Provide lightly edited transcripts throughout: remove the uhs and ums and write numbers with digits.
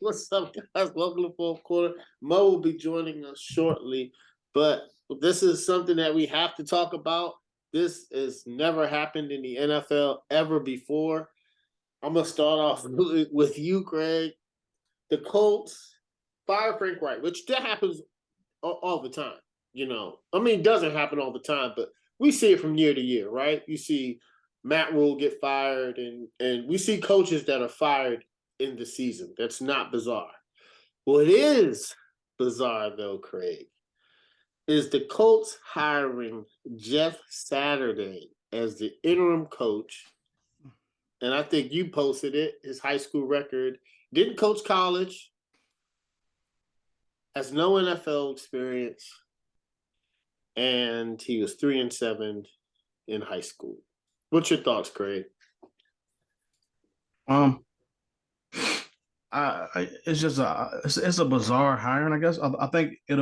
What's up, guys? Welcome to fourth quarter. Mo will be joining us shortly, but this is something that we have to talk about. This has never happened in the NFL ever before. I'm gonna start off with you, Craig. The Colts fire Frank Reich, which that happens all the time. It doesn't happen all the time, but we see it from year to year, right? You see Matt Rule get fired, and we see coaches that are fired in the season. That's not bizarre. What is bizarre, though, Craig, is the Colts hiring Jeff Saturday as the interim coach. And I think you posted it, his high school record. Didn't coach college, has no NFL experience, and he was 3-7 in high school. What's your thoughts, Craig? It's just it's a bizarre hiring, I guess. I think it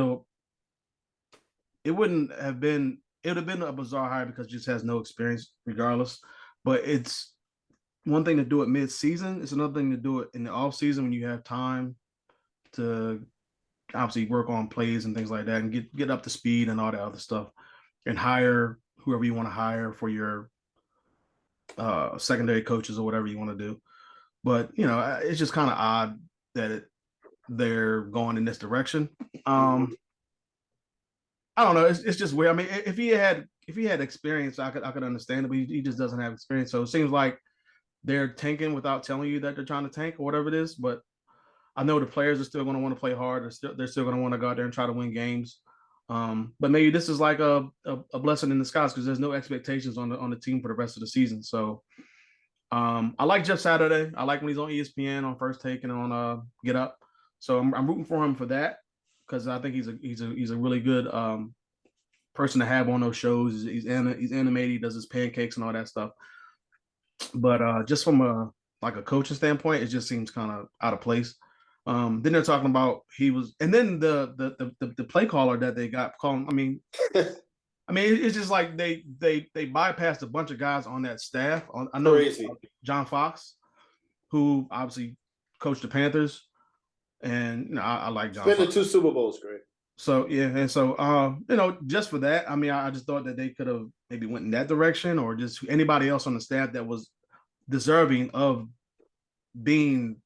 wouldn't have been it would have been a bizarre hire because it just has no experience regardless. But it's one thing to do it mid-season. It's another thing to do it in the off season when you have time to obviously work on plays and things like that and get up to speed and all that other stuff and hire whoever you want to hire for your secondary coaches or whatever you want to do. But it's just kind of odd that they're going in this direction. I don't know. It's just weird. I mean, if he had experience, I could understand it, but he just doesn't have experience. So it seems like they're tanking without telling you that they're trying to tank or whatever it is. But I know the players are still going to want to play hard. They're still going to want to go out there and try to win games. But maybe this is like a blessing in disguise because there's no expectations on the team for the rest of the season. So I like Jeff Saturday. I like when he's on ESPN on First Take and on Get Up. So I'm rooting for him for that because I think he's a really good person to have on those shows. He's animated. He does his pancakes and all that stuff. But just from a coaching standpoint, it just seems kind of out of place. Then they're talking about he was, and then the play caller that they got calling. It's just like they bypassed a bunch of guys on that staff. I know Crazy. John Fox, who obviously coached the Panthers, and I like John. Been to 2 Super Bowls, Greg. So yeah, and so just for that, I just thought that they could have maybe went in that direction, or just anybody else on the staff that was deserving of being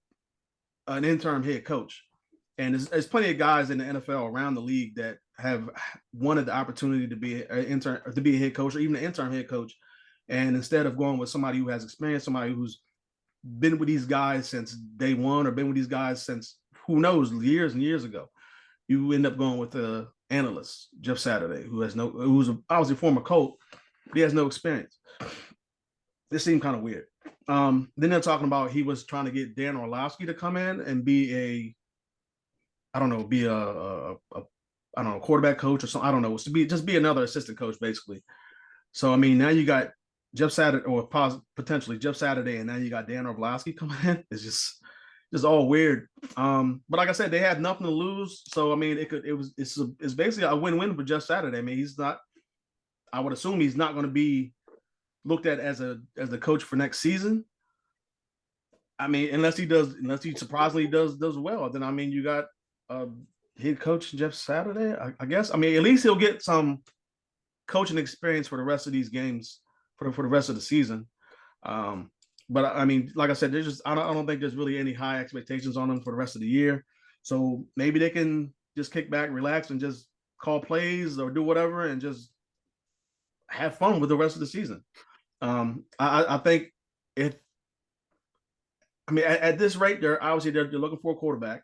an interim head coach. And there's plenty of guys in the NFL around the league that have wanted the opportunity to be an intern, or to be a head coach, or even an interim head coach. And instead of going with somebody who has experience, somebody who's been with these guys since day one, or been with these guys since who knows years and years ago, you end up going with the analyst Jeff Saturday, who's obviously a former Colt, but he has no experience. This seemed kind of weird. Then they're talking about he was trying to get Dan Orlovsky to come in and be a quarterback coach or something. I don't know. Just be another assistant coach, basically. So, now you got Jeff Saturday, or potentially Jeff Saturday, and now you got Dan Orlovsky coming in. It's just all weird. But like I said, they had nothing to lose. So, it's basically a win-win for Jeff Saturday. I would assume he's not going to be looked at as the coach for next season. Unless he surprisingly does well, then you got head coach Jeff Saturday. I guess. At least he'll get some coaching experience for the rest of these games for the rest of the season. But like I said, I don't think there's really any high expectations on him for the rest of the year. So maybe they can just kick back, relax, and just call plays or do whatever, and just have fun with the rest of the season. I think at this rate, they're looking for a quarterback.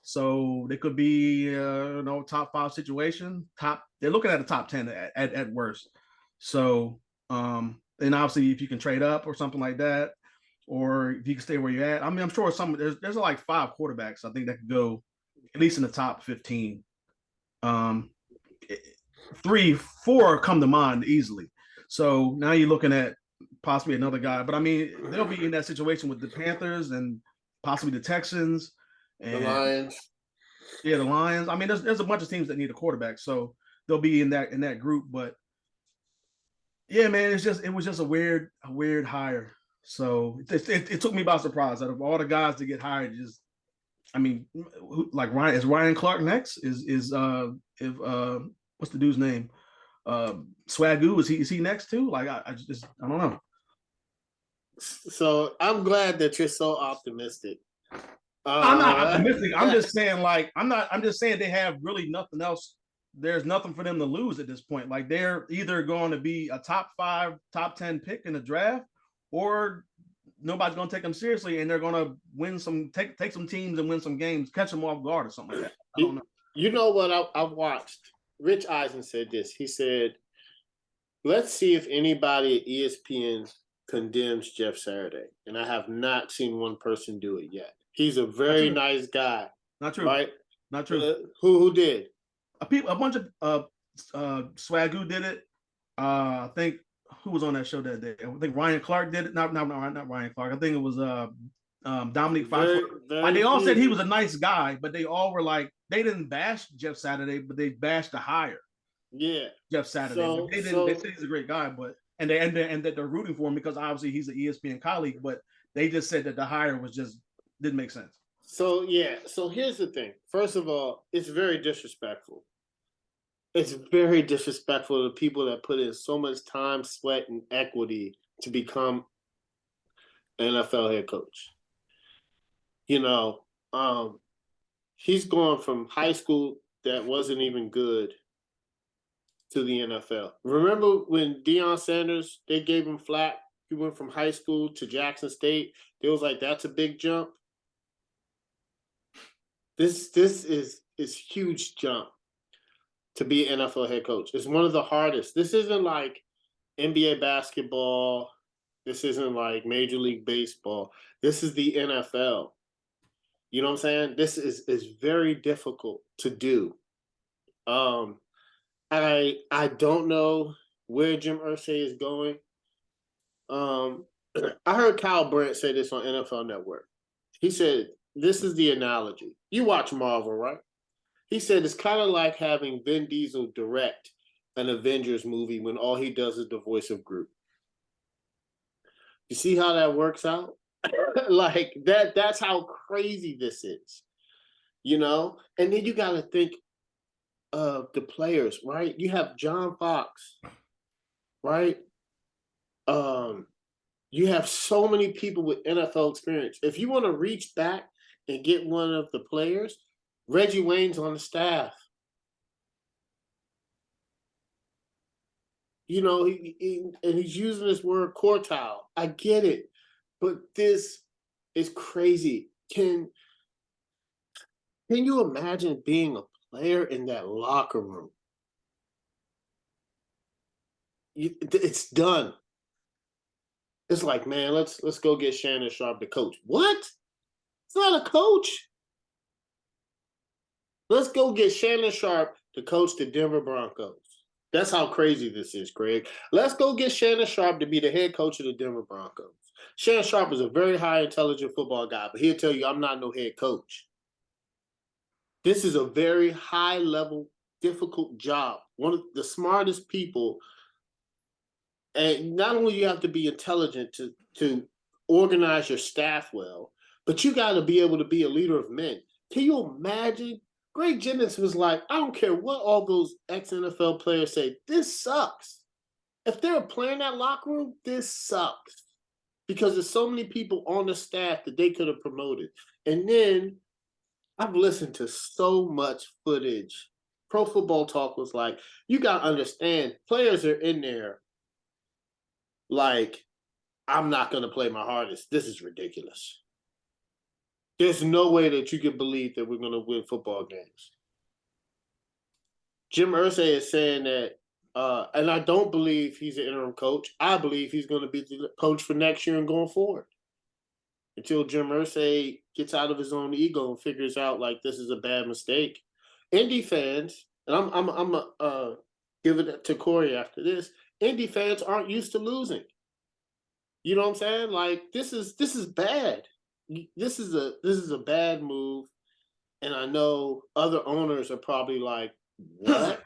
So they could be top 5 situation. They're looking at a top 10 at worst. So and obviously if you can trade up or something like that, or if you can stay where you're at. I'm sure there's like 5 quarterbacks I think that could go at least in the top 15. 3, 4 come to mind easily. So now you're looking at possibly another guy, but they'll be in that situation with the Panthers and possibly the Texans and the Lions. Yeah, the Lions. There's a bunch of teams that need a quarterback, so they'll be in that group. But yeah, man, it was just a weird hire. So it took me by surprise. Out of all the guys to get hired, I mean, like Ryan is Ryan Clark next? If what's the dude's name? Swagoo, is he next too? Like I don't know. So I'm glad that you're so optimistic. I'm not optimistic. I'm just saying, like, I'm just saying they have really nothing else. There's nothing for them to lose at this point. Like, they're either going to be a top 5, top 10 pick in the draft, or nobody's going to take them seriously, and they're going to win take some teams and win some games, catch them off guard or something like that. I don't know. You know what I've watched? Rich Eisen said this. He said, let's see if anybody at ESPN condemns Jeff Saturday. And I have not seen one person do it yet. He's a very nice guy. Not true. Right? Not true. Who did? A bunch of Swagoo did it. I think who was on that show that day? I think Ryan Clark did it. Not Ryan Clark. I think it was Dominique Fox. Like, they all said he was a nice guy, but they all were like, they didn't bash Jeff Saturday, but they bashed the hire. Yeah, Jeff Saturday. They said he's a great guy, but and that they're rooting for him because obviously he's an ESPN colleague, but they just said that the hire was just didn't make sense. So here's the thing. First of all, it's very disrespectful. It's very disrespectful to people that put in so much time, sweat, and equity to become an NFL head coach. You know, he's gone from high school that wasn't even good to the NFL. Remember when Deion Sanders, they gave him flack? He went from high school to Jackson State. They was like, that's a big jump. This is huge jump to be an NFL head coach. It's one of the hardest. This isn't like NBA basketball. This isn't like Major League Baseball. This is the NFL. You know what I'm saying? This is very difficult to do. I don't know where Jim Irsay is going. I heard Kyle Brandt say this on NFL Network. He said, this is the analogy. You watch Marvel, right? He said it's kind of like having Vin Diesel direct an Avengers movie when all he does is the voice of Groot. You see how that works out? Like that's how crazy this is. You know? And then you got to think of the players, right? You have John Fox, right? You have so many people with NFL experience. If you want to reach back and get one of the players, Reggie Wayne's on the staff. You know, and he's using this word quartile. I get it, but this is crazy. Can you imagine being a player in that locker room? It's done. It's like, man, let's go get Shannon Sharp to coach. What? It's not a coach. Let's go get Shannon Sharp to coach the Denver Broncos. That's how crazy this is, Craig. Let's go get Shannon Sharp to be the head coach of the Denver Broncos. Shannon Sharp is a very high intelligent football guy, but he'll tell you, I'm not no head coach. This is a very high level, difficult job. One of the smartest people. And not only you have to be intelligent to organize your staff well, but you got to be able to be a leader of men. Can you imagine? Greg Jennings was like, I don't care what all those ex-NFL players say, this sucks. If they're a player in that locker room, this sucks. Because there's so many people on the staff that they could have promoted. And then I've listened to so much footage. Pro Football Talk was like, you got to understand, players are in there like, I'm not going to play my hardest. This is ridiculous. There's no way that you can believe that we're going to win football games. Jim Irsay is saying that, and I don't believe he's an interim coach. I believe he's going to be the coach for next year and going forward. Until Jim Irsay gets out of his own ego and figures out, like, this is a bad mistake. Indy fans, and I'm going to give it to Corey after this, Indy fans aren't used to losing. You know what I'm saying? Like, this is bad. This is a bad move, and I know other owners are probably like, what?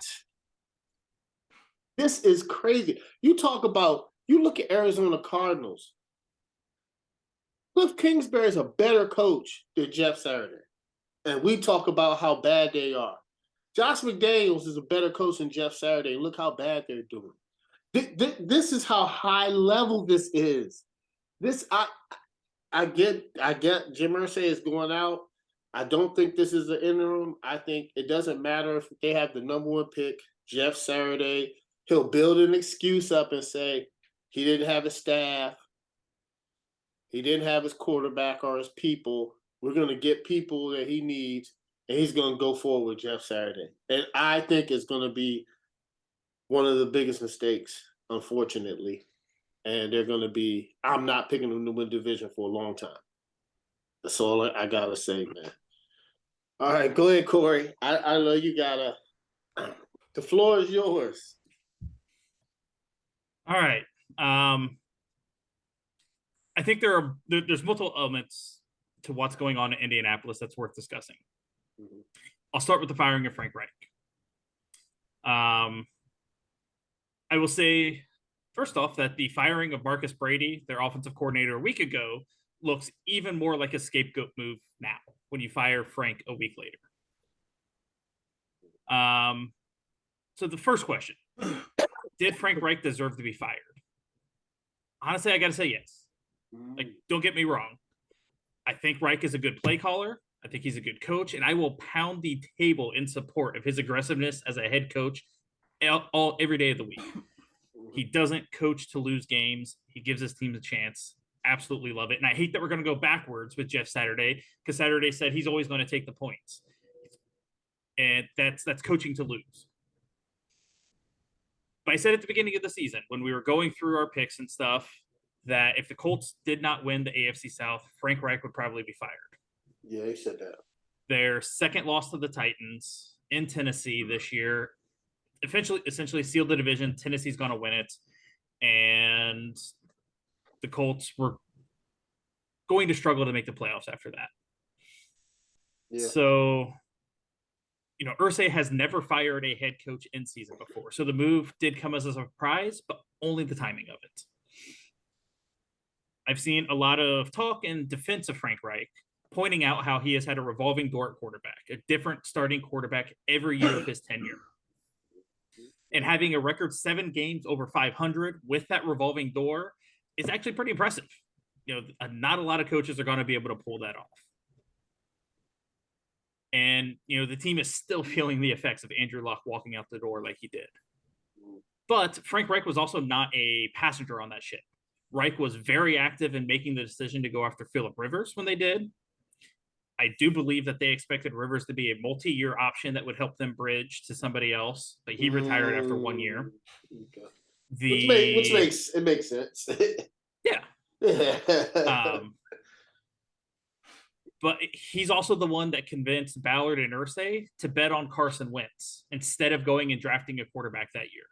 This is crazy. You look at Arizona Cardinals. Cliff Kingsbury is a better coach than Jeff Saturday. and we talk about how bad they are. Josh McDaniels is a better coach than Jeff Saturday. Look how bad they're doing. This is how high level this is. I get Jim Irsay is going out. I don't think this is the interim. I think it doesn't matter if they have the number one pick, Jeff Saturday. He'll build an excuse up and say he didn't have a staff. He didn't have his quarterback or his people. We're going to get people that he needs, and he's going to go forward with Jeff Saturday. And I think it's going to be one of the biggest mistakes, unfortunately. And they're going to be – I'm not picking them to win division for a long time. That's all I got to say, man. All right, go ahead, Corey. I know you got to – the floor is yours. All right. I think there's multiple elements to what's going on in Indianapolis that's worth discussing. Mm-hmm. I'll start with the firing of Frank Reich. I will say, first off, that the firing of Marcus Brady, their offensive coordinator a week ago, looks even more like a scapegoat move now when you fire Frank a week later. So the first question, did Frank Reich deserve to be fired? Honestly, I got to say yes. Like, don't get me wrong. I think Reich is a good play caller. I think he's a good coach, and I will pound the table in support of his aggressiveness as a head coach every day of the week. He doesn't coach to lose games. He gives his team a chance. Absolutely love it. And I hate that we're going to go backwards with Jeff Saturday, because Saturday said he's always going to take the points. And that's coaching to lose. But I said at the beginning of the season, when we were going through our picks and stuff, that if the Colts did not win the AFC South, Frank Reich would probably be fired. Yeah, he said that. Their second loss to the Titans in Tennessee this year essentially sealed the division. Tennessee's going to win it. And the Colts were going to struggle to make the playoffs after that. Yeah. So, Irsay has never fired a head coach in season before. So the move did come as a surprise, but only the timing of it. I've seen a lot of talk in defense of Frank Reich, pointing out how he has had a revolving door at quarterback, a different starting quarterback every year of his tenure. And having a record 7 games over 500 with that revolving door is actually pretty impressive. Not a lot of coaches are going to be able to pull that off. And, the team is still feeling the effects of Andrew Luck walking out the door like he did. But Frank Reich was also not a passenger on that ship. Reich was very active in making the decision to go after Phillip Rivers when they did. I do believe that they expected Rivers to be a multi-year option that would help them bridge to somebody else, but he retired after 1 year. Okay. Which makes sense. Yeah. But he's also the one that convinced Ballard and Irsay to bet on Carson Wentz instead of going and drafting a quarterback that year.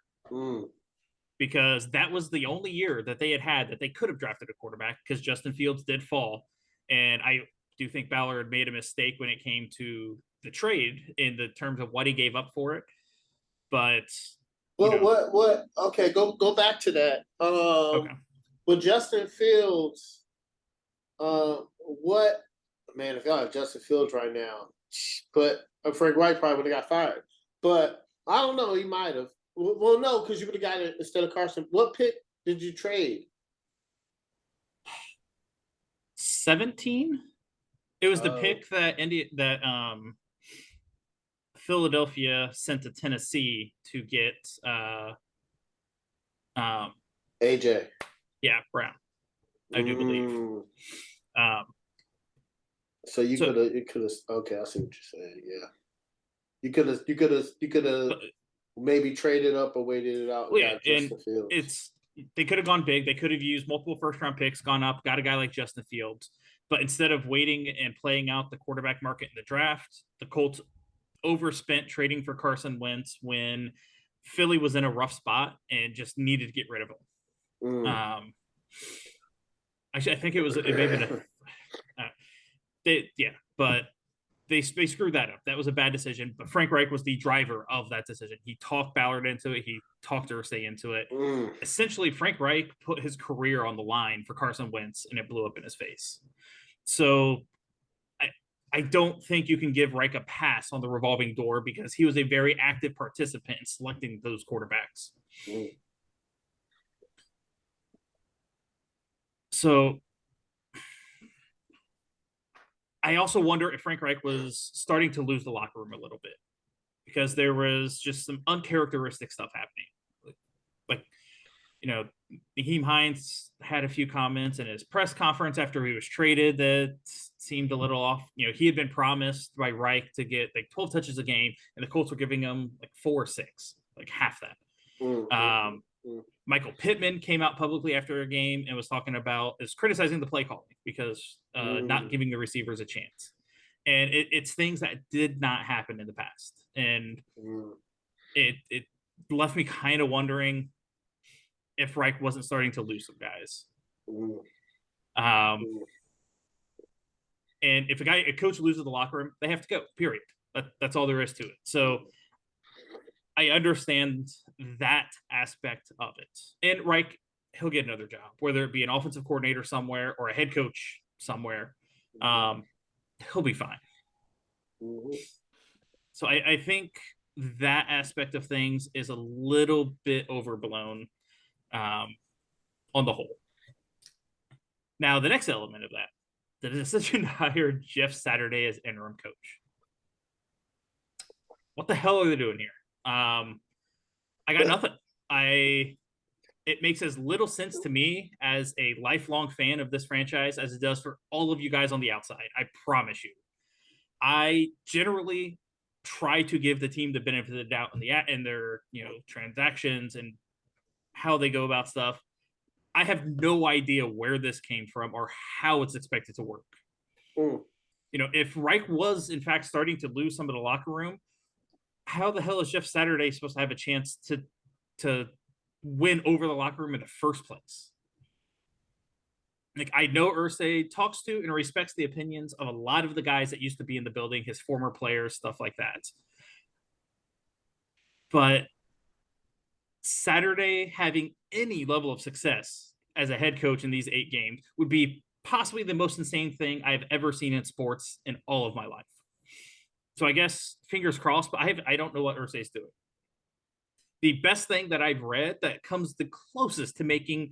Because that was the only year that they had that they could have drafted a quarterback, because Justin Fields did fall. And I do think Ballard made a mistake when it came to the trade in the terms of what he gave up for it. But what? Okay, go back to that. Okay. With Justin Fields, what? Man, if y'all have Justin Fields right now, but Frank Reich probably would have got fired. But I don't know, he might have. Well, no, because you would have got it instead of Carson. What pick did you trade? 17. It was the pick that Philadelphia sent to Tennessee to get AJ. Yeah, Brown. I do believe. So you could have. Okay, I see what you're saying. Yeah, you could have maybe traded up or waited it out. Yeah, and they could have gone big. They could have used multiple first-round picks, gone up, got a guy like Justin Fields. But instead of waiting and playing out the quarterback market in the draft, the Colts overspent trading for Carson Wentz when Philly was in a rough spot and just needed to get rid of him. Actually, I think it may have been but they screwed that up. That was a bad decision. But Frank Reich was the driver of that decision. He talked Ballard into it. He talked Irsay into it. Essentially, Frank Reich put his career on the line for Carson Wentz, and it blew up in his face. So I don't think you can give Reich a pass on the revolving door because he was a very active participant in selecting those quarterbacks. So I also wonder if Frank Reich was starting to lose the locker room a little bit because there was just some uncharacteristic stuff happening. Like, you know, Naheem Hines had a few comments in his press conference after he was traded that seemed a little off. You know, he had been promised by Reich to get like 12 touches a game, and the Colts were giving him like 4 or 6, like half that. Michael Pittman came out publicly after a game and was criticizing the play calling because not giving the receivers a chance. And it's things that did not happen in the past. And it left me kind of wondering if Reich wasn't starting to lose some guys. And if a coach loses the locker room, they have to go, period. That's all there is to it. So I understand that aspect of it. And Reich, he'll get another job, whether it be an offensive coordinator somewhere or a head coach somewhere. He'll be fine. So I think that aspect of things is a little bit overblown on the whole. Now, the next element of that, the decision to hire Jeff Saturday as interim coach. What the hell are they doing here? I got nothing. It makes as little sense to me as a lifelong fan of this franchise as it does for all of you guys on the outside. I promise you. I generally try to give the team the benefit of the doubt in their transactions and how they go about stuff. I have no idea where this came from or how it's expected to work. If Reich was in fact starting to lose some of the locker room, how the hell is Jeff Saturday supposed to have a chance to win over the locker room in the first place? Like, I know Irsay talks to and respects the opinions of a lot of the guys that used to be in the building, his former players, stuff like that. But Saturday having any level of success as a head coach in these 8 games would be possibly the most insane thing I've ever seen in sports in all of my life. So I guess fingers crossed, but I don't know what Irsay's doing. The best thing that I've read that comes the closest to making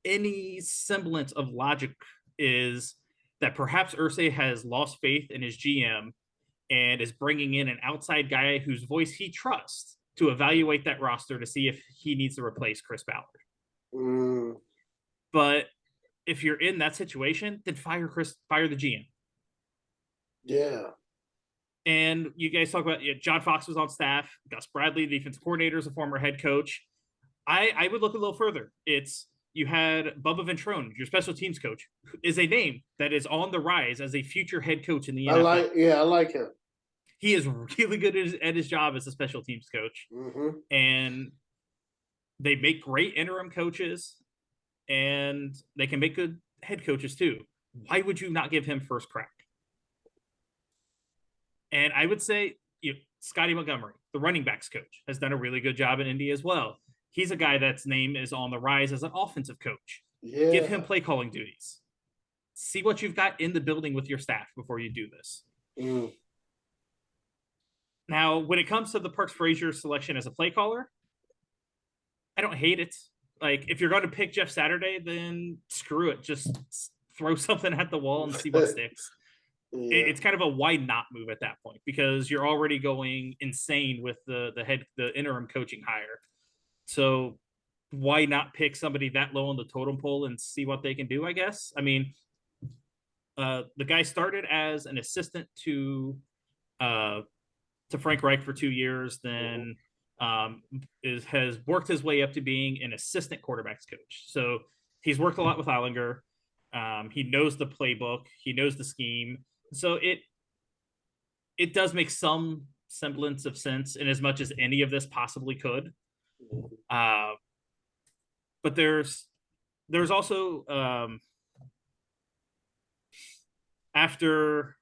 any semblance of logic is that perhaps Irsay has lost faith in his GM and is bringing in an outside guy whose voice he trusts to evaluate that roster to see if he needs to replace Chris Ballard. But if you're in that situation, then fire the GM. Yeah. And you guys talk about John Fox was on staff. Gus Bradley, the defensive coordinator, is a former head coach. I would look a little further. You had Bubba Ventrone, your special teams coach, is a name that is on the rise as a future head coach in the NFL. I like him. He is really good at his job as a special teams coach. And they make great interim coaches, and they can make good head coaches too. Why would you not give him first crack? And I would say Scotty Montgomery, the running backs coach, has done a really good job in Indy as well. He's a guy that's name is on the rise as an offensive coach. Yeah. Give him play calling duties. See what you've got in the building with your staff before you do this. Now, when it comes to the Parks Frazier selection as a play caller, I don't hate it. Like, if you're going to pick Jeff Saturday, then screw it. Just throw something at the wall and see what sticks. It's kind of a why not move at that point because you're already going insane with the interim coaching hire. So why not pick somebody that low on the totem pole and see what they can do, I guess? I mean, the guy started as an assistant to Frank Reich for 2 years, then has worked his way up to being an assistant quarterbacks coach. So he's worked a lot with Eilinger. He knows the playbook. He knows the scheme. So it does make some semblance of sense in as much as any of this possibly could. But there's also after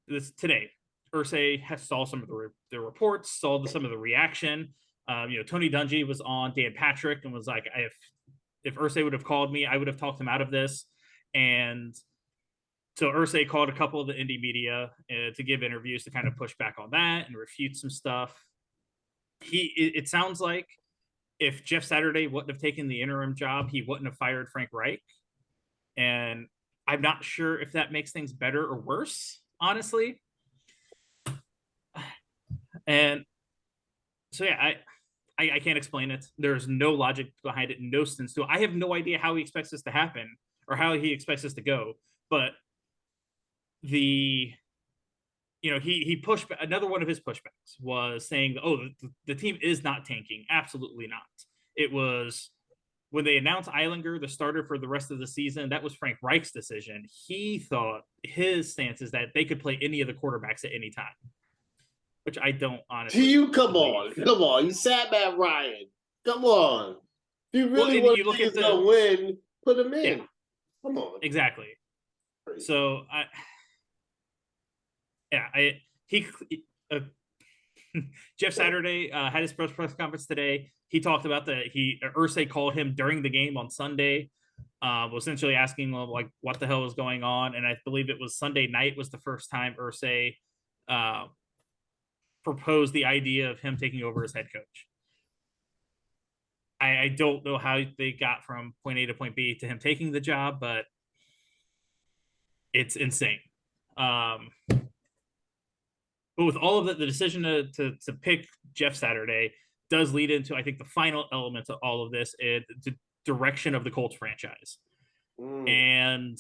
this today, Irsay saw some of the reports, saw some of the reaction. Tony Dungy was on Dan Patrick and was like, if Irsay would have called me, I would have talked him out of this. And So Irsay called a couple of the indie media to give interviews to kind of push back on that and refute some stuff. It sounds like if Jeff Saturday wouldn't have taken the interim job, he wouldn't have fired Frank Reich. And I'm not sure if that makes things better or worse, honestly. And so, yeah, I can't explain it. There's no logic behind it, no sense to it. I have no idea how he expects this to happen or how he expects this to go. But he pushed another one of his pushbacks was saying, oh, the team is not tanking. Absolutely not. It was when they announced Eilinger, the starter for the rest of the season, that was Frank Reich's decision. He thought his stance is that they could play any of the quarterbacks at any time, which I don't honestly. Come on. You sat Matt Ryan. Come on. If you really want to win, put him in. Yeah. Come on. Exactly. Crazy. So Jeff Saturday had his press conference today. He talked about Irsay called him during the game on Sunday, was essentially asking like what the hell was going on. And I believe it was Sunday night was the first time Irsay proposed the idea of him taking over as head coach. I don't know how they got from point A to point B to him taking the job, but it's insane. But with all of the decision to pick Jeff Saturday does lead into, I think, the final elements of all of this, the direction of the Colts franchise. And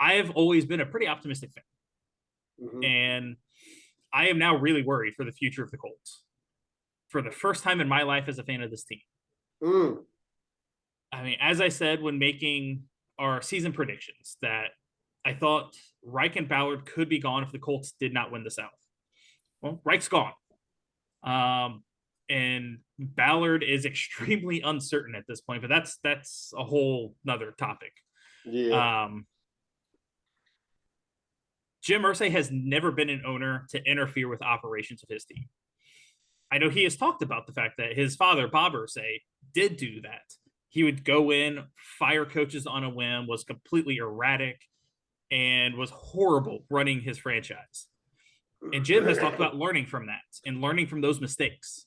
I have always been a pretty optimistic fan. Mm-hmm. And I am now really worried for the future of the Colts. For the first time in my life as a fan of this team. I mean, as I said when making our season predictions, that I thought Reich and Ballard could be gone if the Colts did not win the South. Well, Reich's gone. And Ballard is extremely uncertain at this point, but that's a whole nother topic. Yeah. Jim Irsay has never been an owner to interfere with operations of his team. I know he has talked about the fact that his father, Bob Irsay, did do that. He would go in, fire coaches on a whim, was completely erratic, and was horrible running his franchise. And Jim has talked about learning from that and learning from those mistakes.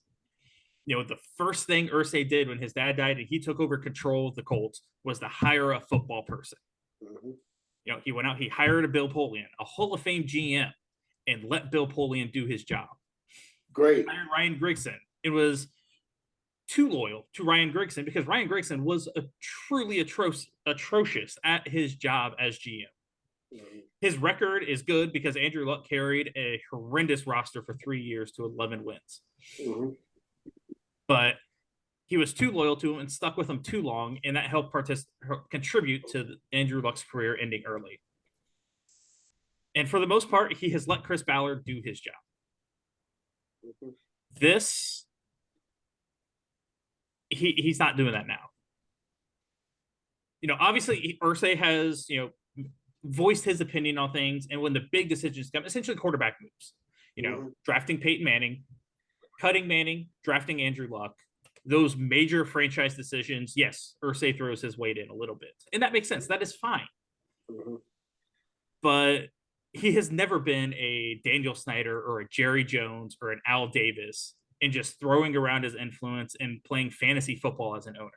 The first thing Irsay did when his dad died and he took over control of the Colts was to hire a football person. Mm-hmm. He went out, he hired a Bill Polian, a Hall of Fame GM, and let Bill Polian do his job. Great. He hired Ryan Grigson. It was too loyal to Ryan Grigson because Ryan Grigson was truly atrocious at his job as GM. Mm-hmm. His record is good because Andrew Luck carried a horrendous roster for 3 years to 11 wins. Mm-hmm. But he was too loyal to him and stuck with him too long, and that helped contribute to Andrew Luck's career ending early. And for the most part, he has let Chris Ballard do his job. Mm-hmm. He's not doing that now. Obviously, Irsay has, voiced his opinion on things, and when the big decisions come, essentially quarterback moves, mm-hmm. drafting Peyton Manning, cutting Manning, drafting Andrew Luck, those major franchise decisions, yes, Irsay throws his weight in a little bit, and that makes sense. That is fine. Mm-hmm. But he has never been a Daniel Snyder or a Jerry Jones or an Al Davis and just throwing around his influence and playing fantasy football as an owner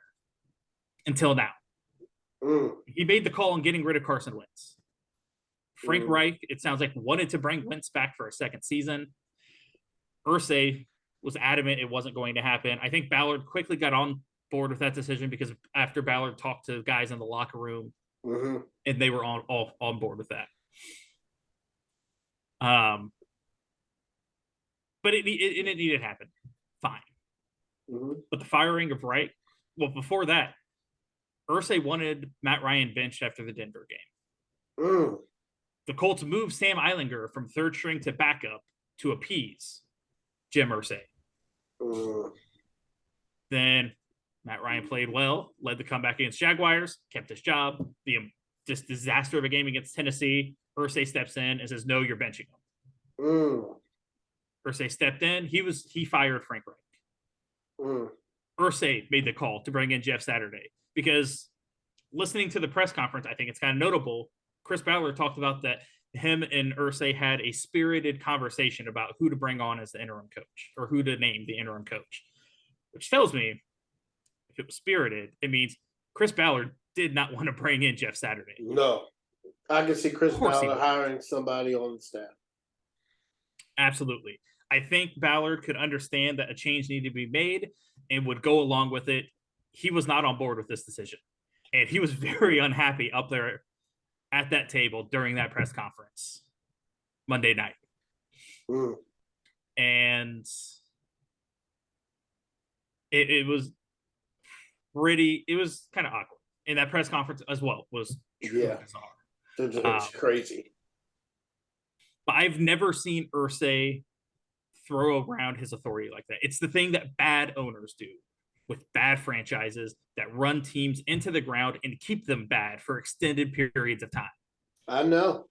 until now. He made the call on getting rid of Carson Wentz. Frank Reich, it sounds like, wanted to bring Wentz back for a second season. Irsay was adamant it wasn't going to happen. I think Ballard quickly got on board with that decision because after Ballard talked to guys in the locker room, mm-hmm. and they were all on board with that. But it needed to happen. Fine. Mm-hmm. But the firing of Reich, well, before that, Irsay wanted Matt Ryan benched after the Denver game. Mm. The Colts moved Sam Eilinger from third string to backup to appease Jim Irsay. Then Matt Ryan played well, led the comeback against Jaguars, kept his job. The disaster of a game against Tennessee, Irsay steps in and says, "No, you're benching him." Irsay stepped in. He fired Frank Reich. Irsay made the call to bring in Jeff Saturday because listening to the press conference, I think it's kind of notable. Chris Ballard talked about that him and Irsay had a spirited conversation about who to bring on as the interim coach or who to name the interim coach, which tells me if it was spirited, it means Chris Ballard did not want to bring in Jeff Saturday. No. I can see Chris Ballard hiring somebody on the staff. Absolutely. I think Ballard could understand that a change needed to be made and would go along with it. He was not on board with this decision. And he was very unhappy up there at that table during that press conference Monday night. And it was kind of awkward. And that press conference as well was bizarre. It's crazy. But I've never seen Irsay throw around his authority like that. It's the thing that bad owners do with bad franchises that run teams into the ground and keep them bad for extended periods of time. I know.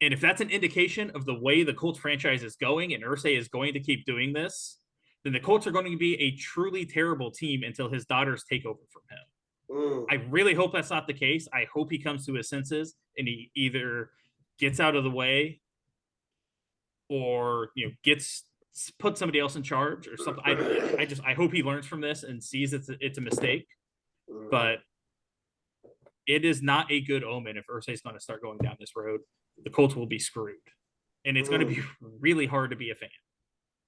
And if that's an indication of the way the Colts franchise is going and Irsay is going to keep doing this, then the Colts are going to be a truly terrible team until his daughters take over from him. I really hope that's not the case. I hope he comes to his senses and he either gets out of the way or put somebody else in charge or something. I hope he learns from this and sees it's a mistake. But it is not a good omen if Irsay's going to start going down this road. The Colts will be screwed, and it's going to be really hard to be a fan.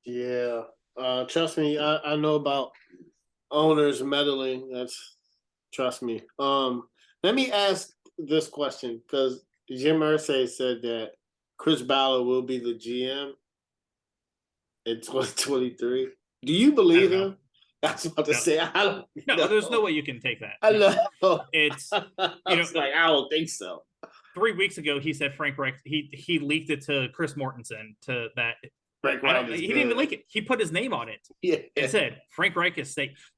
Yeah, trust me, I know about owners meddling. Trust me. Let me ask this question because Jim Irsay said that Chris Ballard will be the GM in 2023. Do you believe him? That's what to say. I don't know. There's no way you can take that. I know. It's I don't think so. 3 weeks ago, he said Frank Reich. He leaked it to Chris Mortensen to that. Frank Reich. He didn't even leak it. He put his name on it. Yeah. And said Frank Reich is safe.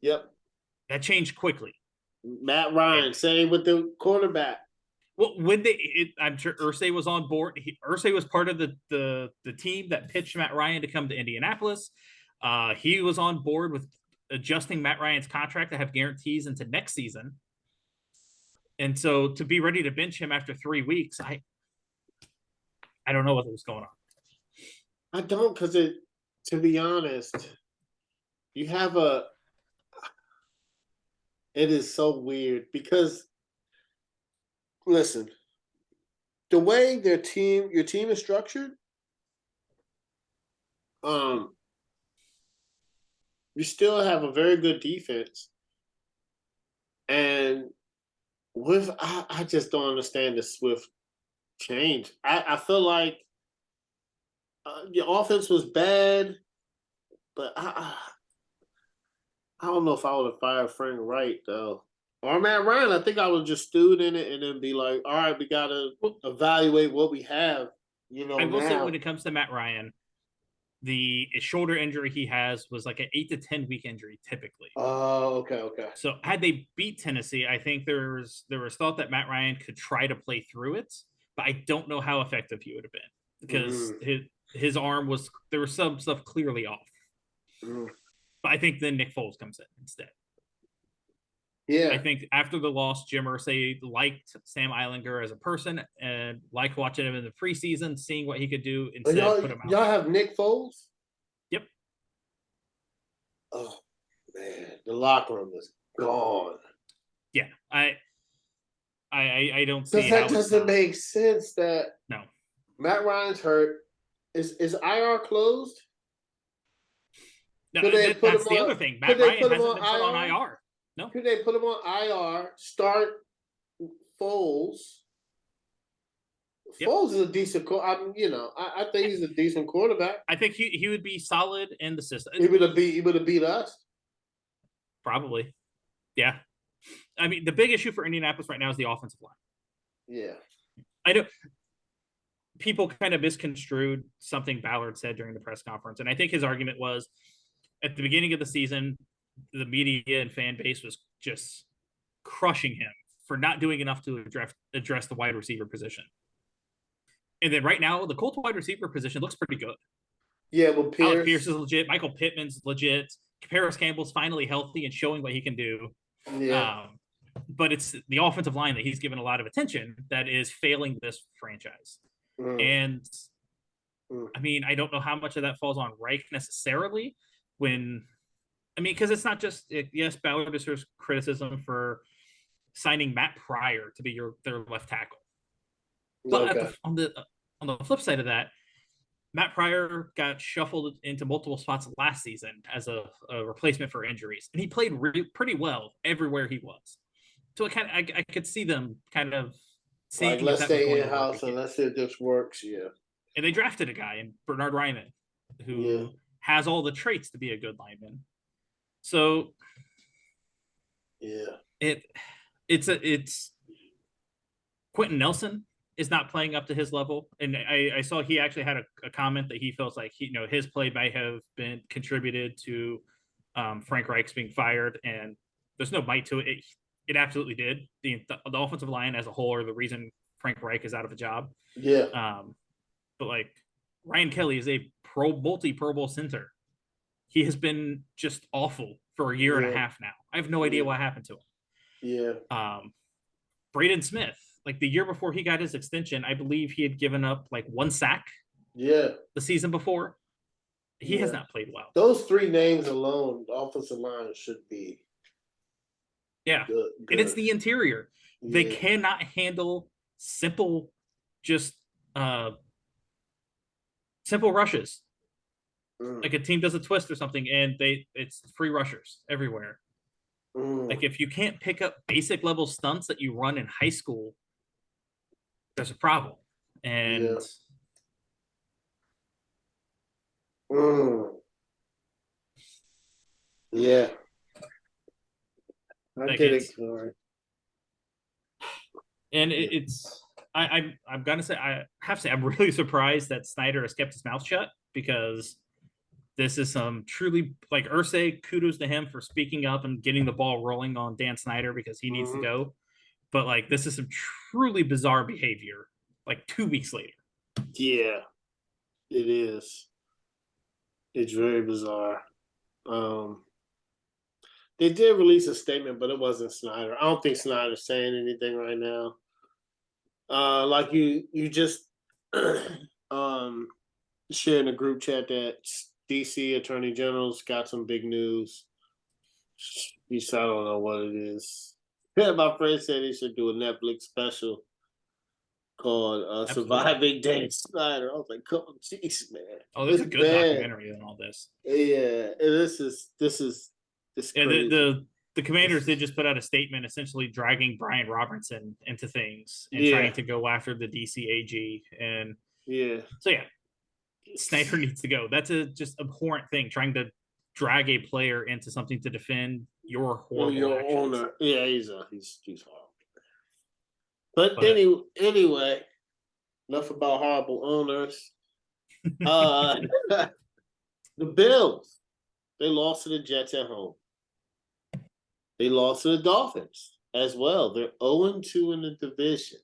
Yep. That changed quickly. Matt Ryan, same with the quarterback. Well, I'm sure Irsay was on board. Irsay was part of the team that pitched Matt Ryan to come to Indianapolis. He was on board with adjusting Matt Ryan's contract to have guarantees into next season. And so to be ready to bench him after 3 weeks, I don't know what was going on. I don't, because to be honest, it is so weird because listen, the way your team is structured, you still have a very good defense. And I just don't understand the swift change. I feel like your offense was bad, but I don't know if I would have fired Frank Reich though. Or Matt Ryan, I think I would just stewed in it and then be like, all right, we got to evaluate what we have. I will say when it comes to Matt Ryan, the shoulder injury he has was like an 8 to 10 week injury typically. Oh, okay. So had they beat Tennessee, I think there was thought that Matt Ryan could try to play through it, but I don't know how effective he would have been because his arm there was some stuff clearly off. But I think then Nick Foles comes in instead. Yeah. I think after the loss, Jim Irsay liked Sam Eilinger as a person and liked watching him in the preseason, seeing what he could do instead of put him out. Y'all have Nick Foles? Yep. Oh, man. The locker room is gone. Yeah. I don't see how that doesn't make sense that no. Matt Ryan's hurt. Is IR closed? No, that's the other thing. Matt Ryan hasn't been put on IR. No. Could they put him on IR, start Foles? Yep. Foles is a decent I think he's a decent quarterback. I think he would be solid in the system. He would have beat us. Probably. Yeah. I mean, the big issue for Indianapolis right now is the offensive line. Yeah. I know people kind of misconstrued something Ballard said during the press conference. And I think his argument was at the beginning of the season, the media and fan base was just crushing him for not doing enough to address the wide receiver position. And then right now, the Colts wide receiver position looks pretty good. Yeah, well, Pierce is legit. Michael Pittman's legit. Paris Campbell's finally healthy and showing what he can do. Yeah. but it's the offensive line that he's given a lot of attention that is failing this franchise. And I mean, I don't know how much of that falls on Reich necessarily because it's not just, yes, Ballard deserves criticism for signing Matt Pryor to be their left tackle. But on the flip side of that, Matt Pryor got shuffled into multiple spots last season as a replacement for injuries, and he played pretty well everywhere he was. So I could see them kind of seeing like, let's stay in house and let's see if this works. Yeah, and they drafted a guy in Bernard Ryman who has all the traits to be a good lineman. So it's Quentin Nelson is not playing up to his level. And I saw he actually had a comment that he feels like his play may have been contributed to Frank Reich's being fired, and there's no bite to it. It absolutely did. The offensive line as a whole are the reason Frank Reich is out of a job. Yeah. But like Ryan Kelly is a multi-Pro Bowl center. He has been just awful for a year and a half now. I have no idea what happened to him. Yeah. Braden Smith, like the year before he got his extension, I believe he had given up like 1 sack. Yeah. The season before. He has not played well. Those 3 names alone, the offensive line should be. Yeah. Good. And it's the interior. Yeah. They cannot handle simple rushes. Like a team does a twist or something, and it's free rushers everywhere. Like if you can't pick up basic level stunts that you run in high school, there's a problem. And yeah, I get it. And I'm gonna say I have to say I'm really surprised that Snyder has kept his mouth shut, because this is some truly, like Irsay, kudos to him for speaking up and getting the ball rolling on Dan Snyder, because he needs to go. But like, this is some truly bizarre behavior, like 2 weeks later. Yeah, it is. It's very bizarre. They did release a statement, but it wasn't Snyder. I don't think Snyder's saying anything right now. Like you just shared in a group chat that DC Attorney General's got some big news. I don't know what it is. Yeah, my friend said he should do a Netflix special called Surviving Dan Snyder. I was like, "Come on, jeez, man." Oh, there's a good documentary on all this. Yeah, this is crazy. The Commanders did just put out a statement essentially dragging Brian Robertson into things and trying to go after the DC AG. And so Snyder needs to go. That's a just abhorrent thing, trying to drag a player into something to defend your horrible actions. Owner. Yeah, he's horrible. But anyway, enough about horrible owners. The Bills, they lost to the Jets at home. They lost to the Dolphins as well. They're 0-2 in the division.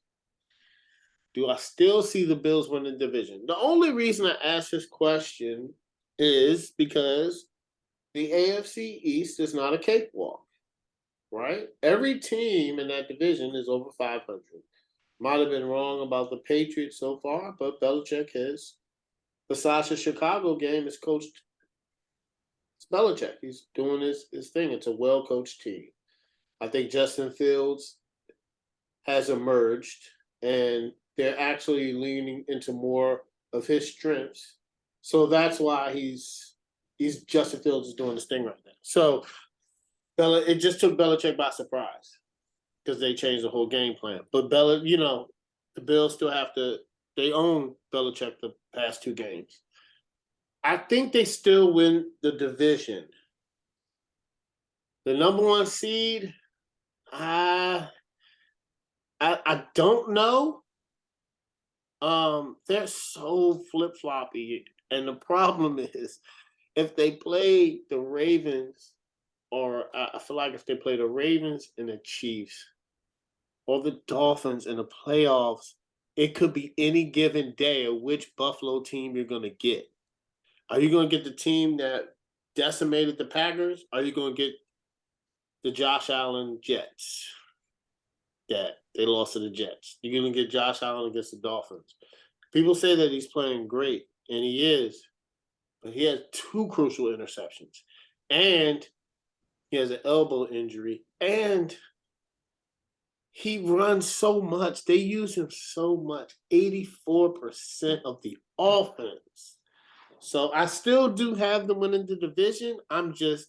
Do I still see the Bills win the division? The only reason I ask this question is because the AFC East is not a cakewalk, right? Every team in that division is over 500. Might have been wrong about the Patriots so far, but Belichick has, besides the Chicago game, is coached. It's Belichick. He's doing his thing. It's a well-coached team. I think Justin Fields has emerged, and they're actually leaning into more of his strengths. So that's why he's Justin Fields is doing this thing right now. So it just took Belichick by surprise, because they changed the whole game plan. But the Bills still they own Belichick the past 2 games. I think they still win the division. The number 1 seed, I don't know. They're so flip-floppy. And the problem is, if they play the Ravens, or I feel like if they play the Ravens and the Chiefs, or the Dolphins in the playoffs, it could be any given day of which Buffalo team you're going to get. Are you going to get the team that decimated the Packers? Or are you going to get the Josh Allen Jets? that they lost to the Jets. You're going to get Josh Allen against the Dolphins. People say that he's playing great, and he is, but he has 2 crucial interceptions, and he has an elbow injury, and he runs so much. They use him so much, 84% of the offense. So I still do have them winning the division. I'm just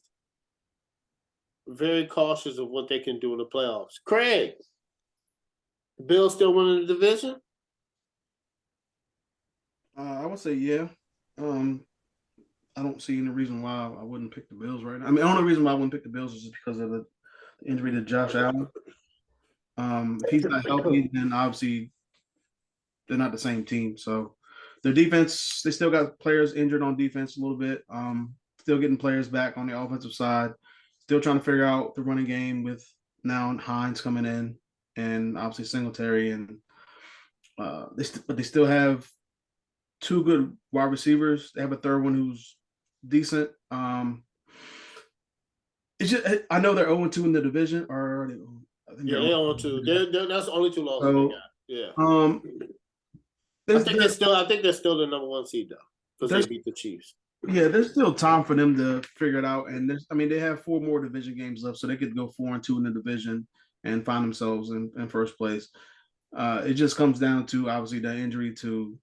very cautious of what they can do in the playoffs. Craig, the Bills still winning the division? I would say yeah. I don't see any reason why I wouldn't pick the Bills right now. I mean, the only reason why I wouldn't pick the Bills is just because of the injury to Josh Allen. If he's not healthy, then obviously they're not the same team. So their defense, they still got players injured on defense a little bit. Still getting players back on the offensive side. Still trying to figure out the running game with now Hines coming in and obviously Singletary, and but they still have 2 good wide receivers. They have a third one who's decent. It's just I know they're 0-2 in the division, or I think Yeah, they're 0-2. That's the only 2 losses they got. Yeah. I think they're still the number 1 seed though, because they beat the Chiefs. Yeah, there's still time for them to figure it out, and they have 4 more division games left, so they could go 4-2 in the division and find themselves in first place. It just comes down to obviously the injury to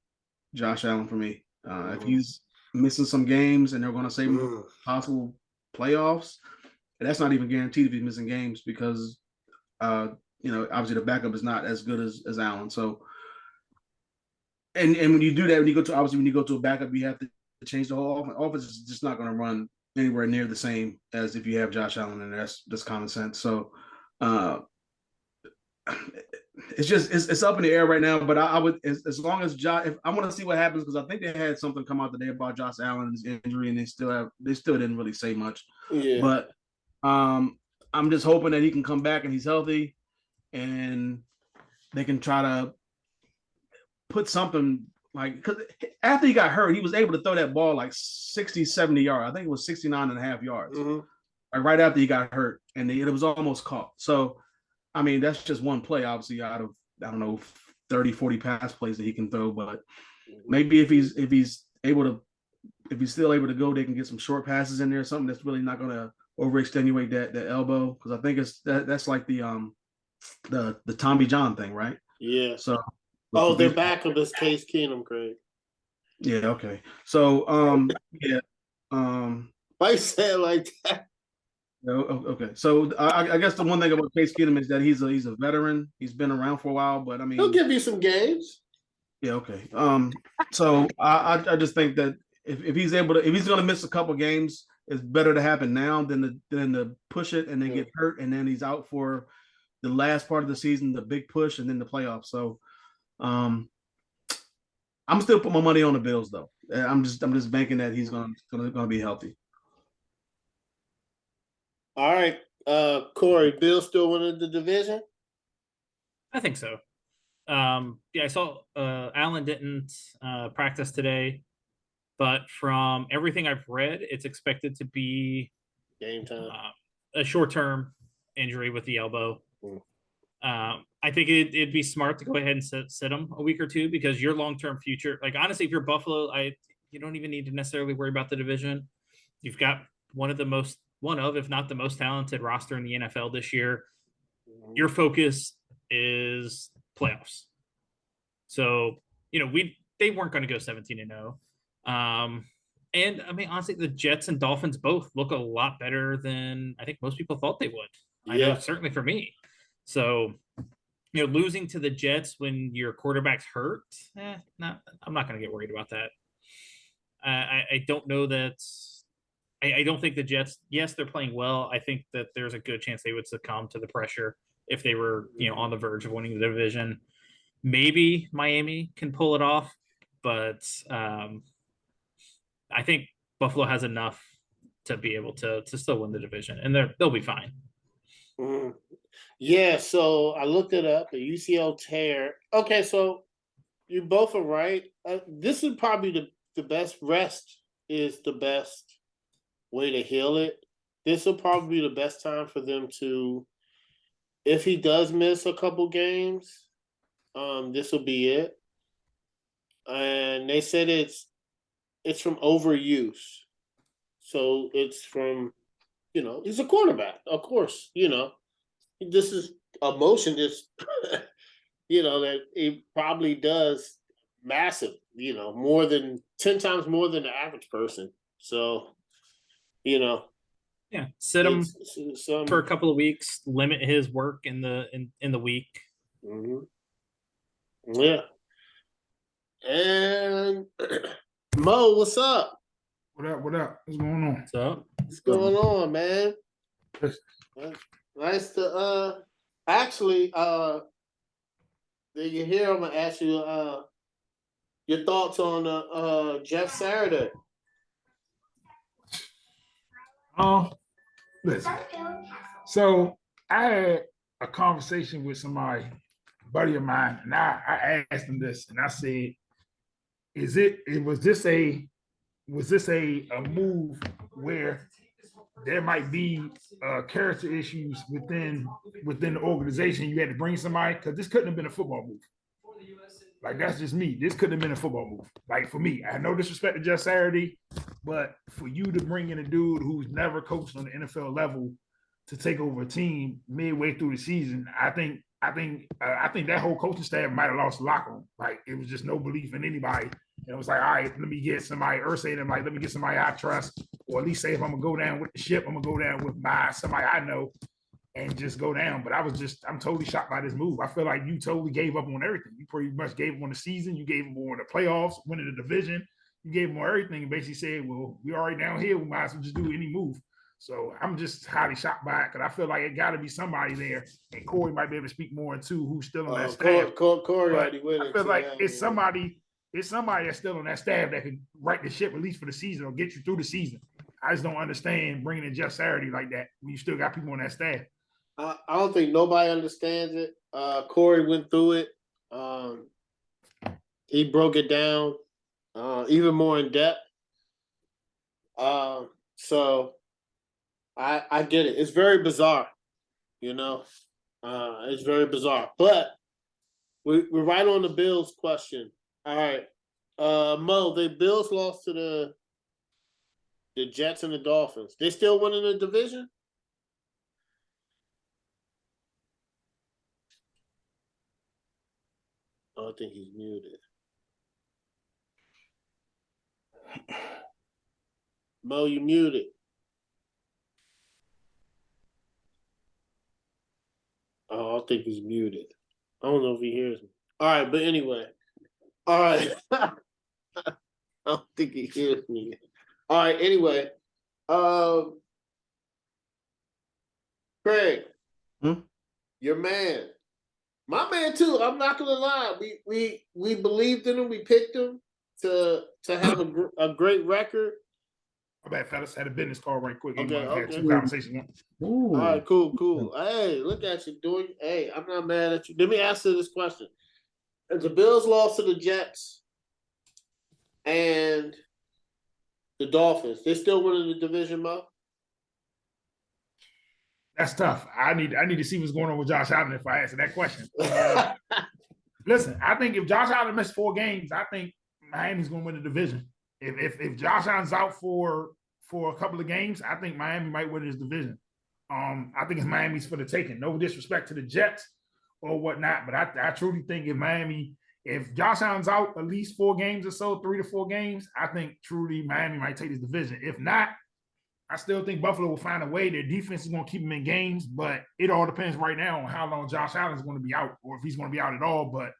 Josh Allen for me. If he's missing some games and they're going to save him possible playoffs, and that's not even guaranteed if he's missing games because obviously the backup is not as good as Allen. So, and when you do that, when you go to a backup, you have to change the whole offense. Offense is just not going to run anywhere near the same as if you have Josh Allen, and that's common sense. So, it's up in the air right now. But I would, as long as Josh, I want to see what happens, because I think they had something come out today about Josh Allen's injury, and they still didn't really say much. Yeah. But I'm just hoping that he can come back and he's healthy, and they can try to put something, like, because after he got hurt, he was able to throw that ball like 60, 70 yards. I think it was 69.5 yards. Like right after he got hurt, and it was almost caught. So, I mean, that's just one play, obviously, out of, I don't know, 30, 40 pass plays that he can throw. But maybe if he's still able to go, they can get some short passes in there, something that's really not going to overextenuate that elbow, because I think that's like the Tommy John thing, right? Yeah. So their backup is Case Keenum, Craig. Yeah, okay. So yeah. Why you say it like that? Okay. So I guess the one thing about Case Keenum is that he's a veteran. He's been around for a while, but I mean, he'll give you some games. Yeah, okay. So I just think that if he's going to miss a couple games, it's better to happen now than to push it and then get hurt, and then he's out for the last part of the season, the big push, and then the playoffs. So, I'm still putting my money on the Bills, though. I'm just banking that he's gonna be healthy. All right, Corey, Bills still winning the division? I think so. Yeah, I saw Allen didn't practice today, but from everything I've read, it's expected to be game time, a short-term injury with the elbow. I think it'd be smart to go ahead and sit him a week or two, because your long-term future, like, honestly, if you're Buffalo, you don't even need to necessarily worry about the division. You've got one of, if not the most talented roster in the NFL this year. Your focus is playoffs. So, they weren't going to go 17-0. And I mean, honestly, the Jets and Dolphins both look a lot better than I think most people thought they would. I know, certainly for me. So, losing to the Jets when your quarterback's hurt, I'm not going to get worried about that. I don't know that. I don't think the Jets, yes, they're playing well. I think that there's a good chance they would succumb to the pressure if they were, on the verge of winning the division. Maybe Miami can pull it off, but I think Buffalo has enough to be able to still win the division, and they'll be fine. Yeah, so I looked it up, the UCL tear. Okay, so you both are right. This is probably the best. Rest is the best way to heal it. This will probably be the best time for them to if he does miss a couple games, this will be it. And they said it's from overuse. So it's from, he's a quarterback, of course, this is emotion just, that it probably does massive, more than 10 times more than the average person. So, Yeah, sit him for a couple of weeks, limit his work in the week. Mm-hmm. Yeah. And Mo, what's up? What up? What up? What's going on? What's up? What's going on, man? Nice to actually did you hear? I'm gonna ask you your thoughts on Jeff Saturday. Listen. So I had a conversation with somebody, a buddy of mine, and I asked him this, and I said, was this a move where there might be character issues within the organization? You had to bring somebody, because this couldn't have been a football move. Like, that's just me. This couldn't have been a football move. Like, for me, I have no disrespect to Jeff Saturday, but for you to bring in a dude who's never coached on the NFL level to take over a team midway through the season, I think that whole coaching staff might have lost the locker room. Like, it was just no belief in anybody. And it was like, all right, let me get somebody, or say them, like, let me get somebody I trust, or at least say if I'm gonna go down with the ship, I'm gonna go down with somebody I know and just go down. But I'm totally shocked by this move. I feel like you totally gave up on everything. You pretty much gave up on the season. You gave up on the playoffs, winning the division. You gave them on everything and basically said, well, we already down here. We might as well just do any move. So I'm just highly shocked by it, because I feel like it got to be somebody there, and Corey might be able to speak more into who's still on that staff. Corey already went. I feel like it's somebody that's still on that staff that can right the ship, at least for the season, or get you through the season. I just don't understand bringing in Jeff Saturday like that when you still got people on that staff. I don't think nobody understands it. Corey went through it. He broke it down even more in depth. So I get it. It's very bizarre, it's very bizarre. But we're right on the Bills question. All right. Mo, the Bills lost to the Jets and the Dolphins. They still winning the division? Oh, I think he's muted. Mo, you muted. Oh, I think he's muted. I don't know if he hears me. All right, but anyway. All right. I don't think he hears me. All right, anyway. Craig, your man. My man too. I'm not gonna lie. We believed in him. We picked him to have a great record. My bad, fellas. Had a business call right quick. Okay. Had two conversations. All right, cool. Hey, look at you doing. Hey, I'm not mad at you. Let me answer this question. As the Bills lost to the Jets and the Dolphins, they still winning the division, Mo? That's tough. I need to see what's going on with Josh Allen if I answer that question. Listen, I think if Josh Allen missed 4 games, I think Miami's going to win the division. If Josh Allen's out for a couple of games, I think Miami might win his division. I think it's Miami's for the taking. No disrespect to the Jets or whatnot, but I truly think if Josh Allen's out at least 4 games or so, 3 to 4 games, I think truly Miami might take this division. If not, I still think Buffalo will find a way. Their defense is going to keep them in games, but it all depends right now on how long Josh Allen is going to be out, or if he's going to be out at all. But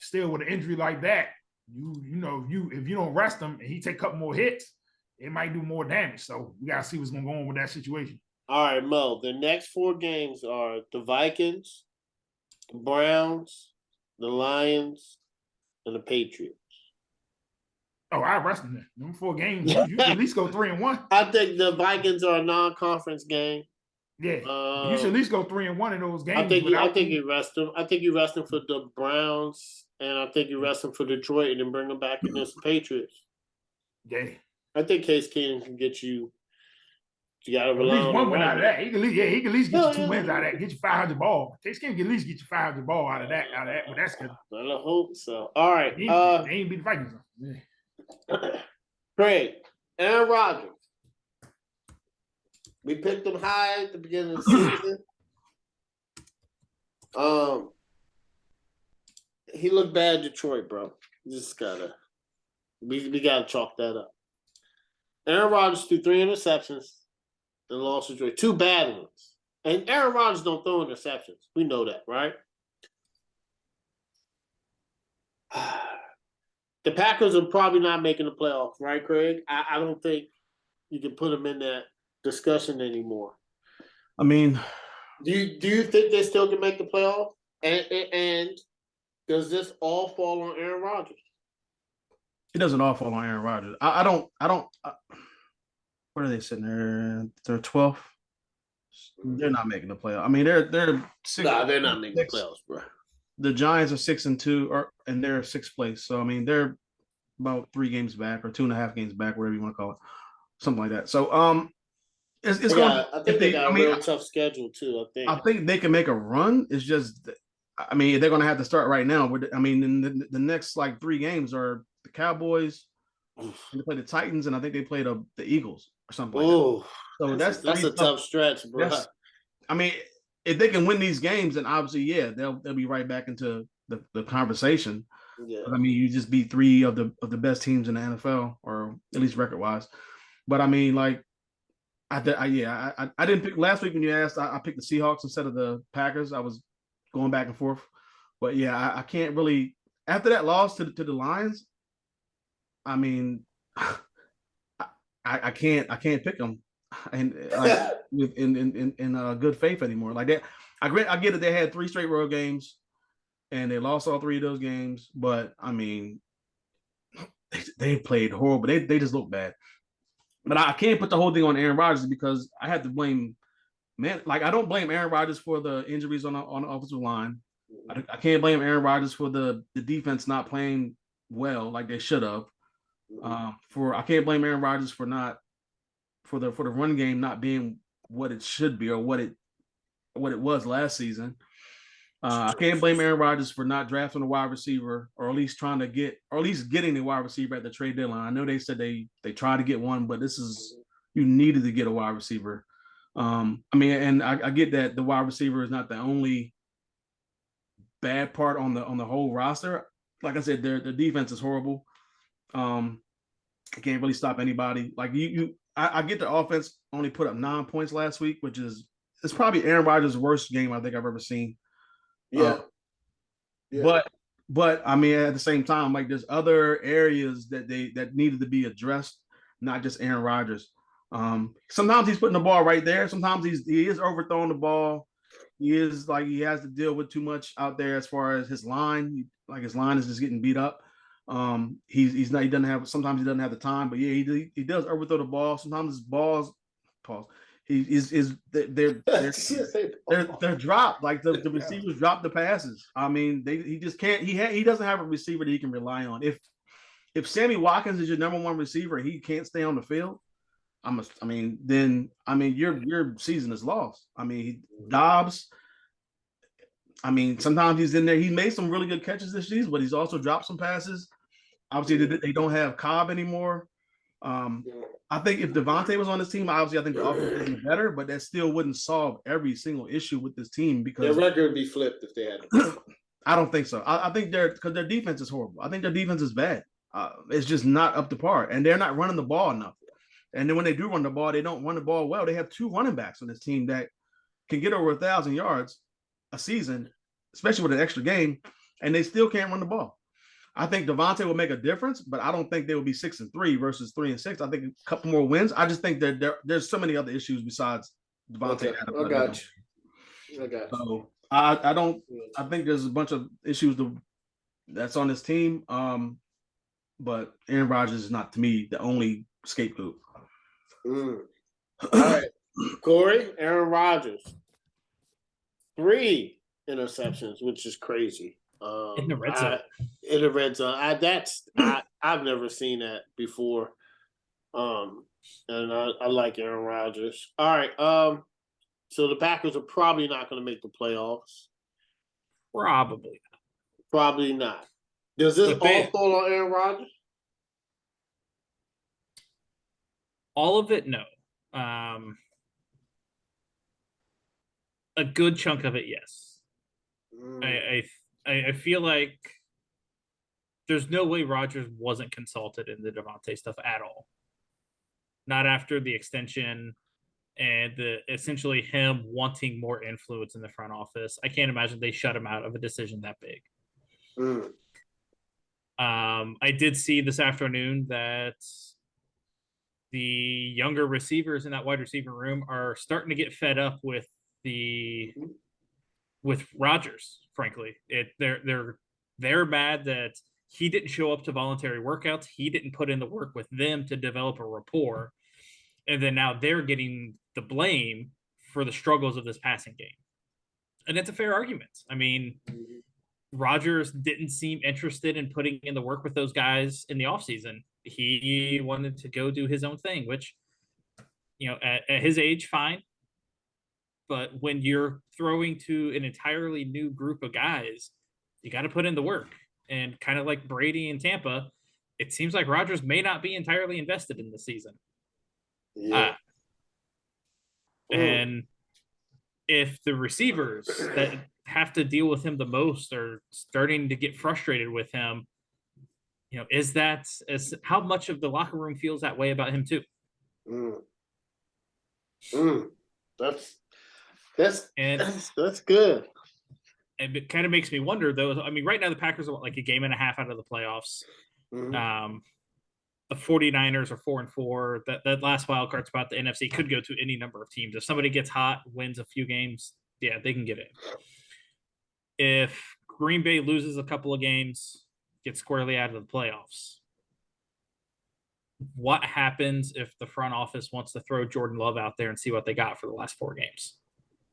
still, with an injury like that, if you don't rest him and he take a couple more hits, it might do more damage. So we got to see what's going to go on with that situation. All right, Mo. The next 4 games are the Vikings, the Browns, the Lions, and the Patriots. Oh, I rested them. Them 4 games, you should at least go 3-1. I think the Vikings are a non-conference game. Yeah, you should at least go 3-1 in those games. I think you rest them. I think you rest them for the Browns, and I think you rest them for Detroit, and then bring them back against the Patriots. Yeah, I think Case Keenum can get you You got to At rely least on one the win out run. of that. He can at least get you 2 Yeah. wins out of that. Get you 500 ball. Takes can at least get you 500 ball out of that. But that's good. I hope so. All right. They ain't beat the Vikings. Yeah. Craig, Aaron Rodgers. We picked him high at the beginning of the season. He looked bad in Detroit, bro. We gotta chalk that up. Aaron Rodgers threw 3 interceptions and lost to Detroit. 2 bad ones. And Aaron Rodgers don't throw interceptions. We know that, right? The Packers are probably not making the playoffs, right, Craig? I don't think you can put them in that discussion anymore. I mean, do you think they still can make the playoffs? And does this all fall on Aaron Rodgers? It doesn't all fall on Aaron Rodgers. I don't. Where are they sitting there? They're 12th. They're not making the playoffs. I mean, they're 6. Nah, they're not making the playoffs, bro. The Giants are 6-2, and they're 6th place. So I mean, they're about 3 games back or 2.5 games back, whatever you want to call it, something like that. So it's going. I think they got a real tough schedule too. I think they can make a run. It's just, I mean, they're going to have to start right now. I mean, the next like 3 games are the Cowboys. They play the Titans, and I think they play the Eagles or something like that. So that's a tough stretch, bro. I mean, if they can win these games, then obviously, yeah, they'll be right back into the conversation. Yeah. I mean, you just beat 3 of the best teams in the NFL, or at least record wise. But I mean, like, I didn't pick last week when you asked. I picked the Seahawks instead of the Packers. I was going back and forth, but yeah, I can't really. After that loss to the Lions, I mean, I can't pick them and like in good faith anymore. Like that, I get it. They had 3 straight road games, and they lost all 3 of those games. But I mean, they played horrible. They just look bad. But I can't put the whole thing on Aaron Rodgers because I have to blame. Man, like I don't blame Aaron Rodgers for the injuries on the offensive line. I can't blame Aaron Rodgers for the defense not playing well like they should have. I can't blame Aaron Rodgers for the run game not being what it should be or what it was last season. I can't blame Aaron Rodgers for not drafting a wide receiver, or at least getting a wide receiver at the trade deadline. I know they said they tried to get one, but you needed to get a wide receiver. I mean, and I get that the wide receiver is not the only bad part on the whole roster. Like I said, their defense is horrible. I can't really stop anybody. Like I get the offense only put up 9 points last week, it's probably Aaron Rodgers' worst game I think I've ever seen. Yeah. But I mean, at the same time, like there's other areas that needed to be addressed, not just Aaron Rodgers. Sometimes he's putting the ball right there. Sometimes he is overthrowing the ball. He has to deal with too much out there as far as his line. Like his line is just getting beat up. Sometimes he doesn't have the time, but yeah, he does overthrow the ball. Sometimes his balls, pause. They're dropped. Like the receivers drop the passes. I mean, he just can't. He doesn't have a receiver that he can rely on. If Sammy Watkins is your number 1 receiver, he can't stay on the field. Your season is lost. I mean, Dobbs. I mean, sometimes he's in there. He made some really good catches this season, but he's also dropped some passes. Obviously, they don't have Cobb anymore. I think if Devontae was on this team, obviously, I think the offense would be better, but that still wouldn't solve every single issue with this team because their record would be flipped if they had it. I don't think so. I think because their defense is horrible. I think their defense is bad. It's just not up to par, and they're not running the ball enough. And then when they do run the ball, they don't run the ball well. They have 2 running backs on this team that can get over 1,000 yards a season, especially with an extra game, and they still can't run the ball. I think Devontae will make a difference, but I don't think they will be 6-3 versus 3-6. I think a couple more wins. I just think that there's so many other issues besides Devontae. Okay. I got you. So I think there's a bunch of issues that's on this team. But Aaron Rodgers is not, to me, the only scapegoat. All right, Corey, Aaron Rodgers, 3 interceptions, which is crazy. In the red zone. In the red zone. I've never seen that before. And I like Aaron Rodgers. All right. So the Packers are probably not going to make the playoffs. Probably. Probably not. Does this all fall on Aaron Rodgers? All of it, no. A good chunk of it, yes. I feel like there's no way Rodgers wasn't consulted in the Devontae stuff at all. Not after the extension and essentially him wanting more influence in the front office. I can't imagine they shut him out of a decision that big. I did see this afternoon that the younger receivers in that wide receiver room are starting to get fed up with Rodgers. Frankly, they're mad that he didn't show up to voluntary workouts. He didn't put in the work with them to develop a rapport, and then now they're getting the blame for the struggles of this passing game. And it's a fair argument. I mean, Rodgers didn't seem interested in putting in the work with those guys in the offseason. He wanted to go do his own thing, which, at his age, fine. But when you're throwing to an entirely new group of guys, you got to put in the work. And kind of like Brady in Tampa, it seems like Rodgers may not be entirely invested in the season. Yeah. And if the receivers that have to deal with him the most are starting to get frustrated with him, is how much of the locker room feels that way about him too? That's good. And it kind of makes me wonder, though. I mean, right now the Packers are like a game and a half out of the playoffs. The 49ers are 4-4. That last wild card spot, the NFC, could go to any number of teams. If somebody gets hot, wins a few games, yeah, they can get in. If Green Bay loses a couple of games, gets squarely out of the playoffs, what happens if the front office wants to throw Jordan Love out there and see what they got for the last 4 games?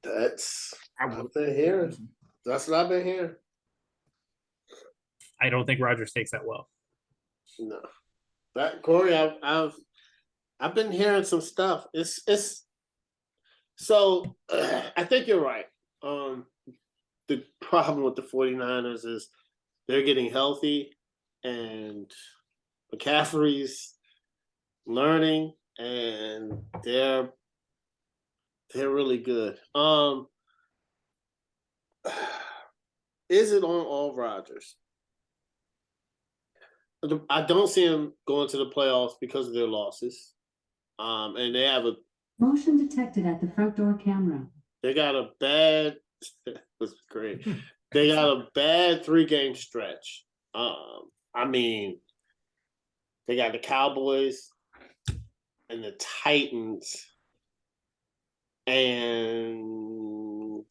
That's I've been hearing. That's what I've been hearing. I don't think Rodgers takes that well. No, that Corey, I've been hearing some stuff. It's so I think you're right. The problem with the 49ers is they're getting healthy and McCaffrey's learning and they're really good. Is it on all Rodgers? I don't see him going to the playoffs because of their losses. And they have a motion detected at the front door camera. They got a bad was great. They got a bad 3-game stretch. I mean, they got the Cowboys and the Titans and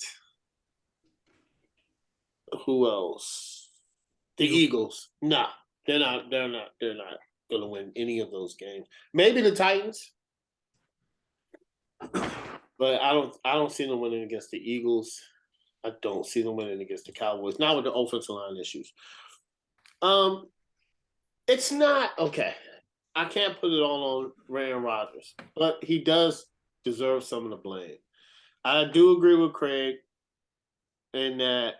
who else? The Eagles. No, they're not going to win any of those games. Maybe the Titans. But I don't see them winning against the Eagles. I don't see them winning against the Cowboys. Not with the offensive line issues. It's not okay. I can't put it all on Aaron Rodgers, but he does deserve some of the blame. I do agree with Craig in that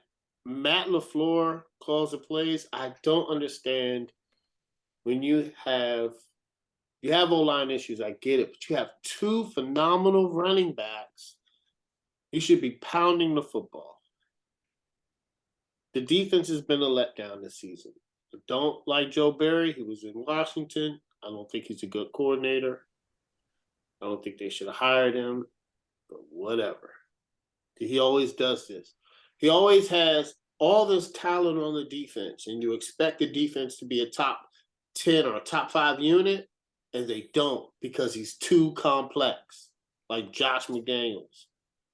Matt LaFleur calls the plays. I don't understand when you have O-line issues. I get it, but you have 2 phenomenal running backs. You should be pounding the football. The defense has been a letdown this season. I don't like Joe Barry. He was in Washington. I don't think he's a good coordinator. I don't think they should have hired him, but whatever. He always does this. He always has all this talent on the defense, and you expect the defense to be a top 10 or a top 5 unit, and they don't because he's too complex, like Josh McDaniels.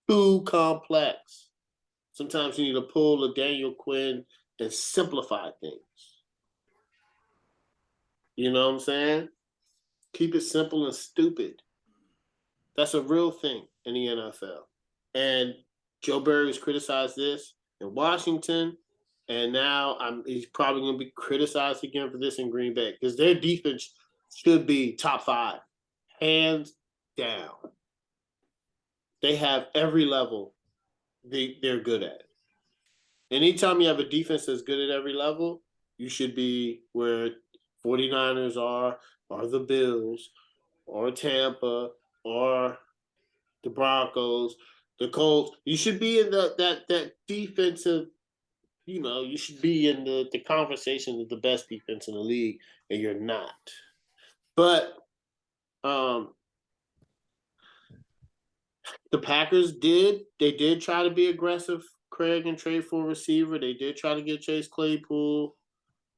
Too complex. Sometimes you need to pull a Daniel Quinn and simplify things. You know what I'm saying? Keep it simple and stupid. That's a real thing in the NFL. And Joe Barry was criticized this in Washington, and now he's probably going to be criticized again for this in Green Bay because their defense should be top 5. hands down. They have every level they're good at. Anytime you have a defense that's good at every level, you should be where 49ers are, or the Bills, or Tampa, or the Broncos, the Colts. You should be in that defensive, you should be in the conversation of the best defense in the league, and you're not. But the Packers did try to be aggressive, Craig, and trade for a receiver. They did try to get Chase Claypool.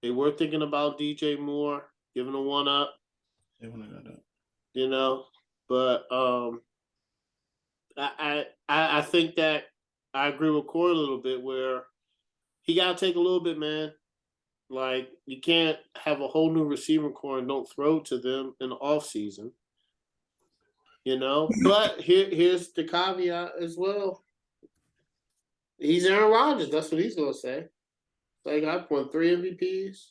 They were thinking about DJ Moore, giving a one up. They want to go that. But I think that I agree with Corey a little bit where he got to take a little bit, man. Like, you can't have a whole new receiving core and don't throw to them in the offseason. But here's the caveat as well. He's Aaron Rodgers. That's what he's going to say. Like, I've won 3 MVPs.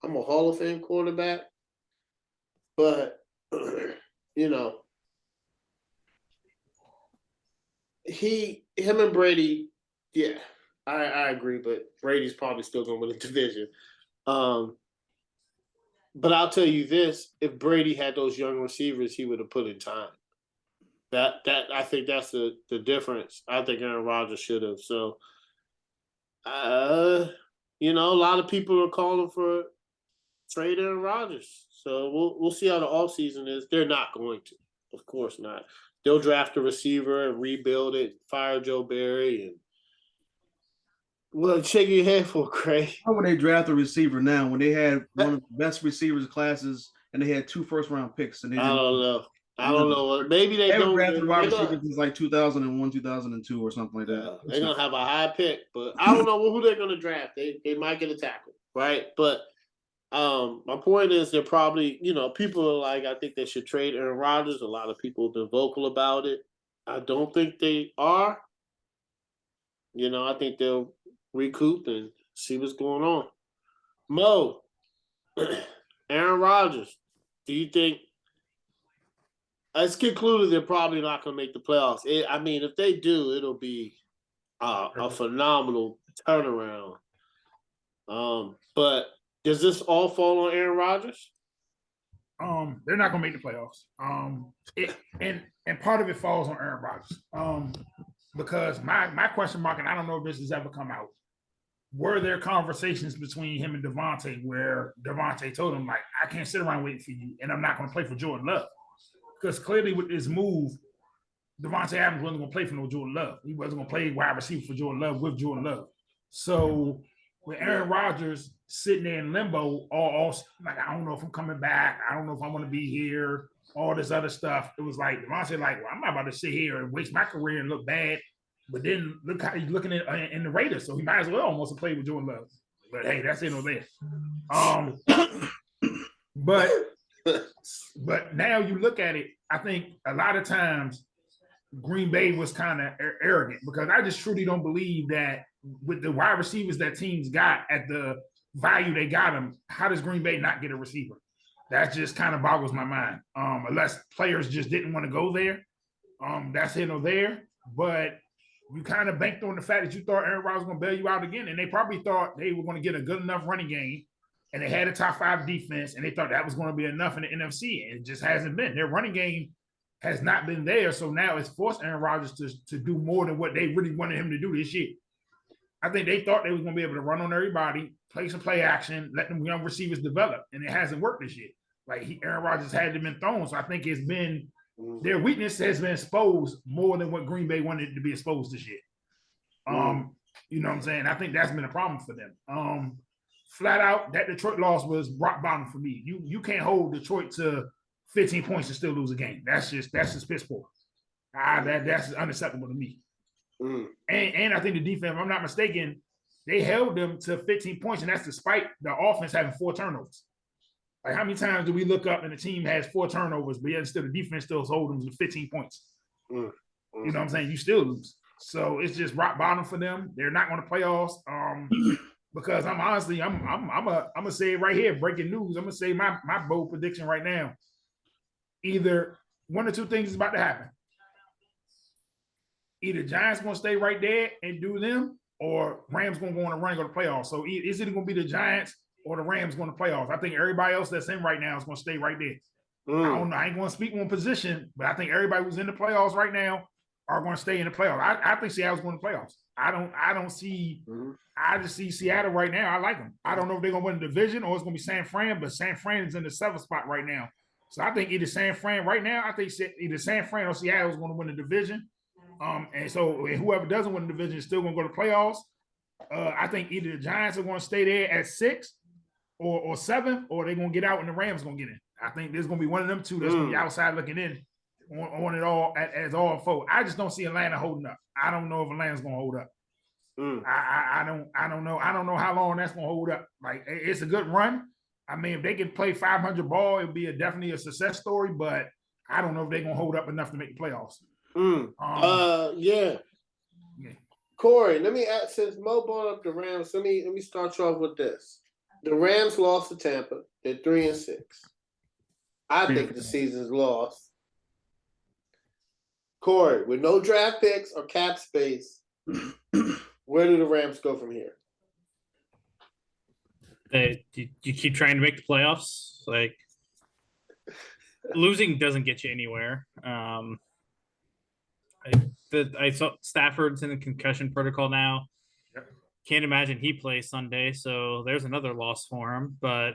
I'm a Hall of Fame quarterback. But, him and Brady, yeah, I agree, but Brady's probably still going to win the division. But I'll tell you this, if Brady had those young receivers, he would have put in time. That I think that's the difference. I think Aaron Rodgers should have. So, a lot of people are calling for trade Aaron Rodgers. So we'll see how the offseason is. They're not going to. Of course not. They'll draft a receiver and rebuild it, fire Joe Barry, and shake your head for, Craig. How would they draft a receiver now when they had one of the best receivers classes and they had 2 first-round picks? And I don't know. Maybe they don't. Drafted wide receivers since like 2001, 2002 or something like that. They're going to have a high pick, but I don't know who they're going to draft. They might get a tackle, right? But my point is they're probably, people are like, I think they should trade Aaron Rodgers. A lot of people have been vocal about it. I don't think they are. I think they'll recoup and see what's going on. Mo, Aaron Rodgers, do you think it's concluded they're probably not going to make the playoffs? If they do, it'll be a phenomenal turnaround. But does this all fall on Aaron Rodgers? They're not going to make the playoffs. And part of it falls on Aaron Rodgers. Because my question mark, and I don't know if this has ever come out, were there conversations between him and Devontae where Devontae told him, like, I can't sit around waiting for you, and I'm not going to play for Jordan Love? Because clearly with his move, Devontae Adams wasn't going to play for no Jordan Love. He wasn't going to play wide receiver for Jordan Love with Jordan Love. So with Aaron Rodgers sitting there in limbo, all like, I don't know if I'm coming back. I don't know if I want to be here. All this other stuff. It was like Devontae, like, well, I'm not about to sit here and waste my career and look bad. But then look how he's looking at in the Raiders, so he might as well almost play with Jordan Love. But hey, that's it or there. But now you look at it, I think a lot of times Green Bay was kind of arrogant, because I just truly don't believe that with the wide receivers that teams got at the value they got them, how does Green Bay not get a receiver? That just kind of boggles my mind. Unless players just didn't want to go there. That's it or there. But you kind of banked on the fact that you thought Aaron Rodgers was going to bail you out again, and they probably thought they were going to get a good enough running game, and they had a top 5 defense, and they thought that was going to be enough in the NFC, and it just hasn't been. Their running game has not been there, so now it's forced Aaron Rodgers to do more than what they really wanted him to do this year. I think they thought they was going to be able to run on everybody, play some play action, let them young receivers develop, and it hasn't worked this year. Like, Aaron Rodgers had them in thrown, so I think it's been their weakness has been exposed more than what Green Bay wanted to be exposed this year. You know what I'm saying? I think that's been a problem for them. Flat out, that Detroit loss was rock bottom for me. You can't hold Detroit to 15 points and still lose a game. That's just piss poor. That's unacceptable to me. And I think the defense, if I'm not mistaken, they held them to 15 points, and that's despite the offense having 4 turnovers. Like, how many times do we look up and the team has 4 turnovers, but yet still the defense still holds them to 15 points? You know what I'm saying? You still lose. So it's just rock bottom for them. They're not going to playoffs. Because I'm gonna say it right here, breaking news. I'm gonna say my bold prediction right now. either one or two things is about to happen. Either Giants gonna stay right there and do them, or Rams gonna go on a run and go to playoffs. So is it gonna be the Giants or the Rams going to playoffs? I think everybody else that's in right now is going to stay right there. I don't know. I ain't going to speak one position, but I think everybody who's in the playoffs right now are going to stay in the playoffs. I think Seattle's going to playoffs. I don't see. I just see Seattle right now. I like them. I don't know if they're going to win the division or it's going to be San Fran, but San Fran is in the 7th spot right now. So I think either San Fran right now. I think either San Fran or Seattle is going to win the division. And so whoever doesn't win the division is still going to go to playoffs. I think either the Giants are going to stay there at 6 or 7, or they're going to get out and the Rams going to get in. I think there's going to be one of them two that's going to be outside looking in on it all as all four. I just don't see Atlanta holding up. I don't know if Atlanta's going to hold up. I don't know. I don't know how long that's going to hold up. Like, it's a good run. I mean, if they can play 500 ball, it'll be definitely a success story, but I don't know if they're going to hold up enough to make the playoffs. Yeah. Corey, let me ask, since Mo brought up the Rams, let me start you off with this. The Rams lost to Tampa. They're 3-6. I think the season's lost. Corey, with no draft picks or cap space, where do the Rams go from here? You keep trying to make the playoffs. Like, losing doesn't get you anywhere. I saw Stafford's in the concussion protocol now. Yep. Can't imagine he plays Sunday, so there's another loss for him. But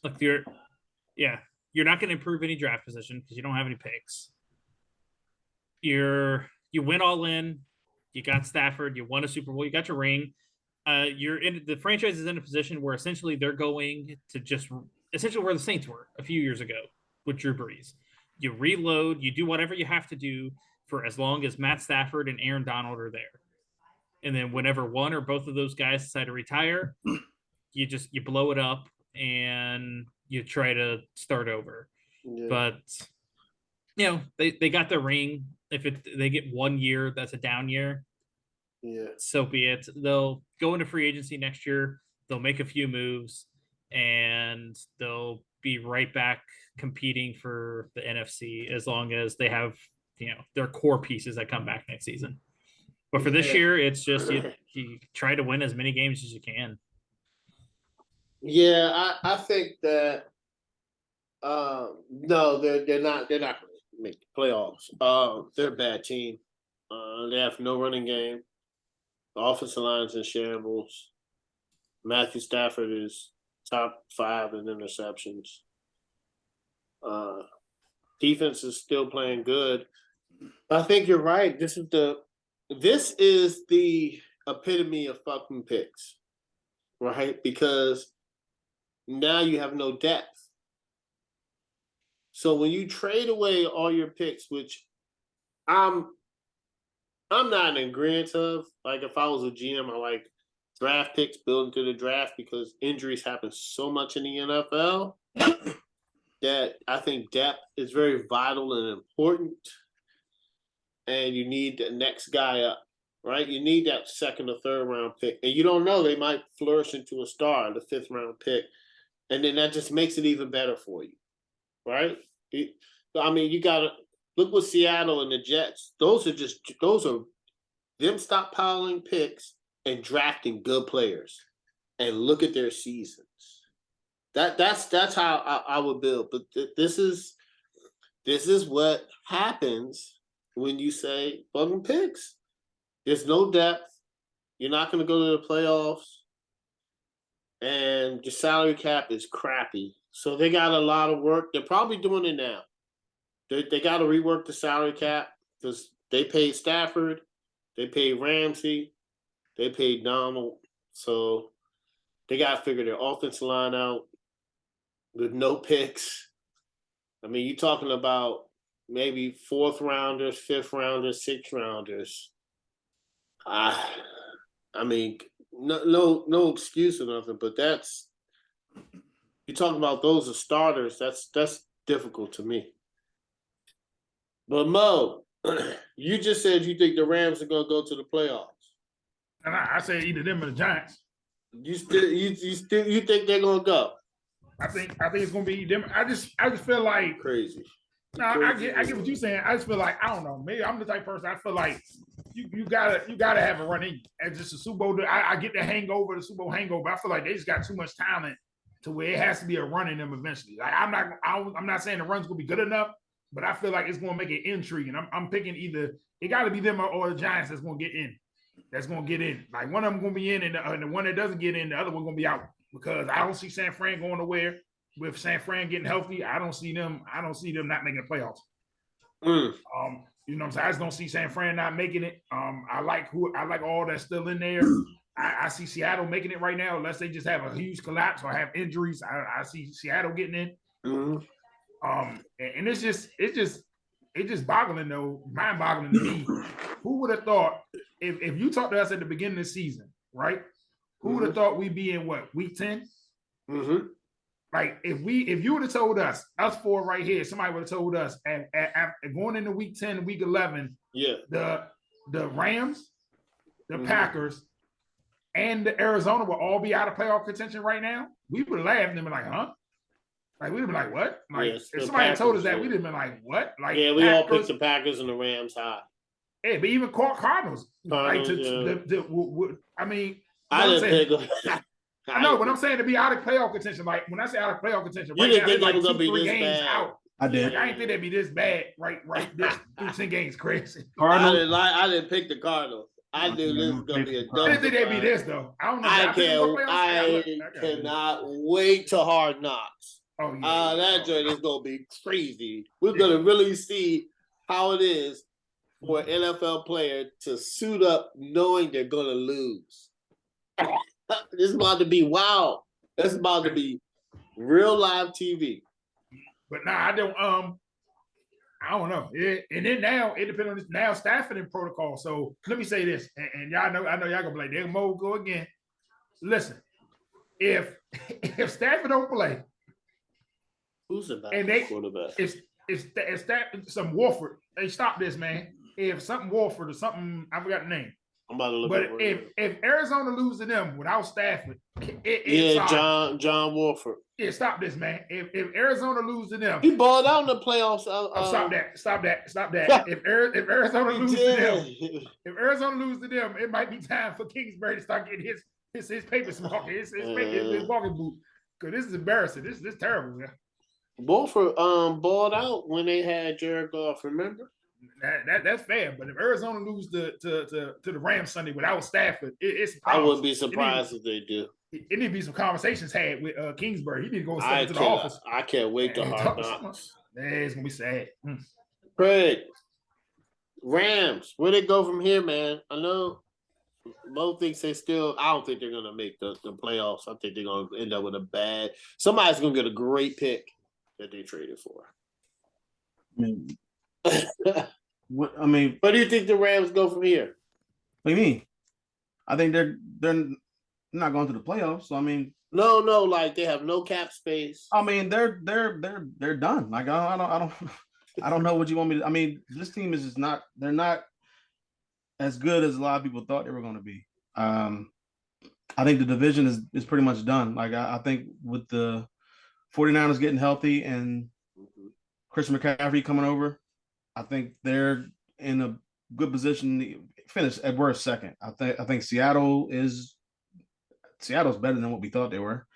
look, you're not going to improve any draft position because you don't have any picks. You went all in. You got Stafford. You won a Super Bowl. You got your ring. The franchise is in a position where essentially they're going to essentially where the Saints were a few years ago with Drew Brees. You reload. You do whatever you have to do for as long as Matt Stafford and Aaron Donald are there. And then whenever one or both of those guys decide to retire, you blow it up and you try to start over. Yeah. But they got the ring. If they get 1 year, that's a down year. Yeah. So be it. They'll go into free agency next year. They'll make a few moves and they'll be right back competing for the NFC as long as they have, their core pieces that come back next season. But for this year, it's just you try to win as many games as you can. Yeah, I think that no, they're not going to make the playoffs. They're a bad team. They have no running game. The offensive line's in shambles. Matthew Stafford is top 5 in interceptions. Defense is still playing good. I think you're right. This is the epitome of fucking picks, right? Because now you have no depth. So when you trade away all your picks, which I'm not in agreement of, like if I was a GM, I like draft picks building to the draft because injuries happen so much in the NFL that I think depth is very vital and important. And you need the next guy up, right? You need that 2nd or 3rd round pick. And you don't know, they might flourish into a star, the 5th round pick. And then that just makes it even better for you, right? I mean, you got to look with Seattle and the Jets. Those are them stockpiling picks and drafting good players. And look at their seasons. That's how I would build. But this is what happens when you say fucking picks. There's no depth. You're not going to go to the playoffs. And your salary cap is crappy. So they got a lot of work. They're probably doing it now. They got to rework the salary cap because they paid Stafford. They paid Ramsey. They paid Donald. So they got to figure their offensive line out with no picks. I mean, you're talking about maybe 4th rounders, 5th rounders, 6th rounders. I mean, no excuse or nothing, but you're talking about those as starters. That's difficult to me. But Mo, you just said you think the Rams are going to go to the playoffs. And I said either them or the Giants. You think they're going to go? I think it's gonna be them. I just feel like Crazy. no, I get what you're saying. I just feel like I don't know. Maybe I'm the type of person. I feel like you gotta have a run in you. And just a Super Bowl. I get the Super Bowl hangover. I feel like they just got too much talent to where it has to be a run in them eventually. Like I'm not saying the run's gonna be good enough, but I feel like it's gonna make it intriguing. I'm picking either it got to be them or the Giants that's gonna get in. That's gonna get in. Like one of them gonna be in, and the one that doesn't get in, the other one gonna be out. Because I don't see San Fran going nowhere. With San Fran getting healthy, I don't see them not making the playoffs. You know what I'm saying? I just don't see San Fran not making it. I like all that's still in there. I see Seattle making it right now, unless they just have a huge collapse or have injuries. I see Seattle getting in. And it's just boggling though, mind-boggling to me. Who would have thought if you talked to us at the beginning of the season, right? Who would have thought we'd be in what, week 10? Like if you would have told us four right here, somebody would have told us at going into week 10, week 11, the Rams, the Packers, and the Arizona will all be out of playoff contention right now, we would have laughed and been like, huh? Like we'd have been like, what? Like if somebody had told us that, we'd have been like, what? Like we all picked the Packers and the Rams high. Yeah, but even Cardinals. I mean, I didn't pick them. I know, but I'm saying to be out of playoff contention. Like when I say out of playoff contention, you right didn't now, think like was 2-3 games bad. out. I did. Like, I didn't think they'd be this bad. Right. This through 10 games, crazy. I didn't pick the Cardinals. I knew this was gonna be a double. I didn't think they'd be this though. I don't know. I cannot wait to Hard Knocks. Oh yeah. That joint is gonna be crazy. We're gonna really see how it is for an NFL player to suit up knowing they're gonna lose. This is about to be wild. This is about to be real live TV. But nah, I don't know. And then now it depends on this now staffing and protocol. So let me say this, and y'all know, I know y'all gonna be like, there Mo go again. Listen, if Stafford don't play, who's about and they quarterback? If some Wolford, they stop this, man. If something Wolford or something, I forgot the name. I'm about to look. But if Arizona loses to them without Stafford, John Wolford. Yeah, stop this, man. If Arizona loses to them, he balled out in the playoffs. Stop that. if Arizona loses to them, it might be time for Kingsbury to start getting his paper smoke, his walking boot. Because this is embarrassing. This is terrible, man. Wolford balled out when they had Jared Goff. Remember? That's fair, but if Arizona loses to the Rams Sunday without Stafford, it's I wouldn't be surprised if they do. It need to be some conversations had with Kingsbury. He need to go step into the office. I can't wait to Hard Knocks. It's gonna be sad. Craig, Rams, where they go from here, man? I know Mo thinks they still. I don't think they're gonna make the playoffs. I think they're gonna end up with a bad. Somebody's gonna get a great pick that they traded for. What do you think the Rams go from here? What do you mean? I think they're not going to the playoffs. So no, like they have no cap space. They're done. Like I don't know what you want me to. This team is just not. They're not as good as a lot of people thought they were going to be. I think the division is pretty much done. Like I think with the 49ers getting healthy and Chris McCaffrey coming over, I think they're in a good position to finish at worst second. I think Seattle's better than what we thought they were.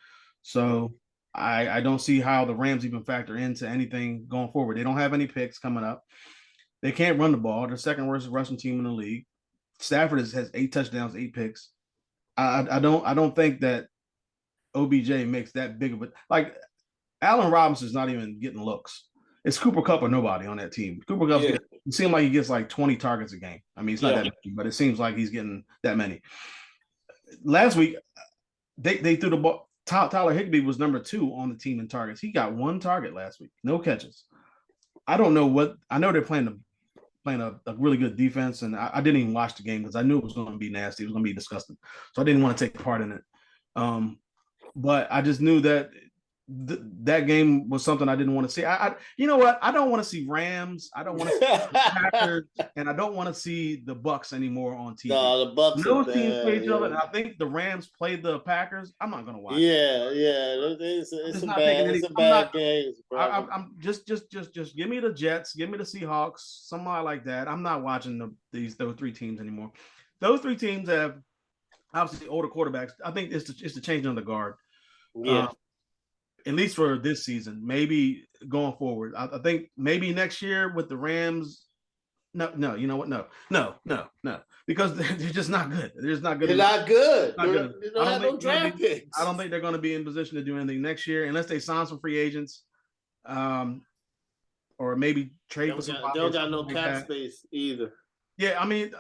So I don't see how the Rams even factor into anything going forward. They don't have any picks coming up. They can't run the ball. They're second worst rushing team in the league. Stafford has 8 touchdowns, 8 picks. I don't think that OBJ makes that big of a like. Allen Robinson's not even getting looks. It's Cooper Kupp or nobody on that team. Cooper Kupp, it seems like he gets like 20 targets a game. It's not that many, but it seems like he's getting that many. Last week, they threw the ball. Tyler Higbee was number 2 on the team in targets. He got 1 target last week, no catches. I don't know what. I know they're playing a really good defense, and I didn't even watch the game because I knew it was going to be nasty. It was going to be disgusting, so I didn't want to take part in it. But I just knew that that game was something I didn't want to see. You know what? I don't want to see Rams. I don't want to see Packers, and I don't want to see the Bucks anymore on TV. No, the Bucks. Those teams play each other, and I think the Rams played the Packers. I'm not gonna watch. Yeah. It's a bad game. I'm just give me the Jets, give me the Seahawks, somebody like that. I'm not watching those three teams anymore. Those three teams have obviously older quarterbacks. I think it's the changing of the guard. Yeah. At least for this season, maybe going forward. I think maybe next year with the Rams. No, you know what? No. Because they're just not good. They're just not good. They're not good. They don't have no draft picks. I don't think they're going to be in position to do anything next year unless they sign some free agents, or maybe trade for somebody. They don't got no cap space either. Yeah, I mean,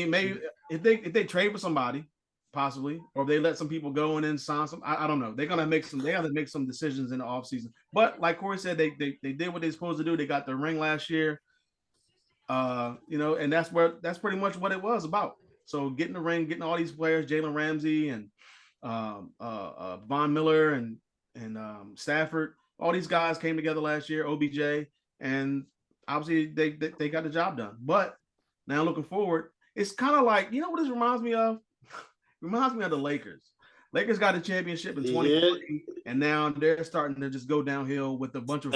maybe if they trade for somebody, possibly, or if they let some people go and then sign some. I don't know. They have to make some decisions in the offseason. But like Corey said, they did what they're supposed to do. They got the ring last year. And that's pretty much what it was about. So getting the ring, getting all these players, Jalen Ramsey and Von Miller and Stafford, all these guys came together last year, OBJ, and obviously they got the job done. But now looking forward, it's kind of like, what this reminds me of? It reminds me of the Lakers. Lakers got a championship in 2020, and now they're starting to just go downhill with a bunch of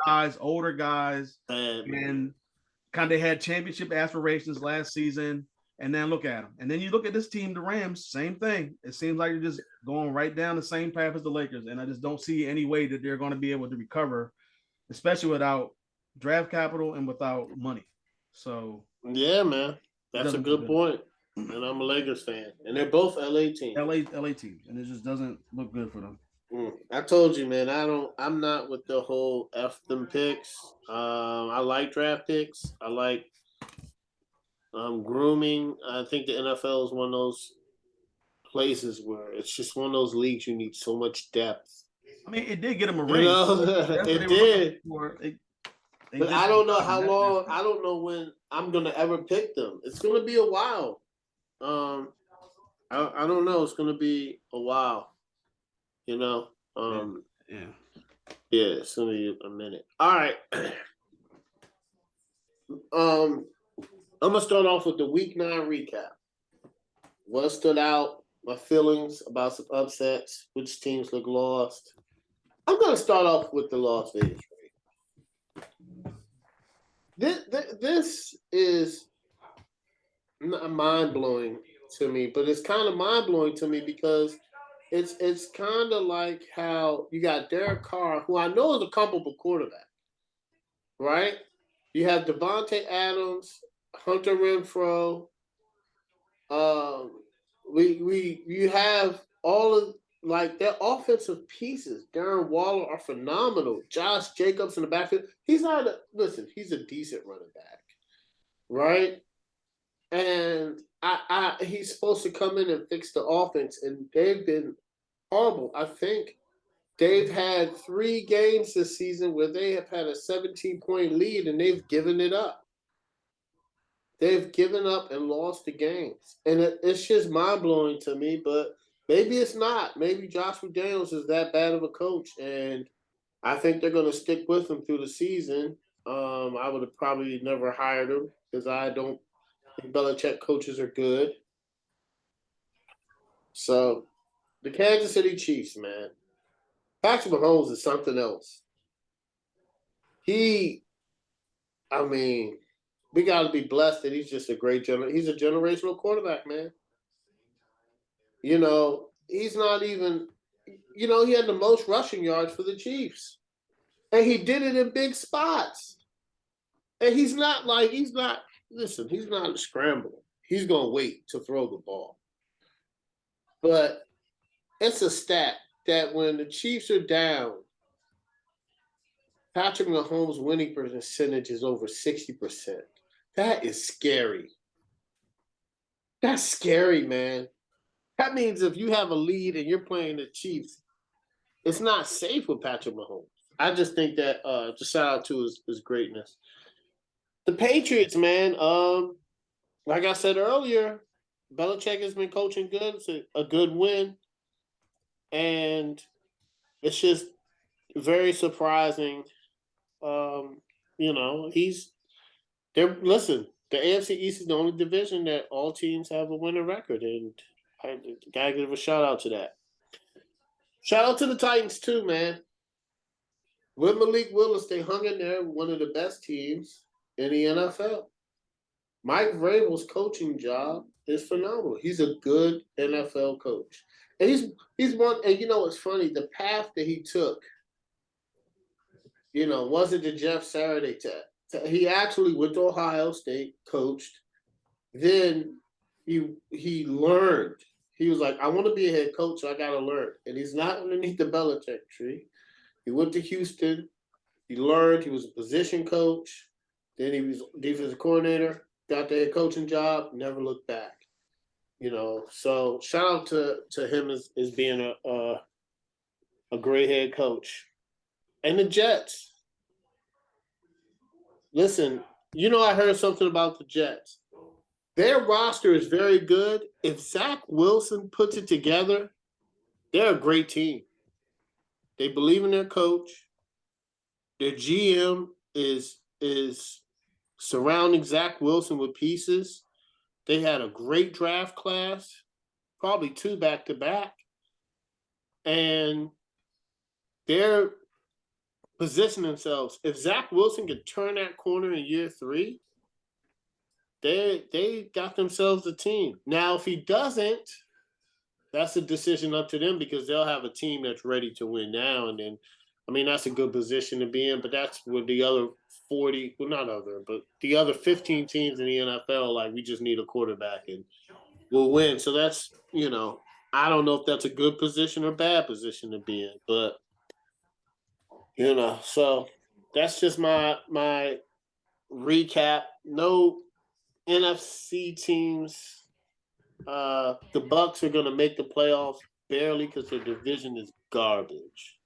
guys, older guys, and kind of had championship aspirations last season, and then look at them. And then you look at this team, the Rams, same thing. It seems like you're just going right down the same path as the Lakers, and I just don't see any way that they're going to be able to recover, especially without draft capital and without money. So yeah, man, that's a good point. And I'm a Lakers fan, and they're both LA teams. LA teams, and it just doesn't look good for them. I told you, man. I'm not with the whole F them picks. I like draft picks. I like grooming. I think the NFL is one of those places where it's just one of those leagues you need so much depth. I mean, it did get them a ring. It did. But I don't know how long. I don't know when I'm gonna ever pick them. It's gonna be a while. I don't know. It's gonna be a while. Yeah, it's gonna be a minute. All right. I'm gonna start off with the week 9 recap. What stood out, my feelings about some upsets, which teams look lost. I'm gonna start off with the Las Vegas Raiders. This is mind blowing to me, but it's kind of mind blowing to me because it's kind of like how you got Derek Carr, who I know is a comparable quarterback, right? You have Devontae Adams, Hunter Renfrow. You have all of like their offensive pieces. Darren Waller are phenomenal. Josh Jacobs in the backfield. He's a decent running back, right? And he's supposed to come in and fix the offense, and they've been horrible. I think they've had 3 games this season where they have had a 17-point lead, and they've given it up. They've given up and lost the games. And it's just mind-blowing to me, but maybe it's not. Maybe Josh McDaniels is that bad of a coach, and I think they're going to stick with him through the season. I would have probably never hired him because I don't think Belichick coaches are good. So, the Kansas City Chiefs, man. Patrick Mahomes is something else. We got to be blessed that he's just a great he's a generational quarterback, man. He's not even, he had the most rushing yards for the Chiefs. And he did it in big spots. And he's not a scramble. He's going to wait to throw the ball. But it's a stat that when the Chiefs are down, Patrick Mahomes' winning percentage is over 60%. That is scary. That's scary, man. That means if you have a lead and you're playing the Chiefs, it's not safe with Patrick Mahomes. I just think that to shout out to his greatness. The Patriots, man, like I said earlier, Belichick has been coaching good. It's a good win. And it's just very surprising. You know, listen, the AFC East is the only division that all teams have a winning record, and I gotta give a shout out to that. Shout out to the Titans too, man. With Malik Willis, they hung in there, one of the best teams in the NFL. Mike Vrabel's coaching job is phenomenal. He's a good NFL coach. And he's one, and you know what's funny? The path that he took, you know, wasn't the Jeff Saturday test. He actually went to Ohio State, coached. Then he learned. He was like, I want to be a head coach, so I got to learn. And he's not underneath the Belichick tree. He went to Houston. He learned. He was a position coach. Then he was defensive coordinator. Got the head coaching job. Never looked back. You know, so shout out to him as being a great head coach. And the Jets. Listen, you know, I heard something about the Jets. Their roster is very good. If Zach Wilson puts it together, they're a great team. They believe in their coach. Their GM is surrounding Zach Wilson with pieces. They had a great draft class, probably 2 back-to-back. And they're positioning themselves. If Zach Wilson could turn that corner in year 3, they got themselves a team. Now, if he doesn't, that's a decision up to them because they'll have a team that's ready to win now. And then, I mean, that's a good position to be in, but that's with the other 40, well, not other, but the other 15 teams in the NFL, like, we just need a quarterback and we'll win. So that's, you know, I don't know if that's a good position or bad position to be in, but, you know, so that's just my recap. No NFC teams. The Bucs are going to make the playoffs barely because their division is garbage.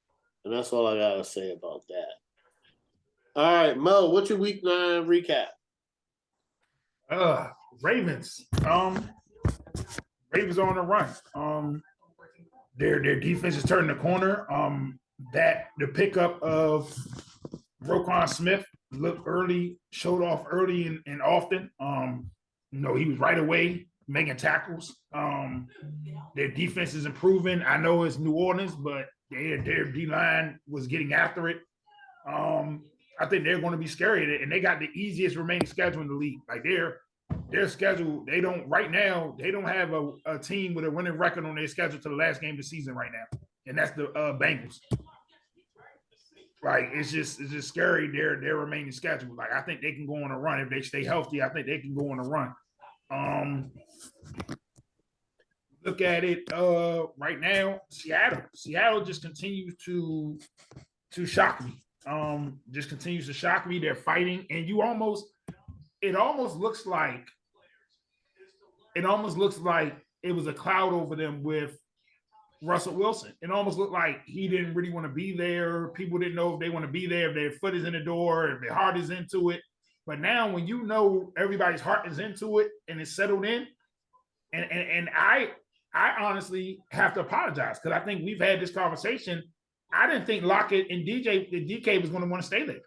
And that's all I got to say about that. All right, Mo, what's your week 9 recap? Ravens. Ravens are on the run. Their defense is turning the corner. That the pickup of Roquan Smith showed off early and often. You know, he was right away making tackles. Their defense is improving. I know it's New Orleans, but their D-line was getting after it. I think they're going to be scary, and they got the easiest remaining schedule in the league. Like their schedule, they don't have a team with a winning record on their schedule to the last game of the season right now, and that's the Bengals. Like it's just scary their remaining schedule. Like I think they can go on a run if they stay healthy. I think they can go on a run. Look at it right now. Seattle just continues to shock me. Just continues to shock me. They're fighting, and it almost looks like it was a cloud over them with Russell Wilson. It almost looked like he didn't really want to be there. People didn't know if they want to be there, if their foot is in the door, if their heart is into it. But now when you know everybody's heart is into it and it's settled in, and I honestly have to apologize because I think we've had this conversation. I didn't think Lockett and DK was going to want to stay there.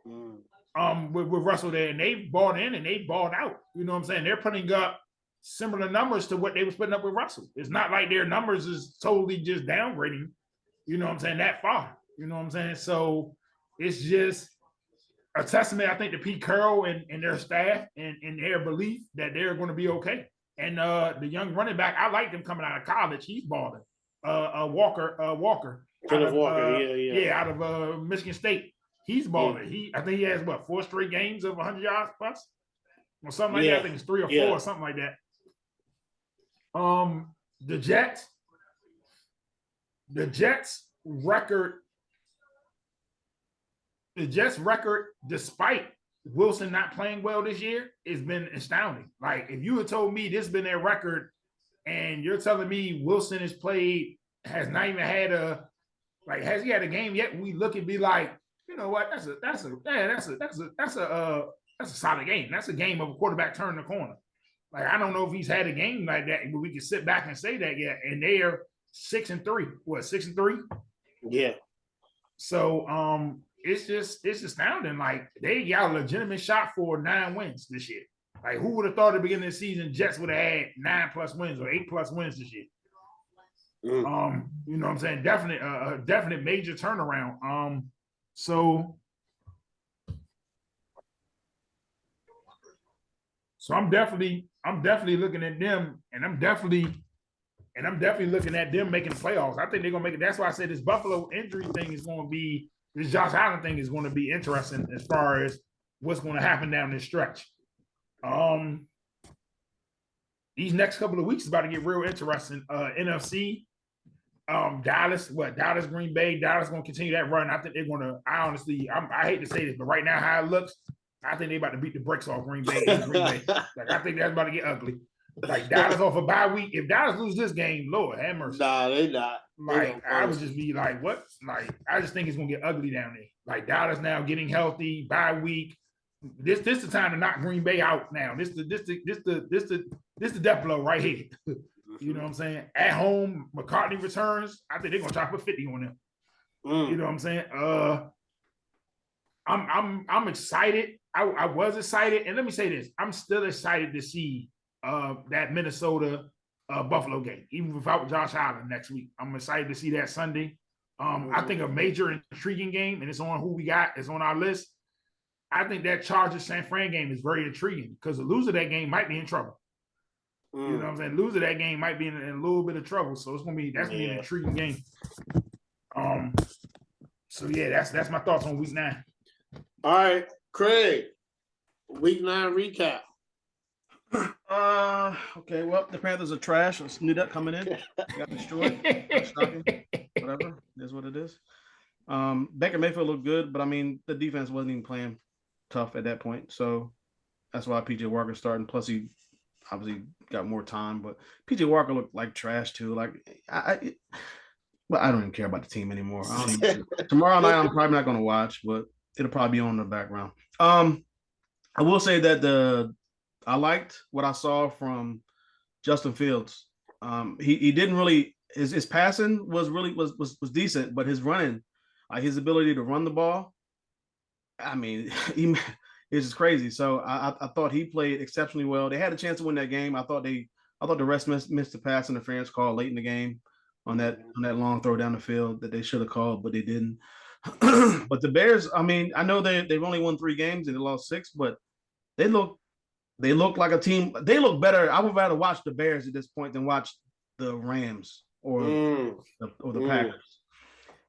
With Russell there, and they bought in and they bought out. You know what I'm saying? They're putting up similar numbers to what they was putting up with Russell. It's not like their numbers is totally just downgrading, you know what I'm saying, that far. You know what I'm saying? So it's just a testament, I think, to Pete Carroll and their staff and their belief that they're going to be okay. And the young running back, I like him coming out of college. He's balling. Walker. Kenneth Walker, out of Michigan State. He's balling. I think he has 4 straight games of 100 yards plus, or something like that. I think it's 3 or 4 or something like that. The Jets record, despite Wilson not playing well this year, has been astounding. Like if you had told me this has been their record, and you're telling me Wilson has not even had has he had a game yet? We look and be like, you know what? That's a solid game. That's a game of a quarterback turning the corner. Like I don't know if he's had a game like that, but we can sit back and say that yet. And they are 6-3. What, 6-3? Yeah. So it's astounding. Like they got a legitimate shot for 9 wins this year. Like who would have thought at the beginning of the season Jets would have had 9+ wins or 8+ wins this year? You know what I'm saying? Definite, definite major turnaround. So I'm definitely looking at them, and I'm definitely looking at them making the playoffs. I think they're gonna make it. That's why I said this Buffalo injury thing is going to be, this Josh Allen thing is going to be interesting as far as what's going to happen down this stretch. These next couple of weeks is about to get real interesting. NFC, Dallas, Green Bay. Dallas going to continue that run. I think they're going to. I hate to say this, but right now how it looks, I think they're about to beat the brakes off Green Bay. Like I think that's about to get ugly. Like Dallas off a bye week. If Dallas lose this game, Lord have mercy. Nah, they not. Like I would just be like, what? Like I just think it's gonna get ugly down there. Like Dallas now getting healthy, bye week. This the time to knock Green Bay out now. This the death blow right here. You know what I'm saying? At home, McCartney returns. I think they're gonna try to put 50 on them. You know what I'm saying? I'm excited. I was excited, and let me say this: I'm still excited to see that Minnesota Buffalo game, even without Josh Allen next week. I'm excited to see that Sunday. I think a major intriguing game, and it's on who we got. It's on our list. I think that Chargers San Fran game is very intriguing because the loser of that game might be in trouble. You know what I'm saying? Loser of that game might be in a little bit of trouble. So that's gonna be an intriguing game. So yeah, that's my thoughts on week 9. All right, Craig. Week 9 recap. Okay, well, the Panthers are trash. I knew that coming in. Got destroyed. Whatever. That's what it is. Baker Mayfield looked good, but I mean, the defense wasn't even playing tough at that point. So that's why PJ Walker starting. Plus, he obviously got more time, but PJ Walker looked like trash too. Like, I don't even care about the team anymore. Tomorrow night, I'm probably not going to watch, but it'll probably be on in the background. I will say that I liked what I saw from Justin Fields. He didn't really his passing was decent, but his running, his ability to run the ball, I mean, it's just crazy. So I thought he played exceptionally well. They had a chance to win that game. I thought the refs missed the pass interference call late in the game on that long throw down the field that they should have called, but they didn't. But the Bears, I mean, I know they've only won 3 games and they lost 6, but they look like a team. They look better. I would rather watch the Bears at this point than watch the Rams or the Packers.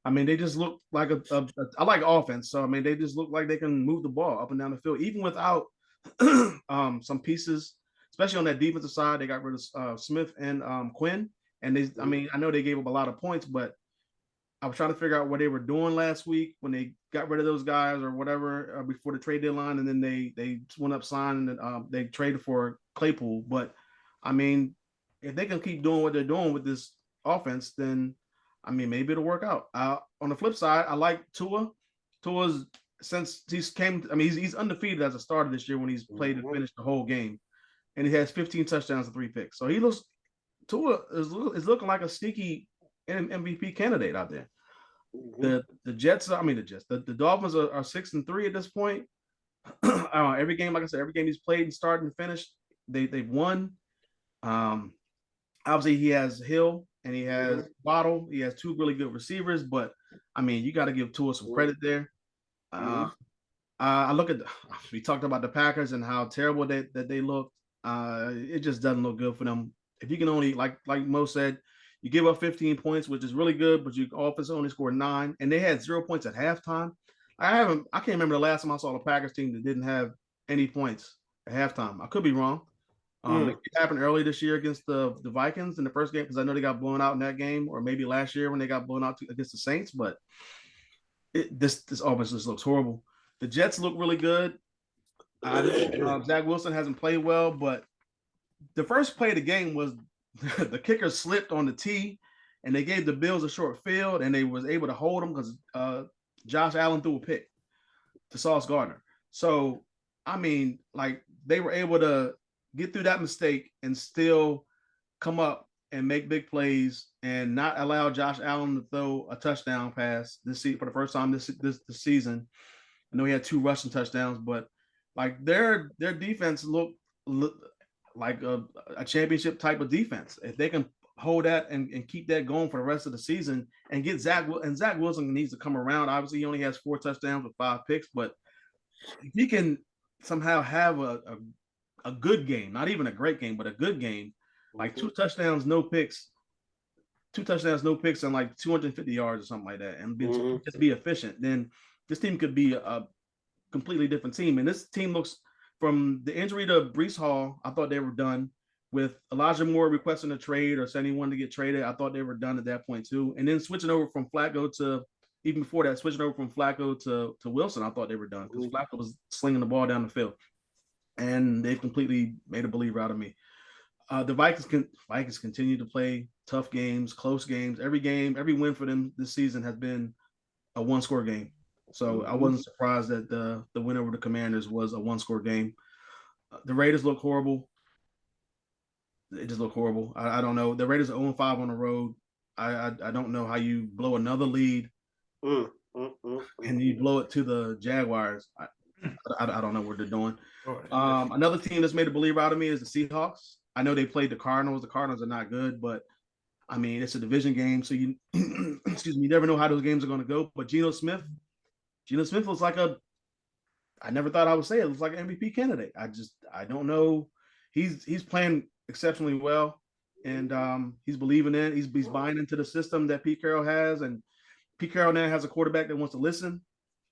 I mean, they just look like I like offense. So, I mean, they just look like they can move the ball up and down the field, even without some pieces, especially on that defensive side. They got rid of Smith and Quinn. And I know they gave up a lot of points, but I was trying to figure out what they were doing last week when they got rid of those guys or whatever before the trade deadline, and then they went up signing and they traded for Claypool. But I mean, if they can keep doing what they're doing with this offense, then I mean maybe it'll work out. On the flip side, I like Tua. Tua's since he's he's undefeated as a starter this year when he's played and finished the whole game, and he has 15 touchdowns and 3 picks. So Tua is looking like a sneaky MVP candidate out there. The Dolphins are 6-3 at this point. Every game, like I said, every game he's played and started and finished, they've won. Obviously he has Hill and he has Waddle. He has 2 really good receivers, but I mean, you got to give Tua some credit there. I look at we talked about the Packers and how terrible that they look. It just doesn't look good for them. If you can only, like Mo said, you give up 15 points, which is really good, but you offense only scored 9, and they had 0 points at halftime. I can't remember the last time I saw the Packers team that didn't have any points at halftime. I could be wrong. It happened early this year against the Vikings in the first game because I know they got blown out in that game, or maybe last year when they got blown out against the Saints. But this offense just looks horrible. The Jets look really good. Zach Wilson hasn't played well, but the first play of the game was the kicker slipped on the tee, and they gave the Bills a short field, and they was able to hold them because Josh Allen threw a pick to Sauce Gardner. So, I mean, like they were able to get through that mistake and still come up and make big plays and not allow Josh Allen to throw a touchdown pass this season for the first time this season. I know he had 2 rushing touchdowns, but like their defense look like a championship type of defense. If they can hold that and keep that going for the rest of the season and get Zach Wilson needs to come around. Obviously, he only has 4 touchdowns with 5 picks, but if he can somehow have a good game, not even a great game, but a good game, like 2 touchdowns, no picks, and like 250 yards or something like that, and just be efficient, then this team could be a completely different team. And this team looks, from the injury to Breece Hall, I thought they were done. With Elijah Moore requesting a trade or saying he wanted to get traded, I thought they were done at that point too. And then switching over from Flacco to, even before that, switching over from Flacco to Wilson, I thought they were done because Flacco was slinging the ball down the field. And they've completely made a believer out of me. The Vikings continue to play tough games, close games. Every win for them this season has been a 1-score game. So I wasn't surprised that the win over the Commanders was a 1-score game. The Raiders look horrible. It just looked horrible. I don't know. The Raiders are 0-5 on the road. I don't know how you blow another lead and you blow it to the Jaguars. I don't know what they're doing. Another team that's made a believer out of me is the Seahawks. I know they played the Cardinals. The Cardinals are not good, but I mean, it's a division game, so you excuse me, you never know how those games are going to go. But Geno Smith looks like I never thought I would say it. Looks like an MVP candidate. I don't know. He's playing exceptionally well, and he's believing in. He's buying into the system that Pete Carroll has, and Pete Carroll now has a quarterback that wants to listen.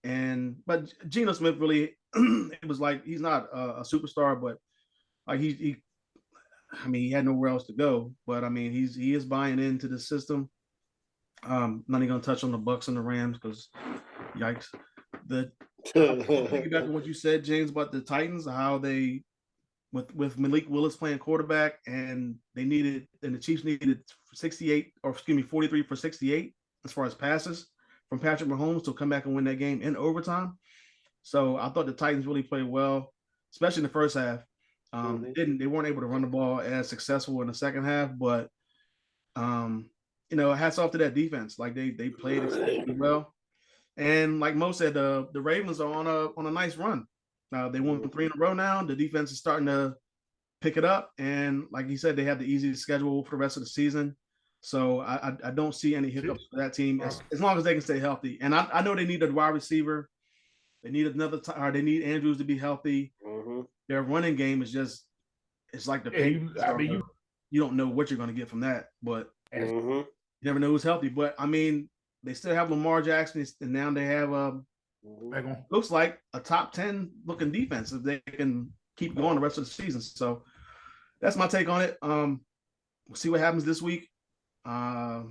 But Geno Smith really, it was like he's not a superstar, but like he had nowhere else to go. But I mean, he is buying into the system. Not even gonna touch on the Bucs and the Rams because yikes. Think about what you said, James, about the Titans, how they with Malik Willis playing quarterback, and the Chiefs needed 43 for 68 as far as passes from Patrick Mahomes to come back and win that game in overtime. So I thought the Titans really played well, especially in the first half. They weren't able to run the ball as successful in the second half, but hats off to that defense. Like they played extremely well. And like Mo said, the Ravens are on a nice run. They won 3 in a row now. The defense is starting to pick it up, and like you said, they have the easiest schedule for the rest of the season. So I don't see any hiccups for that team as long as they can stay healthy. And I know they need a wide receiver. They need they need Andrews to be healthy. Their running game is it's like the you don't know what you're going to get from that, but you never know who's healthy. But I mean, they still have Lamar Jackson, and now they have looks like a top 10 looking defense if they can keep going the rest of the season. So that's my take on it. We'll see what happens this week. I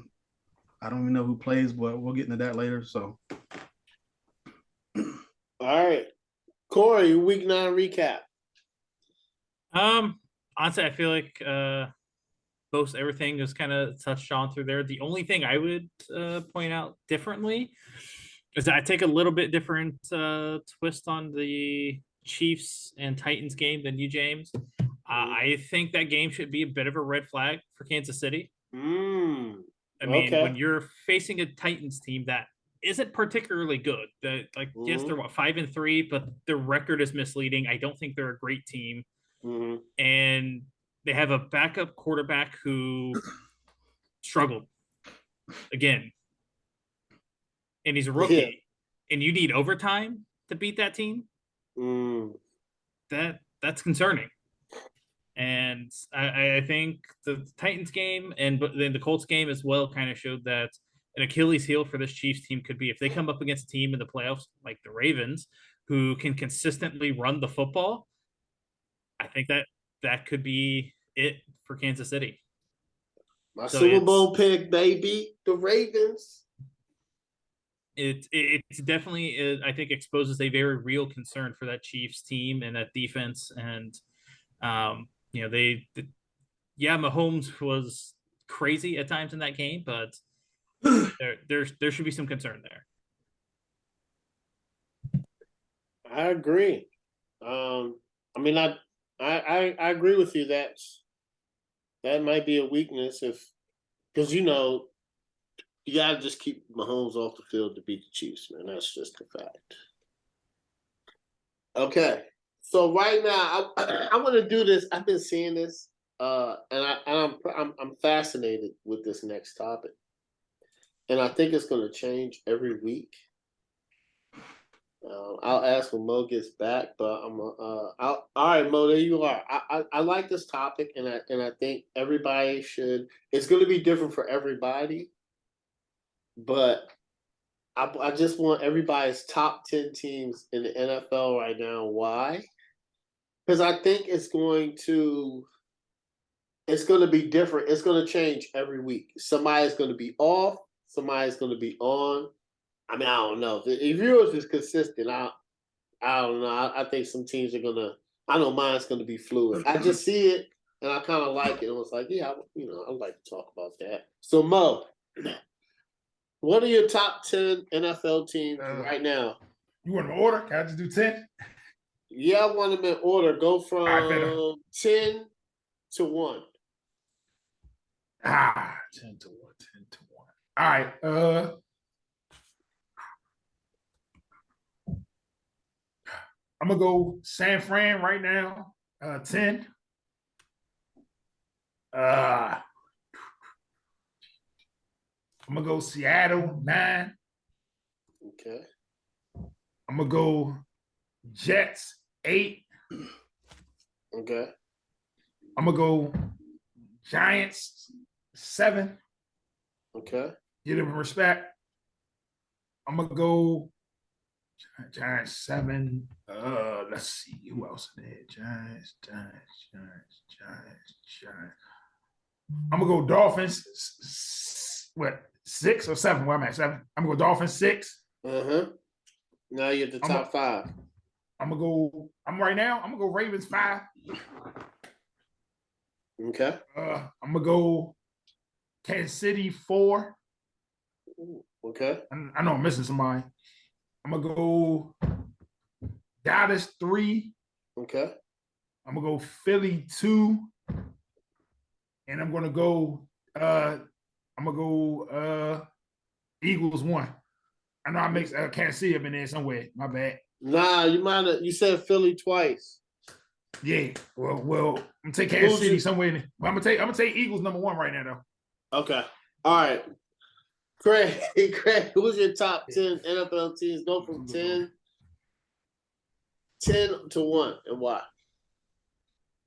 don't even know who plays, but we'll get into that later. So, all right, Corey, week 9 recap. Honestly, I feel like most everything is kind of touched on through there. The only thing I would point out differently is that I take a little bit different twist on the Chiefs and Titans game than you, James. I think that game should be a bit of a red flag for Kansas City. I mean, when you're facing a Titans team that isn't particularly good, yes, they're 5-3, but their record is misleading. I don't think they're a great team. And they have a backup quarterback who struggled again. And he's a rookie, and you need overtime to beat that team. That's concerning. And I think the Titans game and then the Colts game as well kind of showed that an Achilles heel for this Chiefs team could be if they come up against a team in the playoffs like the Ravens who can consistently run the football. I think that could be it for Kansas City. My Super Bowl pick, baby, the Ravens. It's definitely, I think, exposes a very real concern for that Chiefs team and that defense. And, Mahomes was crazy at times in that game, but there should be some concern there. I agree. I agree with you. That That might be a weakness because you gotta just keep Mahomes off the field to beat the Chiefs, man. That's just a fact. Okay, so right now I want to do this. I've been seeing this, and I'm fascinated with this next topic, and I think it's going to change every week. I'll ask when Mo gets back, but all right, Mo, there you are. I like this topic, and I think everybody should. It's going to be different for everybody, but I just want everybody's top 10 teams in the NFL right now. Why? Because I think it's going to be different. It's going to change every week. Somebody's going to be off. Somebody's going to be on. I mean, I don't know. If yours is consistent, I don't know. I think some teams are gonna. I know mine's gonna be fluid. I just see it and I kind of like it. It was like, yeah, I'd like to talk about that. So Mo, what are your top 10 NFL teams right now? You want them in order? Can I just do 10? Yeah, I want them in order. Go from right, 10 to 1. 10 to 1, 10 to 1. All right. I'm gonna go San Fran right now. 10. I'm gonna go Seattle 9. Okay. I'm gonna go Jets 8. Okay. I'm gonna go Giants 7. Okay. Give them respect. I'm gonna go Giants 7. Let's see who else in there. Giants. I'm gonna go Dolphins. What, 6 or 7? Where am I at? 7. I'm gonna go Dolphins 6. Now you're at the top 5. I'm gonna go Ravens 5. Okay. I'm gonna go Kansas City 4. Okay. I know I'm missing somebody. I'm gonna go Dallas 3. Okay. I'm gonna go Philly 2. And I'm gonna go Eagles 1. I know I mixed Kansas City up in there somewhere. My bad. Nah, you said Philly twice. Yeah. Well, I'm gonna take Kansas City somewhere in there. But I'm gonna take Eagles number 1 right now though. Okay. All right. Craig, who's your top 10 NFL teams? Go from 10 to 1 and why?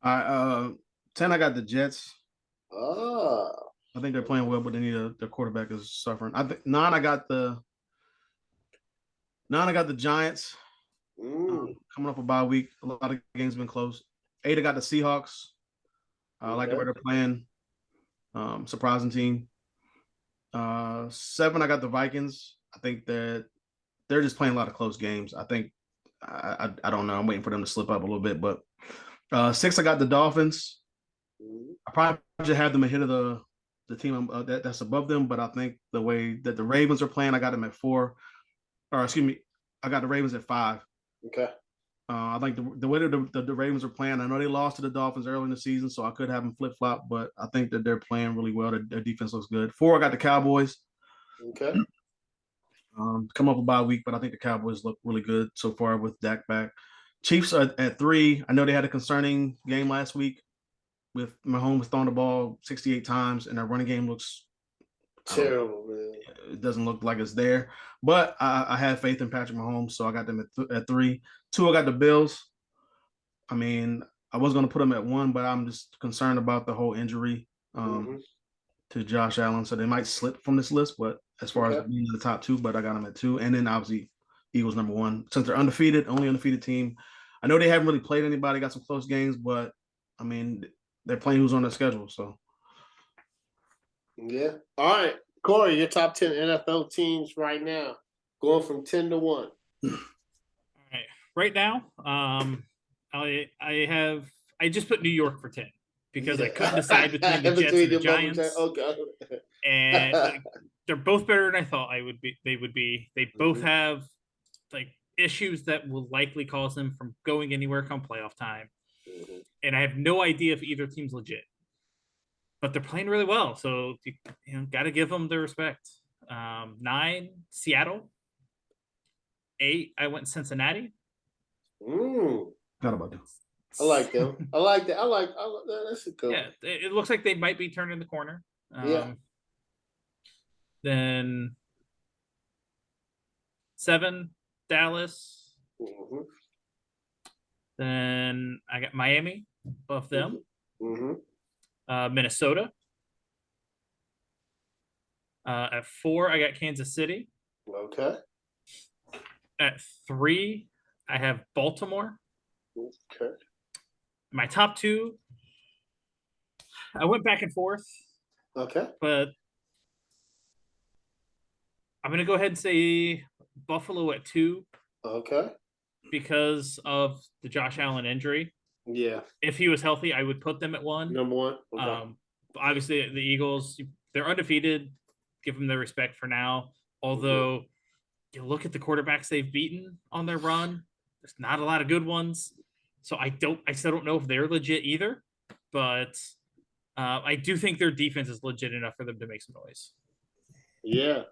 10 I got the Jets. Oh. I think they're playing well, but they need their quarterback is suffering. I think 9 I got the Giants. Coming up a bye week. A lot of games have been close. 8 I got the Seahawks. I like the way they're playing. Surprising team. 7 I got the Vikings. I think that they're just playing a lot of close games. I think I don't know. I'm waiting for them to slip up a little bit, but 6 I got the Dolphins. I probably should have them ahead of the team that's above them, but I think the way that the Ravens are playing, I got them at 4. Or excuse me, I got the Ravens at 5. Okay. I think the way that the Ravens are playing, I know they lost to the Dolphins early in the season, so I could have them flip-flop, but I think that they're playing really well. Their defense looks good. 4, I got the Cowboys. Okay. Come up a bye week, but I think the Cowboys look really good so far with Dak back. Chiefs are at 3. I know they had a concerning game last week with Mahomes throwing the ball 68 times, and their running game looks terrible, man. It doesn't look like it's there. But I have faith in Patrick Mahomes, so I got them at 3. 2, I got the Bills. I mean, I was going to put them at 1, but I'm just concerned about the whole injury to Josh Allen, so they might slip from this list. But as far as being in the top 2, but I got them at 2, and then obviously Eagles number 1 since they're undefeated, only undefeated team. I know they haven't really played anybody, got some close games, but I mean they're playing who's on their schedule. So yeah, all right, Corey, your top 10 NFL teams right now, going from 10 to 1. All right, right now, I just put New York for 10 because I couldn't decide between the Jets and the Giants. Okay. And they're both better than I thought they would be. They both have like issues that will likely cause them from going anywhere come playoff time. And I have no idea if either team's legit. but they're playing really well. So got to give them their respect. 9, Seattle. 8, I went Cincinnati. Forgot about them. I like them. I like that. I like that's a good. Yeah, it looks like they might be turning the corner. Yeah. Then 7, Dallas. Mm-hmm. Then I got Miami above them. Mm-hmm. Minnesota. At 4, I got Kansas City. Okay. At 3, I have Baltimore. Okay. My top 2, I went back and forth. Okay. But I'm going to go ahead and say Buffalo at 2. Okay. Because of the Josh Allen injury. Yeah. If he was healthy, I would put them at 1. Number 1. Okay. Obviously, the Eagles, they're undefeated. Give them their respect for now. Although, you look at the quarterbacks they've beaten on their run, there's not a lot of good ones. So I still don't know if they're legit either. But I do think their defense is legit enough for them to make some noise. Yeah.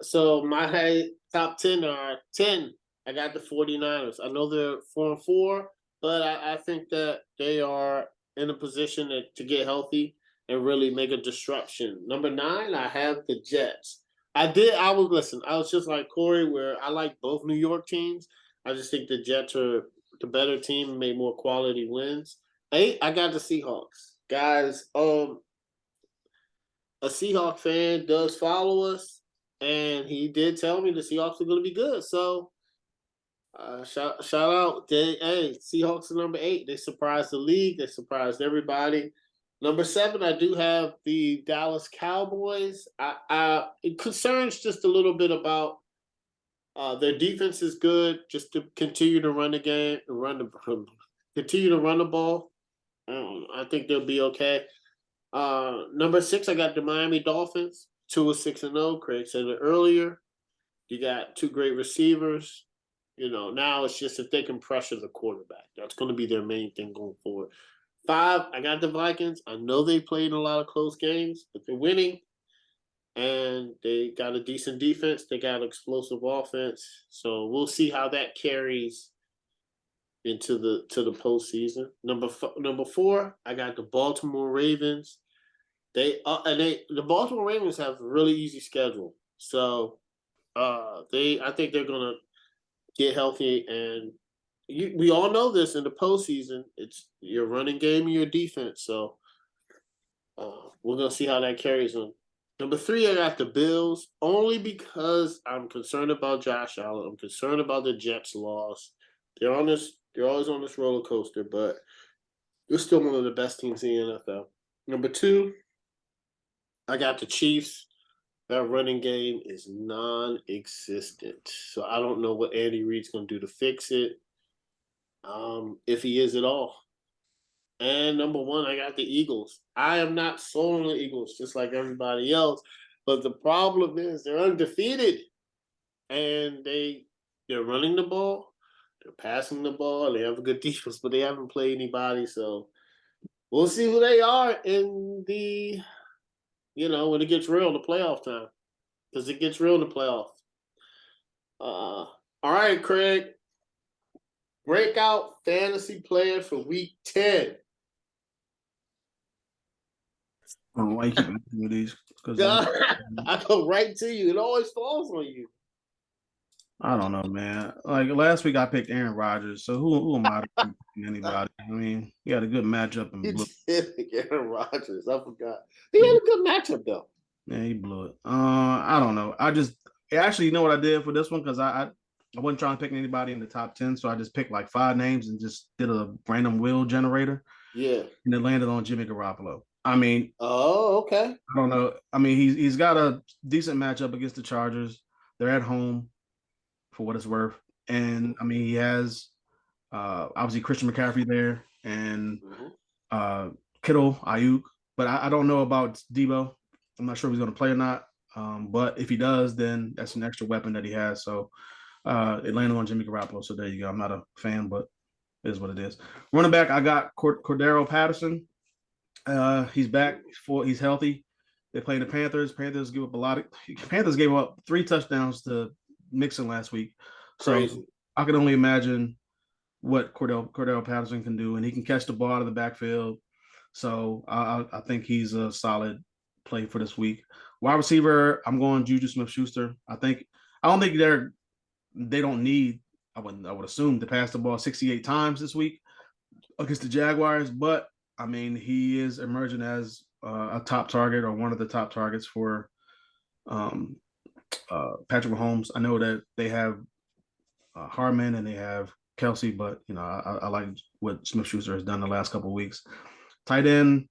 So my top 10 are 10. I got the 49ers. I know they're 4-4, but I think that they are in a position to get healthy and really make a disruption. Number 9, I have the Jets. I was just like Corey, where I like both New York teams. I just think the Jets are the better team and made more quality wins. 8, I got the Seahawks. Guys, a Seahawks fan does follow us, and he did tell me the Seahawks are going to be good. So, shout out, hey, Seahawks are number 8. They surprised the league. They surprised everybody. Number 7, I do have the Dallas Cowboys. It concerns just a little bit about their defense is good. Just to continue to run the game, continue to run the ball. I think they'll be okay. Number 6, I got the Miami Dolphins. 2-6-0. Craig said it earlier. You got 2 great receivers. Now it's just if they can pressure the quarterback. That's going to be their main thing going forward. 5, I got the Vikings. I know they played in a lot of close games, but they're winning. And they got a decent defense. They got explosive offense. So we'll see how that carries into the postseason. Number 4, I got the Baltimore Ravens. The Baltimore Ravens have a really easy schedule. So I think they're gonna get healthy, and we all know this in the postseason. It's your running game and your defense. So we're gonna see how that carries on. Number 3, I got the Bills, only because I'm concerned about Josh Allen. I'm concerned about the Jets' loss. They're always on this roller coaster, but they're still one of the best teams in the NFL. Number 2, I got the Chiefs. That running game is non-existent. So I don't know what Andy Reid's going to do to fix it, if he is at all. And number 1, I got the Eagles. I am not sold on the Eagles, just like everybody else. But the problem is they're undefeated. And they're running the ball. They're passing the ball. They have a good defense, but they haven't played anybody. So we'll see who they are in the, when it gets real, the playoff time. Because it gets real in the playoffs. All right, Craig. Breakout fantasy player for week 10. Why you keep asking me these? I go right to you. It always falls on you. I don't know, man. Like last week, I picked Aaron Rodgers. So who am I to pick anybody? I mean, he had a good matchup and blew. Aaron Rodgers. I forgot. He had a good matchup though. Yeah, he blew it. I don't know. Actually, you know what I did for this one? Because I wasn't trying to pick anybody in the top 10, so I just picked like 5 names and just did a random wheel generator. Yeah. And it landed on Jimmy Garoppolo. I mean, oh, okay. I don't know. I mean, he's got a decent matchup against the Chargers. They're at home, for what it's worth. And I mean, he has obviously Christian McCaffrey there and Kittle, Ayuk. But I don't know about Debo. I'm not sure if he's going to play or not. But if he does, then that's an extra weapon that he has. So it landed on Jimmy Garoppolo. So there you go. I'm not a fan, but it is what it is. Running back, I got Cordero Patterson. He's back. He's healthy. They're playing the Panthers. Panthers gave up 3 touchdowns to Mixon last week. Crazy. So I can only imagine what Cordell Patterson can do, and he can catch the ball out of the backfield. So I think he's a solid play for this week. Wide receiver, I'm going Juju Smith-Schuster. I don't think they don't need. I would assume to pass the ball 68 times this week against the Jaguars, but I mean he is emerging as a top target or one of the top targets for Patrick Mahomes. I know that they have Harmon and they have Kelsey, but I like what Smith-Schuster has done the last couple of weeks. Tight end,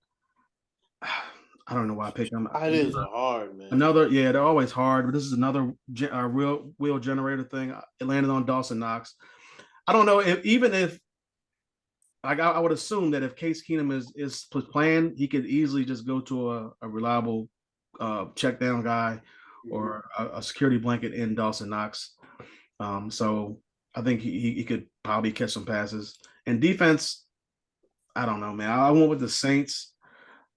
I don't know why I picked him. Tight ends are hard, man. They're always hard, but this is another real wheel generator thing. It landed on Dawson Knox. I don't know if I would assume that if Case Keenum is playing, he could easily just go to a reliable check down guy or a security blanket in Dawson Knox. So I think he could probably catch some passes. And defense, I don't know, man. I went with the Saints.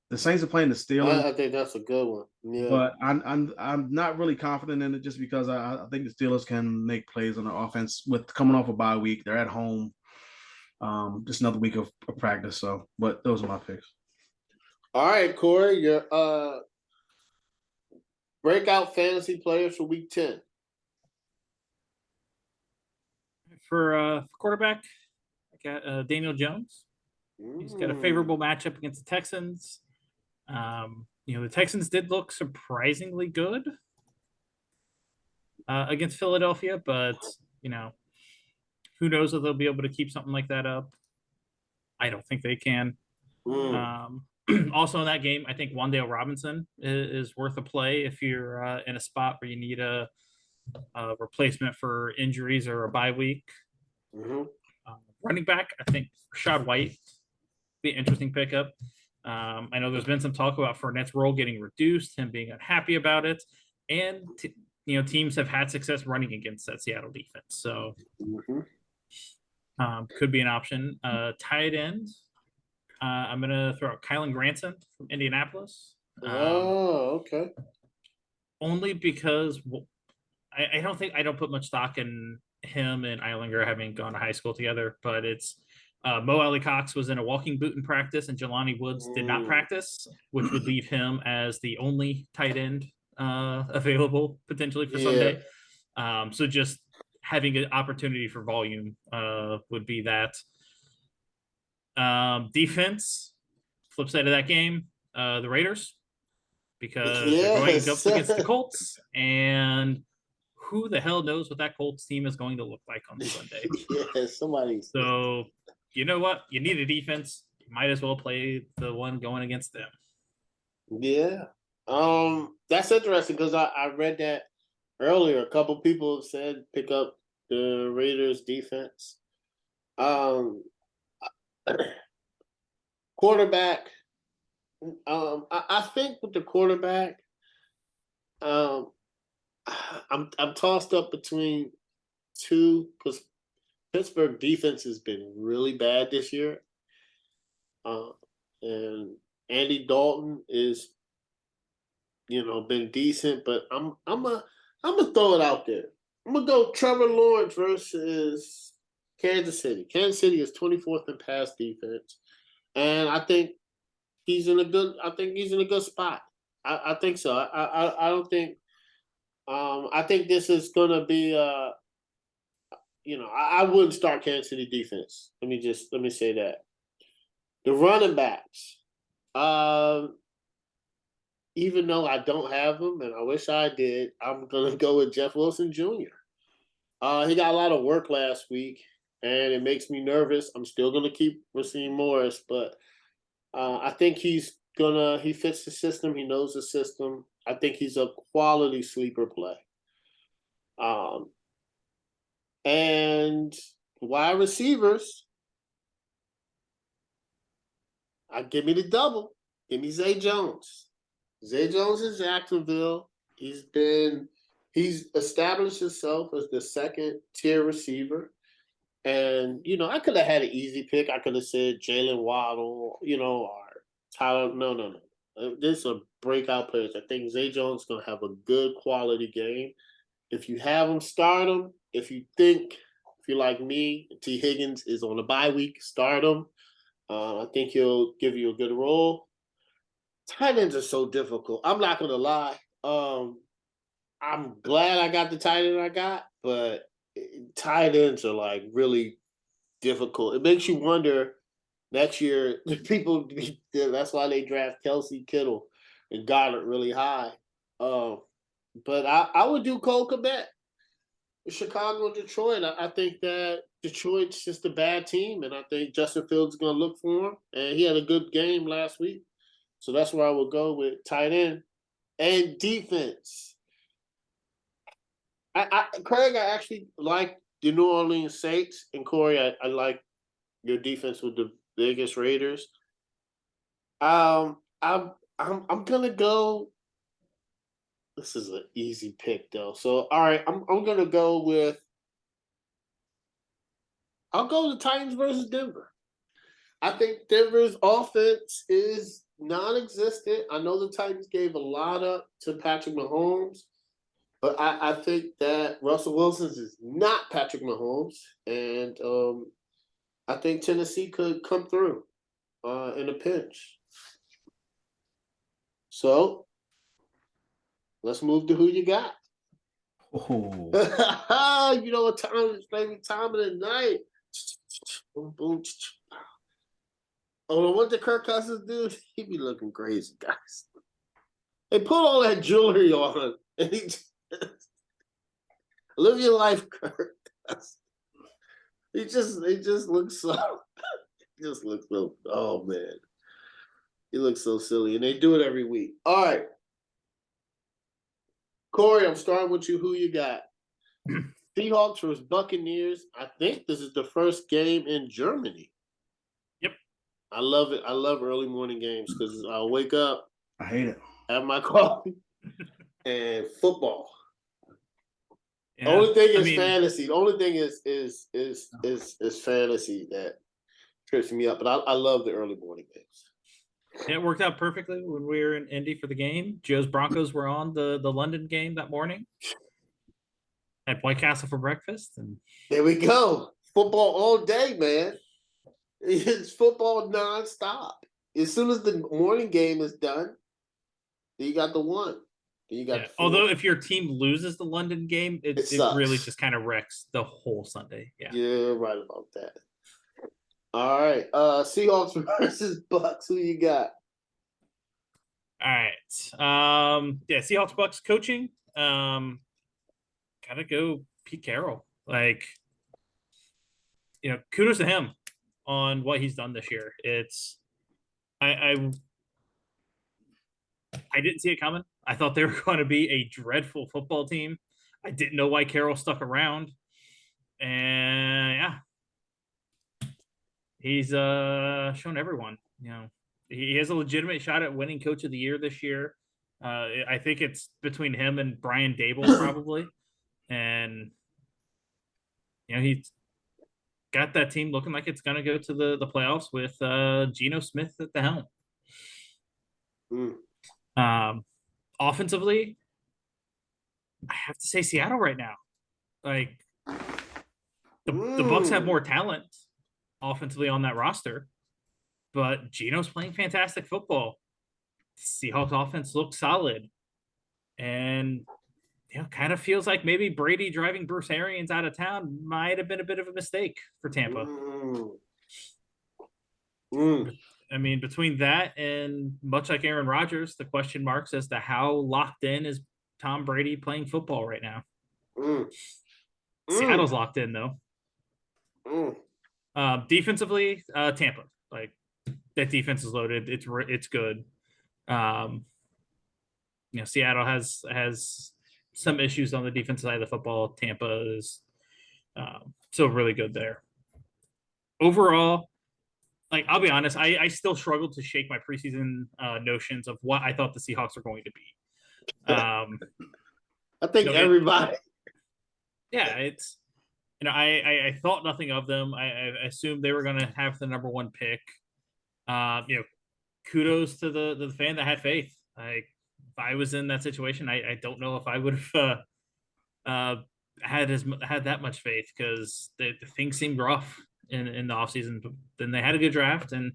The Saints are playing the Steelers. I think that's a good one. Yeah. But I'm not really confident in it just because I think the Steelers can make plays on the offense with coming off a bye week. They're at home. Just another week of practice. So, but those are my picks. All right, Corey, your breakout fantasy players for week 10. For quarterback, I got Daniel Jones. He's got a favorable matchup against the Texans. The Texans did look surprisingly good against Philadelphia, but who knows if they'll be able to keep something like that up. I don't think they can. Also in that game, I think Wan'Dale Robinson is worth a play if you're in a spot where you need a replacement for injuries or a bye week. Running back, I think Rashad White be an interesting pickup. I know there's been some talk about Fournette's role getting reduced, him being unhappy about it, and teams have had success running against that Seattle defense, so could be an option. Tight end, I'm gonna throw out Kylan Granson from Indianapolis. Okay. Only because I don't put much stock in him and Eilinger having gone to high school together, but it's Mo Alley Cox was in a walking boot in practice, and Jelani Woods did not practice, which would leave him as the only tight end available potentially for Sunday. So just having an opportunity for volume would be that. Defense, flip side of that game, the Raiders, because they're going up against the Colts, and who the hell knows what that Colts team is going to look like on Sunday. So you know what? You need a defense. You might as well play the one going against them. Yeah. That's interesting because I read that earlier. A couple people said pick up the Raiders defense. Quarterback. I think with the quarterback, I'm tossed up between two because Pittsburgh defense has been really bad this year. And Andy Dalton is, been decent, but I'm gonna throw it out there. I'm gonna go Trevor Lawrence versus Kansas City. Kansas City is 24th in pass defense, and I think he's in a good spot. I think so. I don't think. I think this is gonna be. I wouldn't start Kansas City defense. Let me say that. The running backs, even though I don't have them and I wish I did, I'm gonna go with Jeff Wilson Jr. He got a lot of work last week, and it makes me nervous. I'm still gonna keep Raheem Morris, but I think he fits the system. He knows the system. I think he's a quality sleeper play. And wide receivers, give me the double. Give me Zay Jones. Zay Jones in Jacksonville. He's established himself as the second tier receiver. And, I could have had an easy pick. I could have said Jalen Waddle, or Tyler, no. This are breakout players. I think Zay Jones is going to have a good quality game. If you have him, start him. If you're like me, T. Higgins is on a bye week, start him. I think he'll give you a good role. Tight ends are so difficult. I'm not going to lie. I'm glad I got the tight end I got, but tight ends are like really difficult. It makes you wonder next year, that's why they draft Kelsey, Kittle, and Goddard really high. But I would do Cole Kmet. Chicago, Detroit. I think that Detroit's just a bad team, and I think Justin Fields is going to look for him. And he had a good game last week. So that's where I would go with tight end. And defense. Craig, I actually like the New Orleans Saints, and Corey, I like your defense with the Vegas Raiders. I'm gonna go. This is an easy pick though. So all right, I'm gonna go with. I'll go the Titans versus Denver. I think Denver's offense is non-existent. I know the Titans gave a lot up to Patrick Mahomes. But I think that Russell Wilson is not Patrick Mahomes, and I think Tennessee could come through in a pinch. So let's move to who you got. Oh. You know what time is favorite time of the night. Boom, boom. Oh, what did Kirk Cousins do? He be looking crazy, guys. They put all that jewelry on, and he live your life, Kirk. He just looks so. He just looks so. Oh man, he looks so silly, and they do it every week. All right, Corey, I'm starting with you. Who you got? Seahawks versus Buccaneers. I think this is the first game in Germany. Yep. I love it. I love early morning games because I'll wake up. I hate it. Have my coffee and football. Yeah. Only thing is fantasy. The only thing is fantasy that trips me up. But I love the early morning games. It worked out perfectly when we were in Indy for the game. Joe's Broncos were on the London game that morning. Had White Castle for breakfast, and there we go. Football all day, man. It's football nonstop. As soon as the morning game is done, you got the one. You got. Yeah. Although if your team loses the London game, it really just kind of wrecks the whole Sunday. Yeah. You're right about that. All right. Seahawks versus Bucks. Who you got? All right. Yeah, Seahawks Bucks coaching. Gotta go Pete Carroll. Like, kudos to him on what he's done this year. It's I didn't see it coming. I thought they were going to be a dreadful football team. I didn't know why Carroll stuck around. And yeah, he's shown everyone, he has a legitimate shot at winning Coach of the Year this year. I think it's between him and Brian Dable probably. And he's got that team looking like it's going to go to the playoffs with Geno Smith at the helm. Offensively, I have to say Seattle right now. Like the Bucs have more talent offensively on that roster, but Geno's playing fantastic football. Seahawks offense looks solid, and kind of feels like maybe Brady driving Bruce Arians out of town might have been a bit of a mistake for Tampa. I mean, between that and much like Aaron Rodgers, the question marks as to how locked in is Tom Brady playing football right now. Seattle's locked in though. Defensively, Tampa, like that defense is loaded. It's good. Seattle has some issues on the defensive side of the football. Tampa is still really good there. Overall, like, I'll be honest, I still struggle to shake my preseason notions of what I thought the Seahawks were going to be. I think everybody. It's I thought nothing of them. I assumed they were going to have the number one pick. kudos to the fan that had faith. If I was in that situation, I don't know if I would have had that much faith, because the things seemed rough in the offseason. But then they had a good draft, and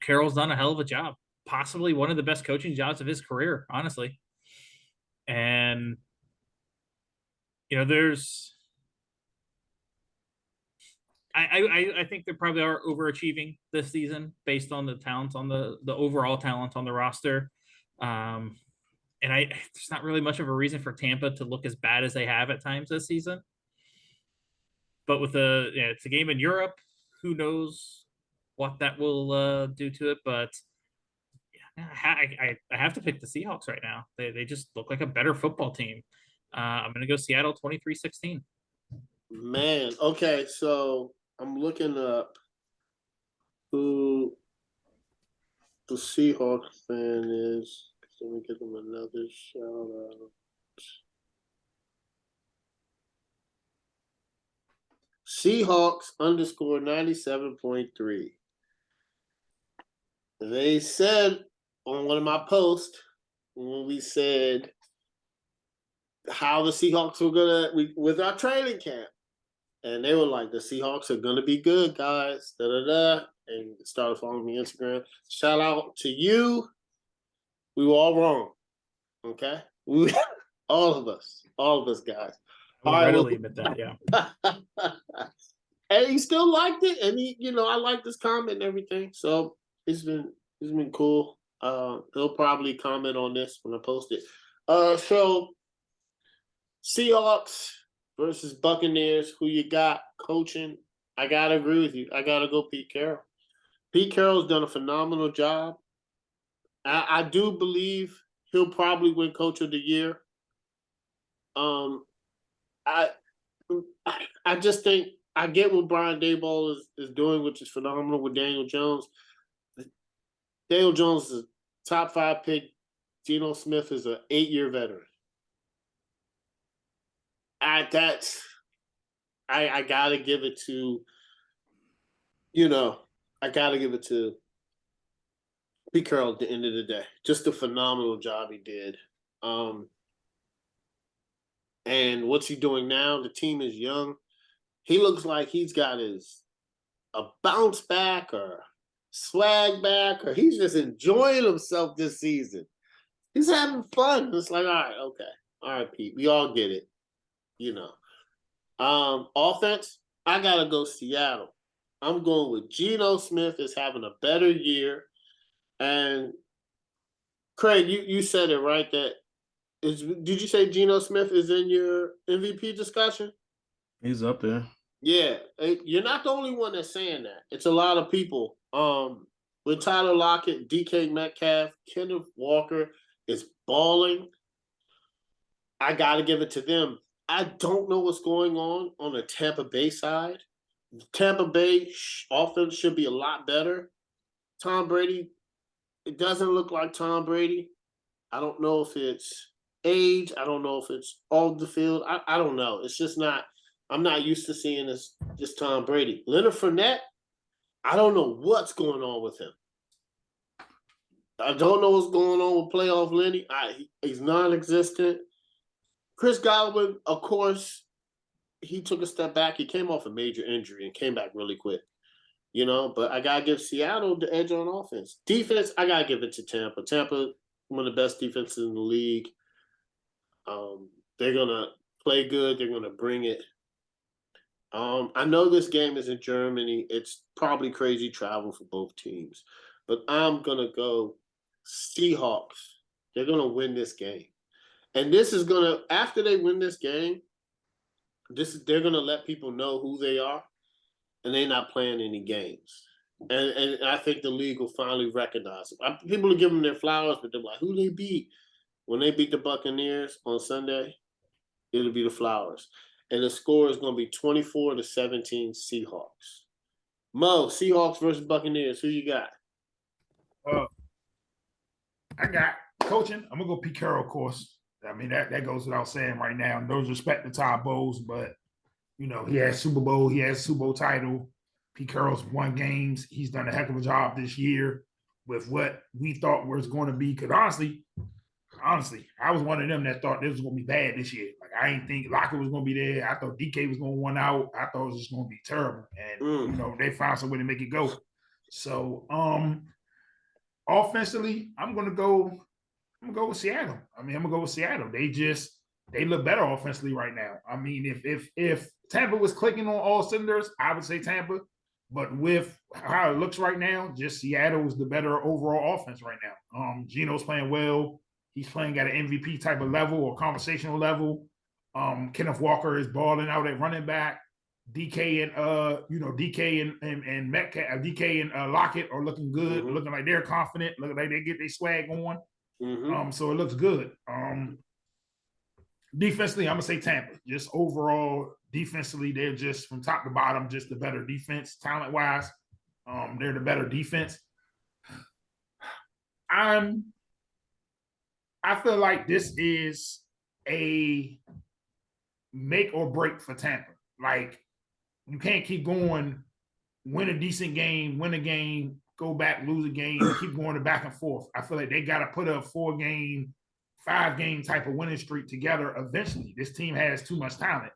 Carroll's done a hell of a job, possibly one of the best coaching jobs of his career, honestly. And there's I think they probably are overachieving this season based on the talent on the overall talent on the roster. And there's not really much of a reason for Tampa to look as bad as they have at times this season. But with it's a game in Europe, who knows what that will do to it. But I have to pick the Seahawks right now. They just look like a better football team. I'm going to go Seattle 23-16. Man, okay, so I'm looking up who the Seahawks fan is. Let me give them another shout out. Seahawks _97.3. They said on one of my posts when we said how the Seahawks were with our training camp, and they were like, the Seahawks are gonna be good, guys. And started following me on Instagram. Shout out to you. We were all wrong. Okay, all of us, guys. I readily admit that, yeah. And he still liked it, and I liked his comment and everything. So it's been cool. He'll probably comment on this when I post it. So Seahawks versus Buccaneers. Who you got coaching? I gotta agree with you. I gotta go Pete Carroll. Pete Carroll's done a phenomenal job. I do believe he'll probably win Coach of the Year. I just think I get what Brian Daboll is doing, which is phenomenal with Daniel Jones. Daniel Jones is a top 5 pick. Geno Smith is an 8-year veteran. I gotta give it to, I gotta give it to Pete Carroll at the end of the day. Just a phenomenal job he did. And what's he doing now? The team is young. He looks like he's got a bounce back or swag back, or he's just enjoying himself this season. He's having fun. It's like, all right, okay. All right, Pete. We all get it. Offense, I gotta go Seattle. I'm going with Geno Smith is having a better year. And Craig, you said it right. Did you say Geno Smith is in your MVP discussion? He's up there. Yeah, you're not the only one that's saying that. It's a lot of people. With Tyler Lockett, DK Metcalf, Kenneth Walker is balling. I got to give it to them. I don't know what's going on the Tampa Bay side. The Tampa Bay offense should be a lot better. Tom Brady, it doesn't look like Tom Brady. I don't know if it's age. I don't know if it's off the field. I don't know. It's just not. I'm not used to seeing this just Tom Brady. Leonard Fournette, I don't know what's going on with him. I don't know what's going on with playoff Lenny. He's non-existent. Chris Godwin, of course, he took a step back. He came off a major injury and came back really quick. But I got to give Seattle the edge on offense. Defense, I got to give it to Tampa. Tampa, one of the best defenses in the league. They're going to play good. They're going to bring it. I know this game is in Germany. It's probably crazy travel for both teams. But I'm going to go Seahawks. They're going to win this game. And this is going to, after they win this game, they're going to let people know who they are. And they're not playing any games. And I think the league will finally recognize them. People are giving them their flowers, but they're like, who they beat? When they beat the Buccaneers on Sunday, it'll be the flowers. And the score is going to be 24-17 Seahawks. Mo, Seahawks versus Buccaneers. Who you got? I got coaching. I'm going to go Pete Carroll, of course. I mean, that goes without saying right now. No respect to Todd Bowles, but, he has Super Bowl. He has Super Bowl title. Pete Carroll's won games. He's done a heck of a job this year with what we thought was going to be. Because honestly, I was one of them that thought this was going to be bad this year. Like, I didn't think Lockett was going to be there. I thought DK was going to win out. I thought it was just going to be terrible. And, they found some way to make it go. So, offensively, I'm going to go with Seattle. I'm going to go with Seattle. They look better offensively right now. I mean, if Tampa was clicking on all cylinders, I would say Tampa. But with how it looks right now, just Seattle is the better overall offense right now. Geno's playing well. He's playing at an MVP type of level or conversational level. Kenneth Walker is balling out at running back. DK and Metcalf, DK and Lockett are looking good, looking like they're confident, looking like they get their swag on. So it looks good. Defensively, I'm gonna say Tampa. Just overall, defensively, they're just from top to bottom, just the better defense, talent-wise. They're the better defense. I feel like this is a make or break for Tampa. Like, you can't keep going, win a decent game, win a game, go back, lose a game, keep going back and forth. I feel like they got to put a 4-game, 5-game type of winning streak together eventually. This team has too much talent.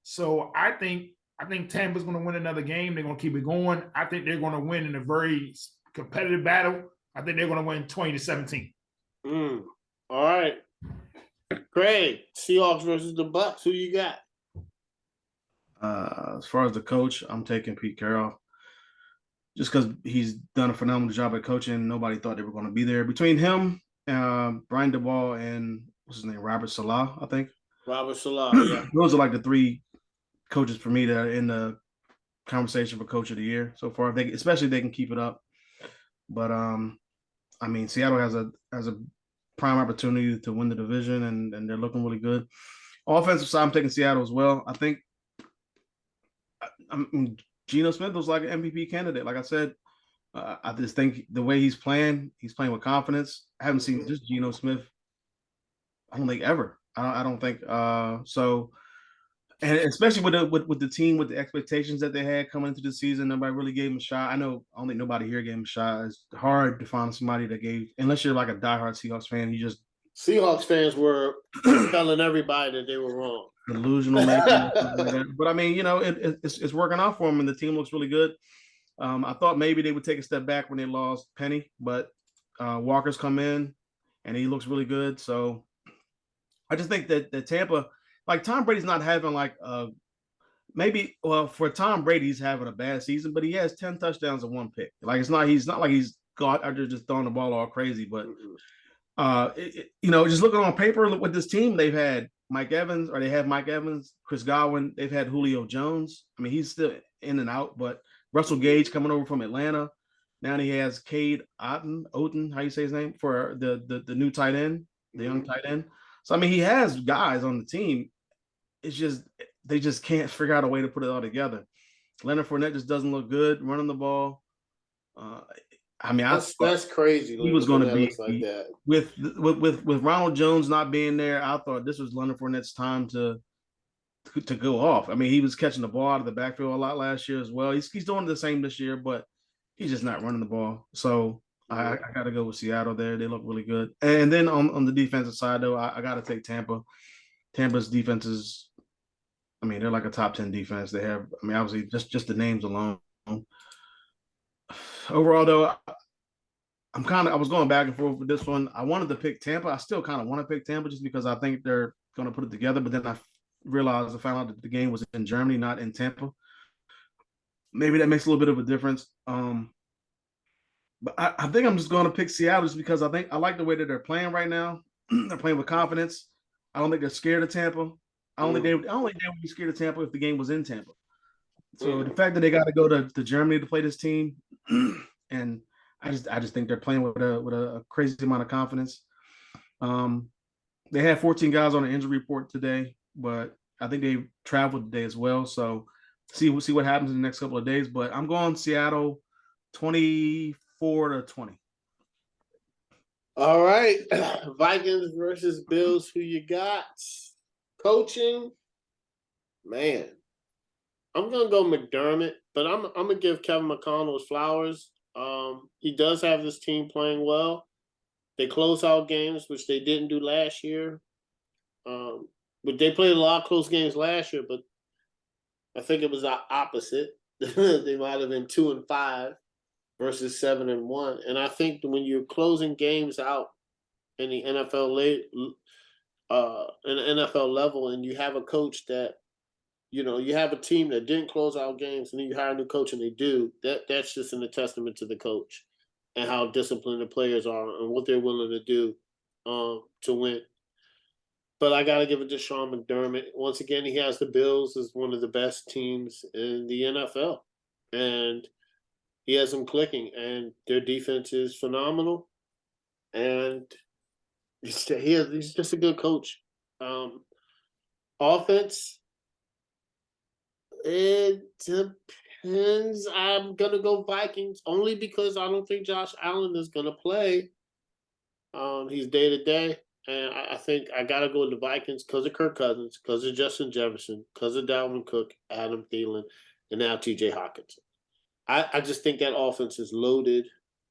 So I think Tampa's going to win another game. They're going to keep it going. I think they're going to win in a very competitive battle. I think they're going to win 20-17. All right. Craig, Seahawks versus the Bucks. Who you got? As far as the coach, I'm taking Pete Carroll. Just because he's done a phenomenal job at coaching. Nobody thought they were going to be there. Between him, Brian DeBall, and what's his name, Robert Salah, I think. Robert Salah, yeah. Those are like the 3 coaches for me that are in the conversation for Coach of the Year so far. Especially if they can keep it up. But I mean, Seattle has a prime opportunity to win the division, and they're looking really good. Offensive side, I'm taking Seattle as well. I think Geno Smith was like an MVP candidate. Like I said, I just think the way he's playing with confidence. I haven't seen just Geno Smith, I don't think ever. I don't think so. And especially with the team, with the expectations that they had coming into the season, nobody really gave him a shot. I don't think nobody here gave him a shot. It's hard to find somebody that gave, unless you're like a diehard Seahawks fan. Seahawks fans were telling everybody that they were wrong. Delusional, maybe. But I mean, it's working out for them, and the team looks really good. I thought maybe they would take a step back when they lost Penny, but Walker's come in, and he looks really good. So I just think that Tampa, like Tom Brady's not having like for Tom Brady, he's having a bad season, but he has 10 touchdowns and 1 pick. Like he's not like he's got out there just throwing the ball all crazy, but just looking on paper with this team, they have Mike Evans, Chris Godwin, they've had Julio Jones. I mean, he's still in and out, but Russell Gage coming over from Atlanta. Now he has Cade Otton, how you say his name, for the new tight end, the young tight end. So I mean, he has guys on the team. It's just they just can't figure out a way to put it all together. Leonard Fournette just doesn't look good running the ball. I mean, that's crazy. He was going to be like that. With Ronald Jones not being there. I thought this was Leonard Fournette's time to go off. I mean, he was catching the ball out of the backfield a lot last year as well. He's doing the same this year, but he's just not running the ball. So I got to go with Seattle there. They look really good. And then on the defensive side, though, I got to take Tampa. Tampa's defense is, I mean, they're like a top 10 defense. They have, I mean, obviously just the names alone. Overall, though, I was going back and forth with this one. I wanted to pick Tampa. I still kind of want to pick Tampa just because I think they're going to put it together. But then I found out that the game was in Germany, not in Tampa. Maybe that makes a little bit of a difference. But I think I'm just going to pick Seattle just because I like the way that they're playing right now. They're playing with confidence. I don't think they're scared of Tampa. I only they would be scared of Tampa if the game was in Tampa. So the fact that they got to go to Germany to play this team, and I just think they're playing with a crazy amount of confidence. They had 14 guys on the injury report today, but I think they traveled today as well. So we'll see what happens in the next couple of days. But I'm going Seattle 24-20. All right. Vikings versus Bills. Who you got? Coaching. Man. I'm gonna go McDermott, but I'm gonna give Kevin McConnell his flowers. He does have this team playing well. They close out games, which they didn't do last year. But they played a lot of close games last year, but I think it was the opposite. They might have been 2-5 versus 7-1. And I think when you're closing games out in the NFL level, and you have a coach that, you have a team that didn't close out games, and then you hire a new coach and they do, that's just a testament to the coach and how disciplined the players are and what they're willing to do to win. But I got to give it to Sean McDermott. Once again, he has the Bills as one of the best teams in the NFL. And he has them clicking, and their defense is phenomenal. And he's just a good coach. Offense, it depends. I'm going to go Vikings only because I don't think Josh Allen is going to play. He's day-to-day. And I think I got to go with the Vikings because of Kirk Cousins, because of Justin Jefferson, because of Dalvin Cook, Adam Thielen, and now TJ Hawkinson. I just think that offense is loaded,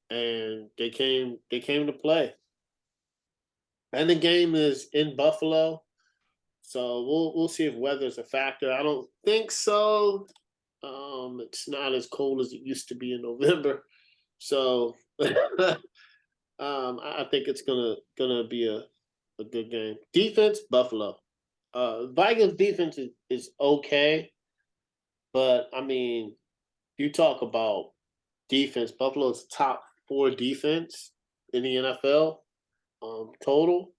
and they came to play. And the game is in Buffalo, so we'll see if weather's a factor. I don't think so. It's not as cold as it used to be in November, so I think it's gonna be a good game. Defense, Buffalo. Vikings defense is okay, but I mean, you talk about defense. Buffalo's top 4 defense in the NFL total,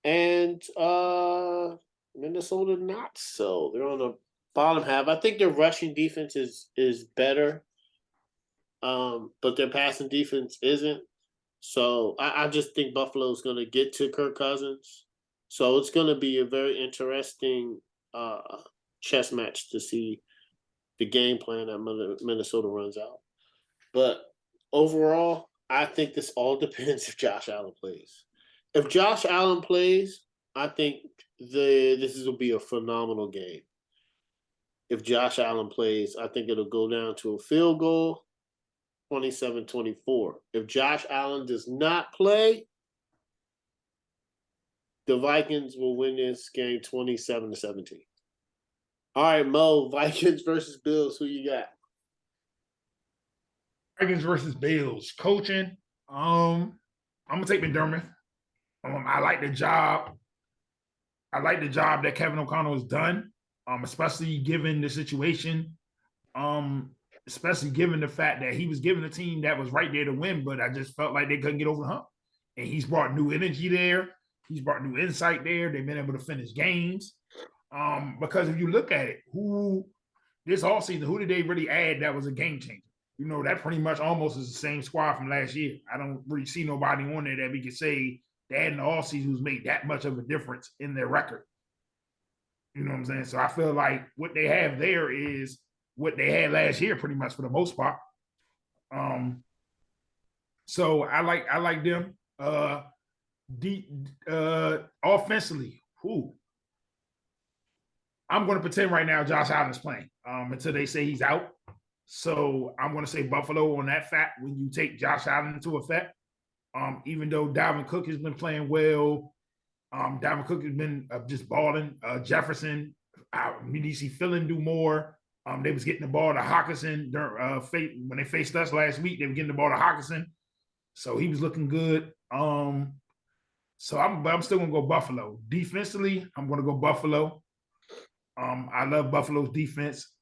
and Minnesota not so. They're on the bottom half. I think their rushing defense is better, but their passing defense isn't. So I just think Buffalo's going to get to Kirk Cousins. So it's going to be a very interesting chess match to see the game plan that Minnesota runs out. But overall, I think this all depends if Josh Allen plays. If Josh Allen plays, I think this will be a phenomenal game. If Josh Allen plays, I think it'll go down to a field goal. 27-24. If Josh Allen does not play, the Vikings will win this game 27-17. All right, Mo, Vikings versus Bills. Who you got? Vikings versus Bills. Coaching. I'm gonna take McDermott. I like the job. I like the job that Kevin O'Connell has done. Especially given the situation. Especially given the fact that he was given a team that was right there to win, but I just felt like they couldn't get over the hump. And he's brought new energy there. He's brought new insight there. They've been able to finish games. Because if you look at it, this offseason, who did they really add that was a game changer? That pretty much almost is the same squad from last year. I don't really see nobody on there that we could say that in the offseason who's made that much of a difference in their record. You know what I'm saying? So I feel like what they have there is what they had last year, pretty much for the most part. So I like them. Offensively, I'm going to pretend right now Josh Allen is playing until they say he's out. So I'm going to say Buffalo on that fact when you take Josh Allen into effect. Even though Dalvin Cook has been playing well, Dalvin Cook has been just balling. Jefferson, we need to see Philin do more. They was getting the ball to Hawkinson when they faced us last week. They were getting the ball to Hawkinson, so he was looking good. So I'm still gonna go Buffalo. Defensively, I'm gonna go Buffalo. I love Buffalo's defense.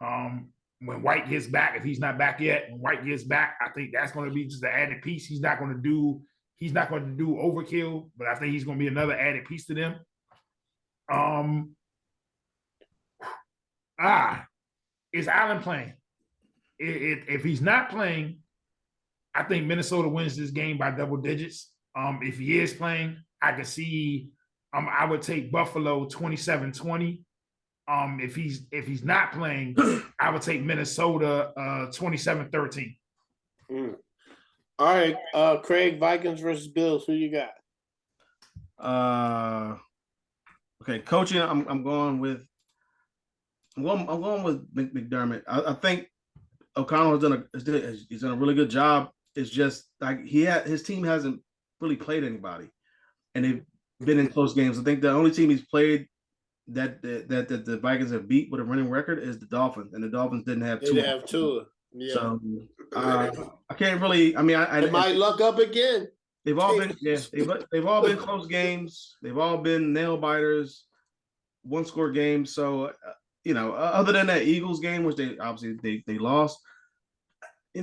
When White gets back, if he's not back yet, when White gets back, I think that's going to be just an added piece. He's not going to do overkill, but I think he's going to be another added piece to them. Is Allen playing? If he's not playing, I think Minnesota wins this game by double digits. If he is playing, I can see I would take Buffalo 27-20. If he's not playing, I would take Minnesota 27-13. All right, Craig, Vikings versus Bills. Who you got? Okay, coaching. I'm going with I'm going with McDermott. I think O'Connell he's done a really good job. It's just like his team hasn't really played anybody, and they've been in close games. I think the only team he's played that the Vikings have beat with a winning record is the Dolphins, and the Dolphins didn't have They two. didn't have two. Yeah. So I can't really. I mean, They might luck up again. they've all been they've all been close games. They've all been nail biters, one score games. So other than that Eagles game, which they obviously they lost. He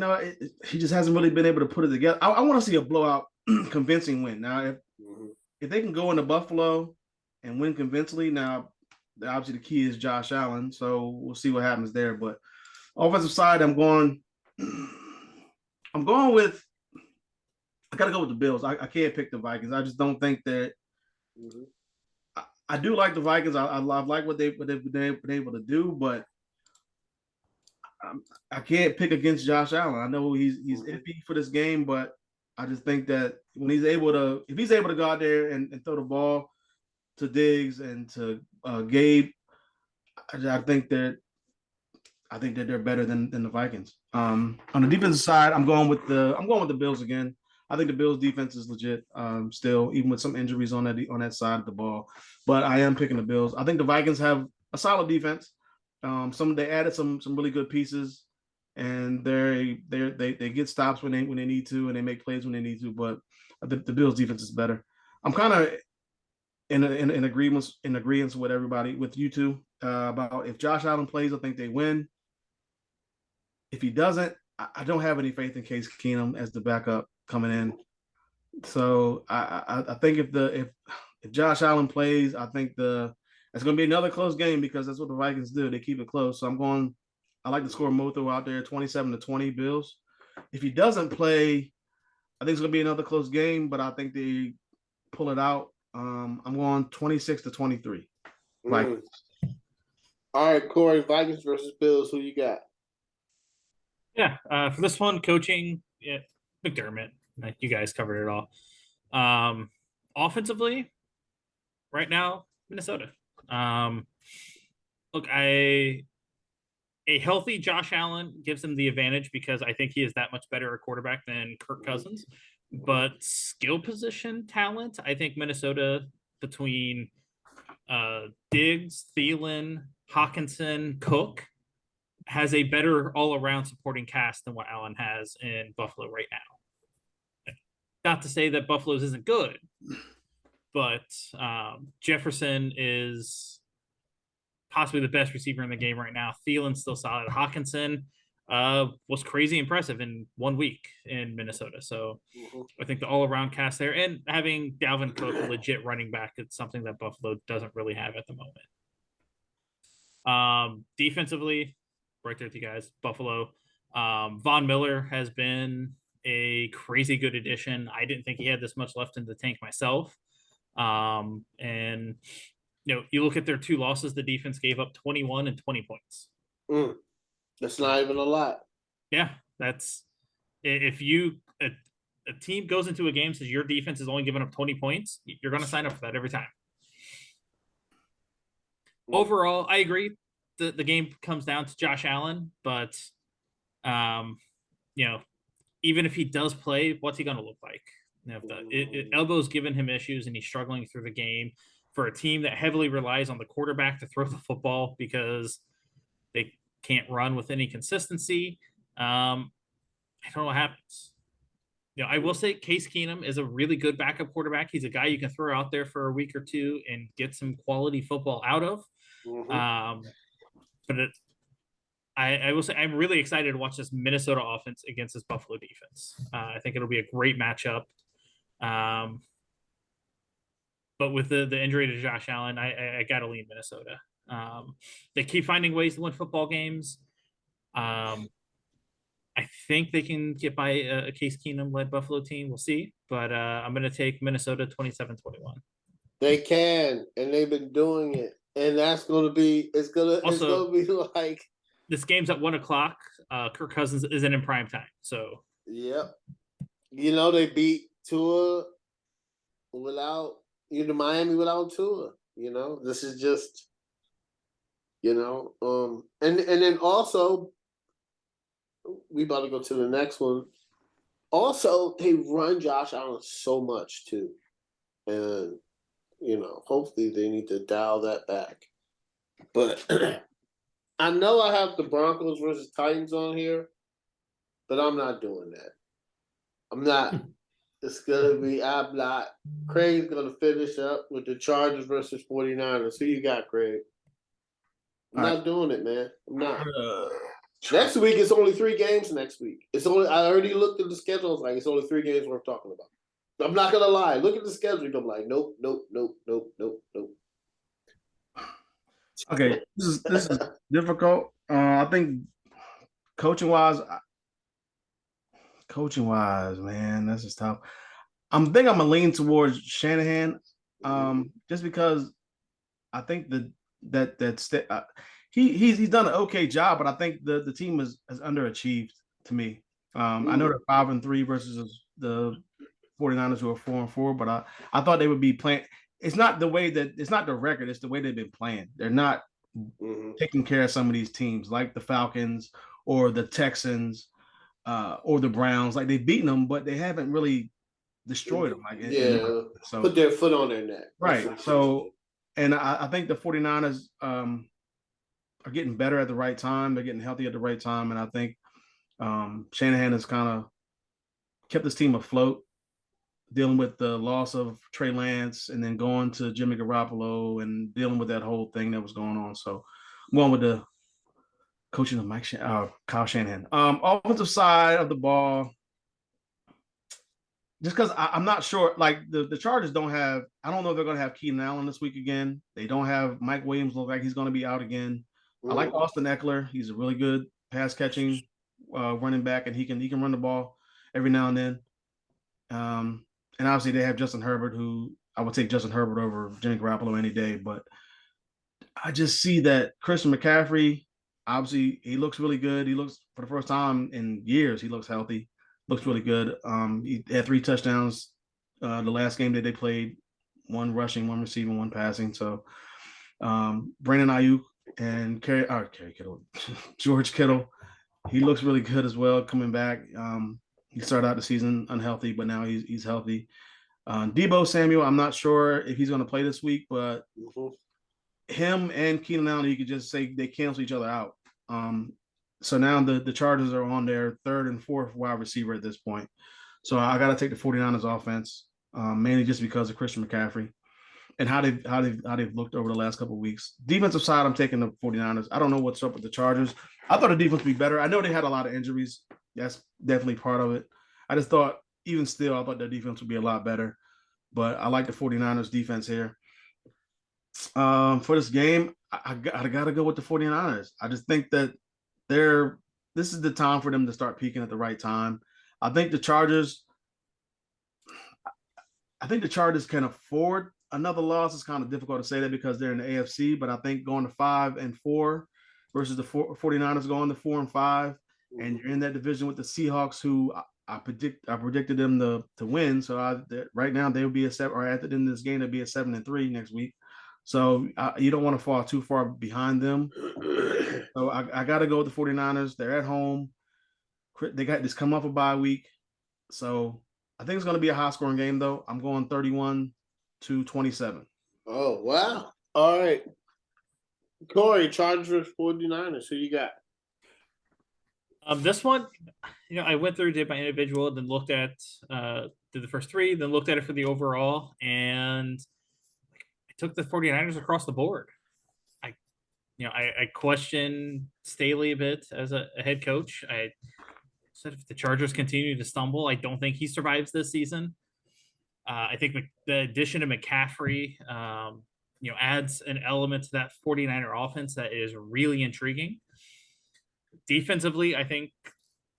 just hasn't really been able to put it together. I want to see a blowout, convincing win. Now, if they can go into Buffalo and win convincingly, now obviously the key is Josh Allen. So we'll see what happens there. But offensive side, I'm going with. I got to go with the Bills. I can't pick the Vikings. I just don't think that. I do like the Vikings. I like what they've been able to do, but I can't pick against Josh Allen. I know he's iffy for this game, but I just think that when if he's able to go out there and throw the ball to Diggs and to Gabe, I think that they're better than the Vikings. On the defensive side, I'm going with the Bills again. I think the Bills defense is legit still, even with some injuries on that side of the ball. But I am picking the Bills. I think the Vikings have a solid defense. They added some really good pieces, and they get stops when they need to, and they make plays when they need to. But the Bills defense is better. I'm kind of in agreement with everybody, with you two, about if Josh Allen plays, I think they win. If he doesn't, I don't have any faith in Case Keenum as the backup coming in. So I think if Josh Allen plays, I think it's going to be another close game because that's what the Vikings do. They keep it close. So I like to score Motho out there, 27-20 Bills. If he doesn't play, I think it's going to be another close game, but I think they pull it out. I'm going 26-23. Vikings. All right, Corey, Vikings versus Bills. Who you got? Yeah, for this one, coaching, McDermott. Like you guys covered it all. Offensively, right now, Minnesota. Look, a healthy Josh Allen gives him the advantage because I think he is that much better a quarterback than Kirk Cousins. But skill position talent, I think Minnesota between Diggs, Thielen, Hawkinson, Cook has a better all-around supporting cast than what Allen has in Buffalo right now. Not to say that Buffalo's isn't good, but Jefferson is possibly the best receiver in the game right now. Thielen's still solid. Hawkinson was crazy impressive in 1 week in Minnesota. So I think the all-around cast there, and having Dalvin Cook a legit running back, it's something that Buffalo doesn't really have at the moment. Defensively, right there with you guys, Buffalo. Von Miller has been a crazy good addition. I didn't think he had this much left in the tank myself. And you look at their 2 losses, the defense gave up 21 and 20 points. That's not even a lot. Yeah, that's if a team goes into a game says your defense is only giving up 20 points, you're going to sign up for that every time. Overall, I agree. The game comes down to Josh Allen, but even if he does play, what's he going to look like? If the elbow's giving him issues and he's struggling through the game for a team that heavily relies on the quarterback to throw the football because they can't run with any consistency. I don't know what happens. I will say Case Keenum is a really good backup quarterback. He's a guy you can throw out there for a week or two and get some quality football out of. But I will say I'm really excited to watch this Minnesota offense against this Buffalo defense. I think it'll be a great matchup. But with the injury to Josh Allen, I got to lean Minnesota. They keep finding ways to win football games. I think they can get by a Case Keenum-led Buffalo team. We'll see. But I'm going to take Minnesota 27-21. They can, and they've been doing it. And that's going to be – it's going to be like – this game's at 1 o'clock. Kirk Cousins isn't in prime time. So – yep. They beat Tua without – Miami without Tua. This is just You know, and then also we about to go to the next one. Also, they run Josh Allen so much too, and hopefully they need to dial that back. But I know I have the Broncos versus Titans on here, but I'm not doing that. I'm not. It's going to be, I'm not. Craig's going to finish up with the Chargers versus 49ers. Who you got, Craig? I'm not doing it, man. I'm not. Next week, it's only 3 games next week. I already looked at the schedule. It's like, it's only 3 games worth talking about. I'm not going to lie. Look at the schedule. I'm like, nope. Okay, this is difficult. I think coaching wise, man, this is tough. I'm gonna lean towards Shanahan, just because I think he's done an okay job, but I think the team has underachieved to me. I know they're 5-3 versus the 49ers who are 4-4, but I thought they would be playing. It's not the record, it's the way they've been playing. They're not taking care of some of these teams like the Falcons or the Texans or the Browns. Like they've beaten them, but they haven't really destroyed them. So put their foot on their neck. Right. So, and I think the 49ers are getting better at the right time. They're getting healthy at the right time. And I think Shanahan has kind of kept this team afloat, dealing with the loss of Trey Lance and then going to Jimmy Garoppolo and dealing with that whole thing that was going on. So I'm going with the coaching of Kyle Shanahan. Offensive side of the ball, just because I'm not sure, like the Chargers don't have, I don't know if they're going to have Keenan Allen this week again. They don't have Mike Williams, look like he's going to be out again. I like Austin Eckler. He's a really good pass catching running back, and he can run the ball every now and then. And obviously they have Justin Herbert, who I would take Justin Herbert over Jimmy Garoppolo any day. But I just see that Christian McCaffrey, obviously he looks really good. He looks, for the first time in years, he looks healthy. Looks really good. He had 3 touchdowns the last game that they played, 1 rushing, 1 receiving, 1 passing. So Brandon Ayuk and George Kittle, he looks really good as well coming back. He started out the season unhealthy, but now he's healthy. Deebo Samuel, I'm not sure if he's going to play this week, but him and Keenan Allen, you could just say they cancel each other out. So now the Chargers are on their 3rd and 4th wide receiver at this point. So I got to take the 49ers offense, mainly just because of Christian McCaffrey and how they've looked over the last couple of weeks. Defensive side, I'm taking the 49ers. I don't know what's up with the Chargers. I thought the defense would be better. I know they had a lot of injuries. That's definitely part of it. I just thought, even still, I thought their defense would be a lot better. But I like the 49ers defense here. For this game, I got to go with the 49ers. I just think that this is the time for them to start peaking at the right time. I think the Chargers can afford another loss. It's kind of difficult to say that because they're in the AFC, but I think going to 5-4 versus the 49ers going to 4-5, and you're in that division with the Seahawks, who I predicted them to win. So right now they will be a 7, or at the end of this game they'll be a 7-3 next week. So you don't want to fall too far behind them. So I got to go with the 49ers. They're at home. They got this come off a bye week. So I think it's going to be a high-scoring game, though. I'm going 31-27. Oh, wow. All right. Corey, Chargers 49ers. Who you got? This one, I went through, did my individual, then looked at did the first 3, then looked at it for the overall, and I took the 49ers across the board. I question Staley a bit as a head coach. I said if the Chargers continue to stumble, I don't think he survives this season. I think the addition of McCaffrey, adds an element to that 49er offense that is really intriguing. Defensively, I think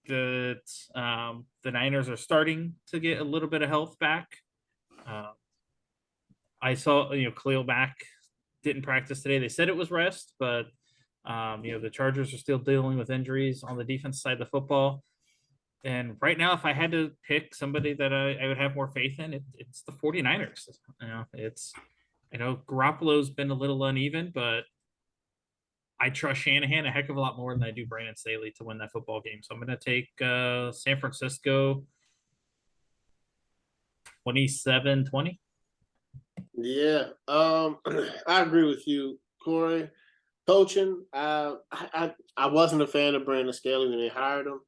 that the Niners are starting to get a little bit of health back. I saw, Khalil Mack didn't practice today. They said it was rest, but the Chargers are still dealing with injuries on the defense side of the football. And right now, if I had to pick somebody that I would have more faith in, it's the 49ers. I know Garoppolo's been a little uneven, but I trust Shanahan a heck of a lot more than I do Brandon Staley to win that football game. So I'm going to take San Francisco 27-20. Yeah, I agree with you, Corey. Coaching, I wasn't a fan of Brandon Staley when they hired him,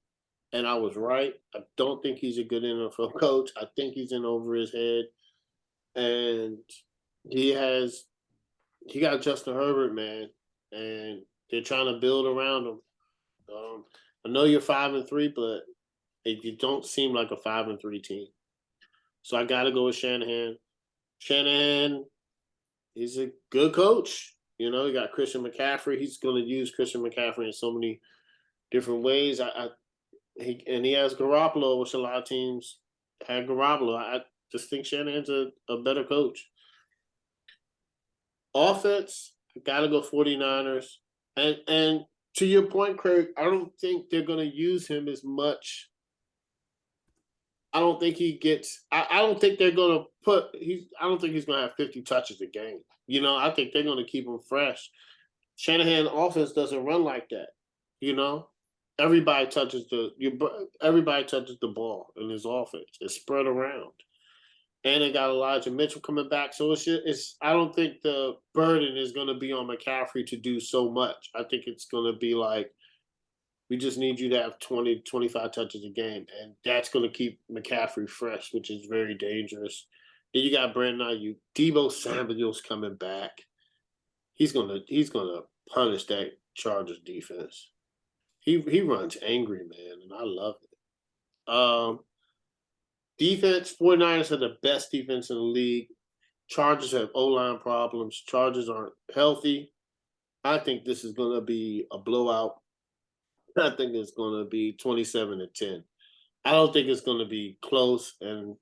and I was right. I don't think he's a good NFL coach. I think he's in over his head, and he got Justin Herbert, man, and they're trying to build around him. I know you're 5-3, but you don't seem like a 5-3 team. So I got to go with Shanahan. Shanahan, he's a good coach. You know, you got Christian McCaffrey. He's going to use Christian McCaffrey in so many different ways. He has Garoppolo, which a lot of teams had Garoppolo. I just think Shanahan's a better coach. Offense, got to go 49ers. And to your point, Craig, I don't think they're going to use him as much. I don't think he gets. I don't think they're going to put. I don't think he's going to have 50 touches a game. You know, I think they're going to keep him fresh. Shanahan offense doesn't run like that. You know, everybody touches the ball in his offense. It's spread around, and they got Elijah Mitchell coming back. So it's. I don't think the burden is going to be on McCaffrey to do so much. I think it's going to be like, we just need you to have 20, 25 touches a game, and that's going to keep McCaffrey fresh, which is very dangerous. Then you got Brandon Ayuk. Deebo Samuel's coming back. He's gonna punish that Chargers defense. He runs angry, man, and I love it. Defense, 49ers are the best defense in the league. Chargers have O-line problems. Chargers aren't healthy. I think this is going to be a blowout. I think it's going to be 27-10. I don't think it's going to be close, and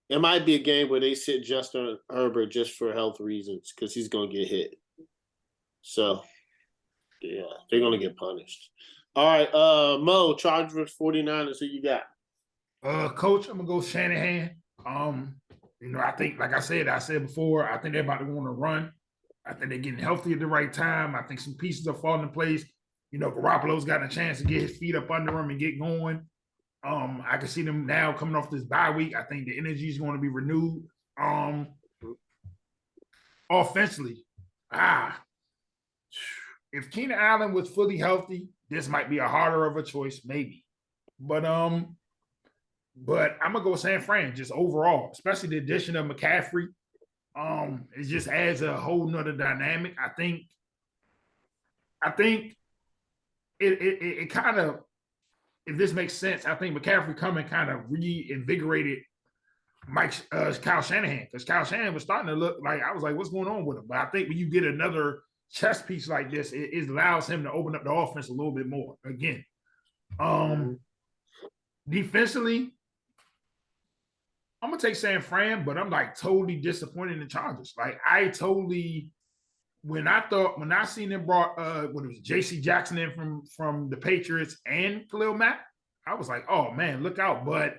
it might be a game where they sit Justin Herbert just for health reasons because he's going to get hit. So, yeah, they're going to get punished. All right, Mo, Chargers 49ers, who you got? Coach, I'm going to go Shanahan. I think, like I said before, I think they're about to go on a run. I think they're getting healthy at the right time. I think some pieces are falling in place. You know, Garoppolo's gotten a chance to get his feet up under him and get going. I can see them now coming off this bye week. I think the energy is going to be renewed. Offensively, if Keenan Allen was fully healthy, this might be a harder of a choice, maybe. But I'm gonna go San Fran just overall, especially the addition of McCaffrey. It just adds a whole nother dynamic. I think it kind of, if this makes sense, I think McCaffrey coming kind of reinvigorated Kyle Shanahan, because Kyle Shanahan was starting to look like, I was like, what's going on with him? But I think when you get another chess piece like this, it allows him to open up the offense a little bit more again. Defensively, I'm gonna take San Fran, but I'm like totally disappointed in the Chargers. Like when I seen them brought when it was J.C. Jackson in from the Patriots and Khalil Mack, I was like, oh man, look out. But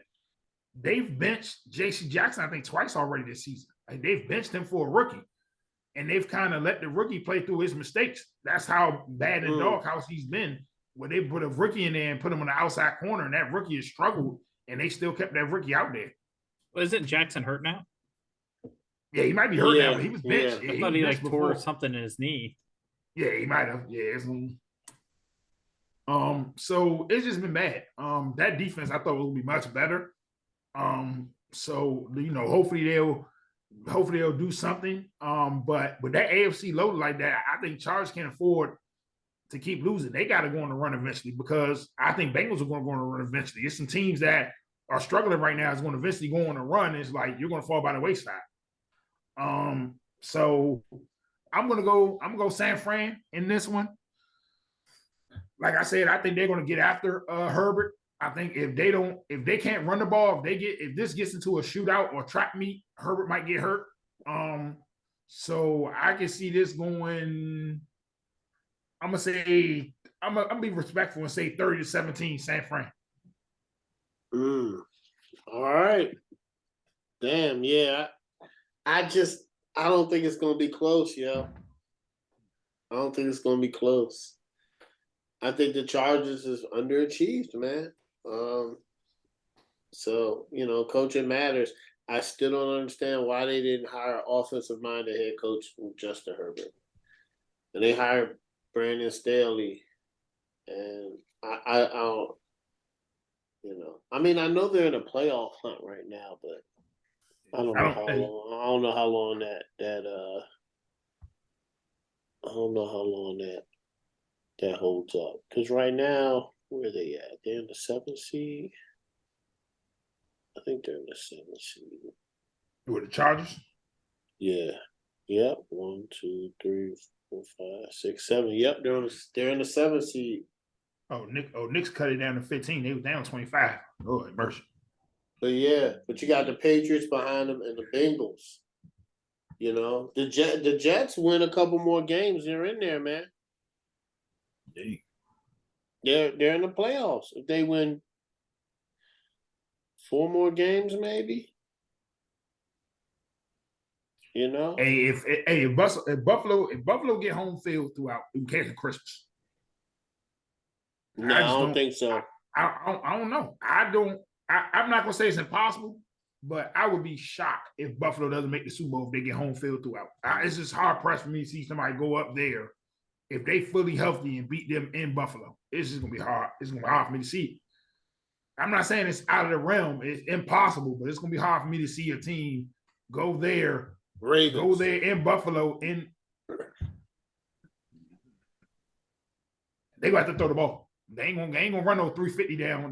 they've benched J.C. Jackson, I think, twice already this season. Like, they've benched him for a rookie. And they've kind of let the rookie play through his mistakes. That's how bad in doghouse he's been. Where they put a rookie in there and put him on the outside corner, and that rookie has struggled, and they still kept that rookie out there. Well, isn't Jackson hurt now? Yeah, he might be hurt now, but he was benched. I thought he like tore something in his knee. Yeah, he might have. Yeah. So it's just been bad. That defense I thought would be much better. So hopefully they'll do something. But with that AFC loaded like that, I think Chargers can't afford to keep losing. They got to go on the run eventually, because I think Bengals are going to go on a run eventually. It's some teams that are struggling right now is going to eventually go on a run. It's like you're going to fall by the wayside. So I'm gonna go San Fran in this one. Like I said, I think they're gonna get after Herbert. I think if they can't run the ball, if this gets into a shootout or trap meet, Herbert might get hurt. So I can see this going. I'm gonna be respectful and say 30-17 San Fran. All right. Damn, yeah. I don't think it's gonna be close, yo. I don't think it's going to be close. I think the Chargers is underachieved, man. So, coaching matters. I still don't understand why they didn't hire offensive-minded head coach Justin Herbert. And they hired Brandon Staley. And I don't, I mean, I know they're in a playoff hunt right now, but I don't know how long. I don't know how long that holds up. Because right now, where are they at? They're in the 7th seed. I think they're in the 7th seed. With the Chargers? Yeah. Yep. 1, 2, 3, 4, 5, 6, 7. Yep, they're in the 7th seed. Knicks cut it down to 15. They was down 25. Lord mercy. But you got the Patriots behind them and the Bengals. The Jets win a couple more games. They're in there, man. They're in the playoffs. If they win 4 more games, maybe. Hey, if Buffalo get home field throughout, we cancel Christmas. No, I don't think so. I don't know. I'm not gonna say it's impossible, but I would be shocked if Buffalo doesn't make the Super Bowl if they get home field throughout. It's just hard pressed for me to see somebody go up there if they fully healthy and beat them in Buffalo. It's just gonna be hard. It's gonna be hard for me to see. I'm not saying it's out of the realm. It's impossible, but it's gonna be hard for me to see a team go there, Ravens. go there in Buffalo. They gonna have to throw the ball. They ain't gonna run no 350 down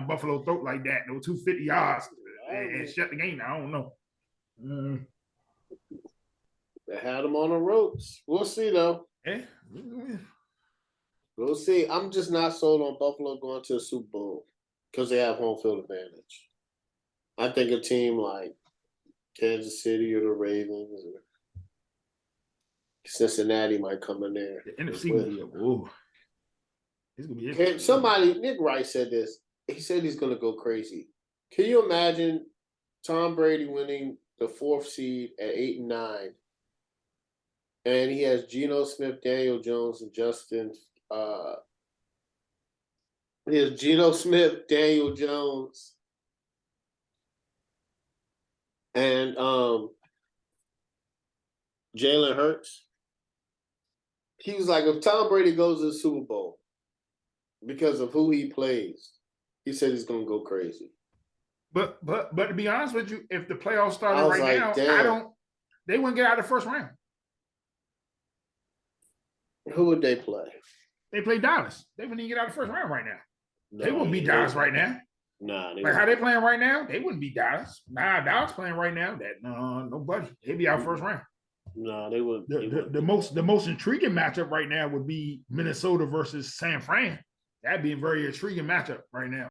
Buffalo throat like that. No 250 yards and shut the game. I don't know. They had them on the ropes. We'll see though. Yeah. We'll see. I'm just not sold on Buffalo going to the Super Bowl because they have home field advantage. I think a team like Kansas City or the Ravens or Cincinnati might come in there. The NFC will be it's gonna be interesting. Nick Wright said this. He said he's gonna go crazy. Can you imagine Tom Brady winning the 4th seed at 8 and 9, and he has Geno Smith, Daniel Jones, and Justin. He has Geno Smith, Daniel Jones, and Jalen Hurts. He was like, if Tom Brady goes to the Super Bowl because of who he plays, he said he's gonna go crazy. But to be honest with you, if the playoffs started right now, they wouldn't get out of the first round. Who would they play? They play Dallas. They wouldn't even get out of the first round right now. No, they wouldn't beat Dallas right now. Nah, how they playing right now, they wouldn't beat Dallas. Dallas playing right now. Nobody. They'd be out first round. No, they would. The most intriguing matchup right now would be Minnesota versus San Fran. That'd be a very intriguing matchup right now.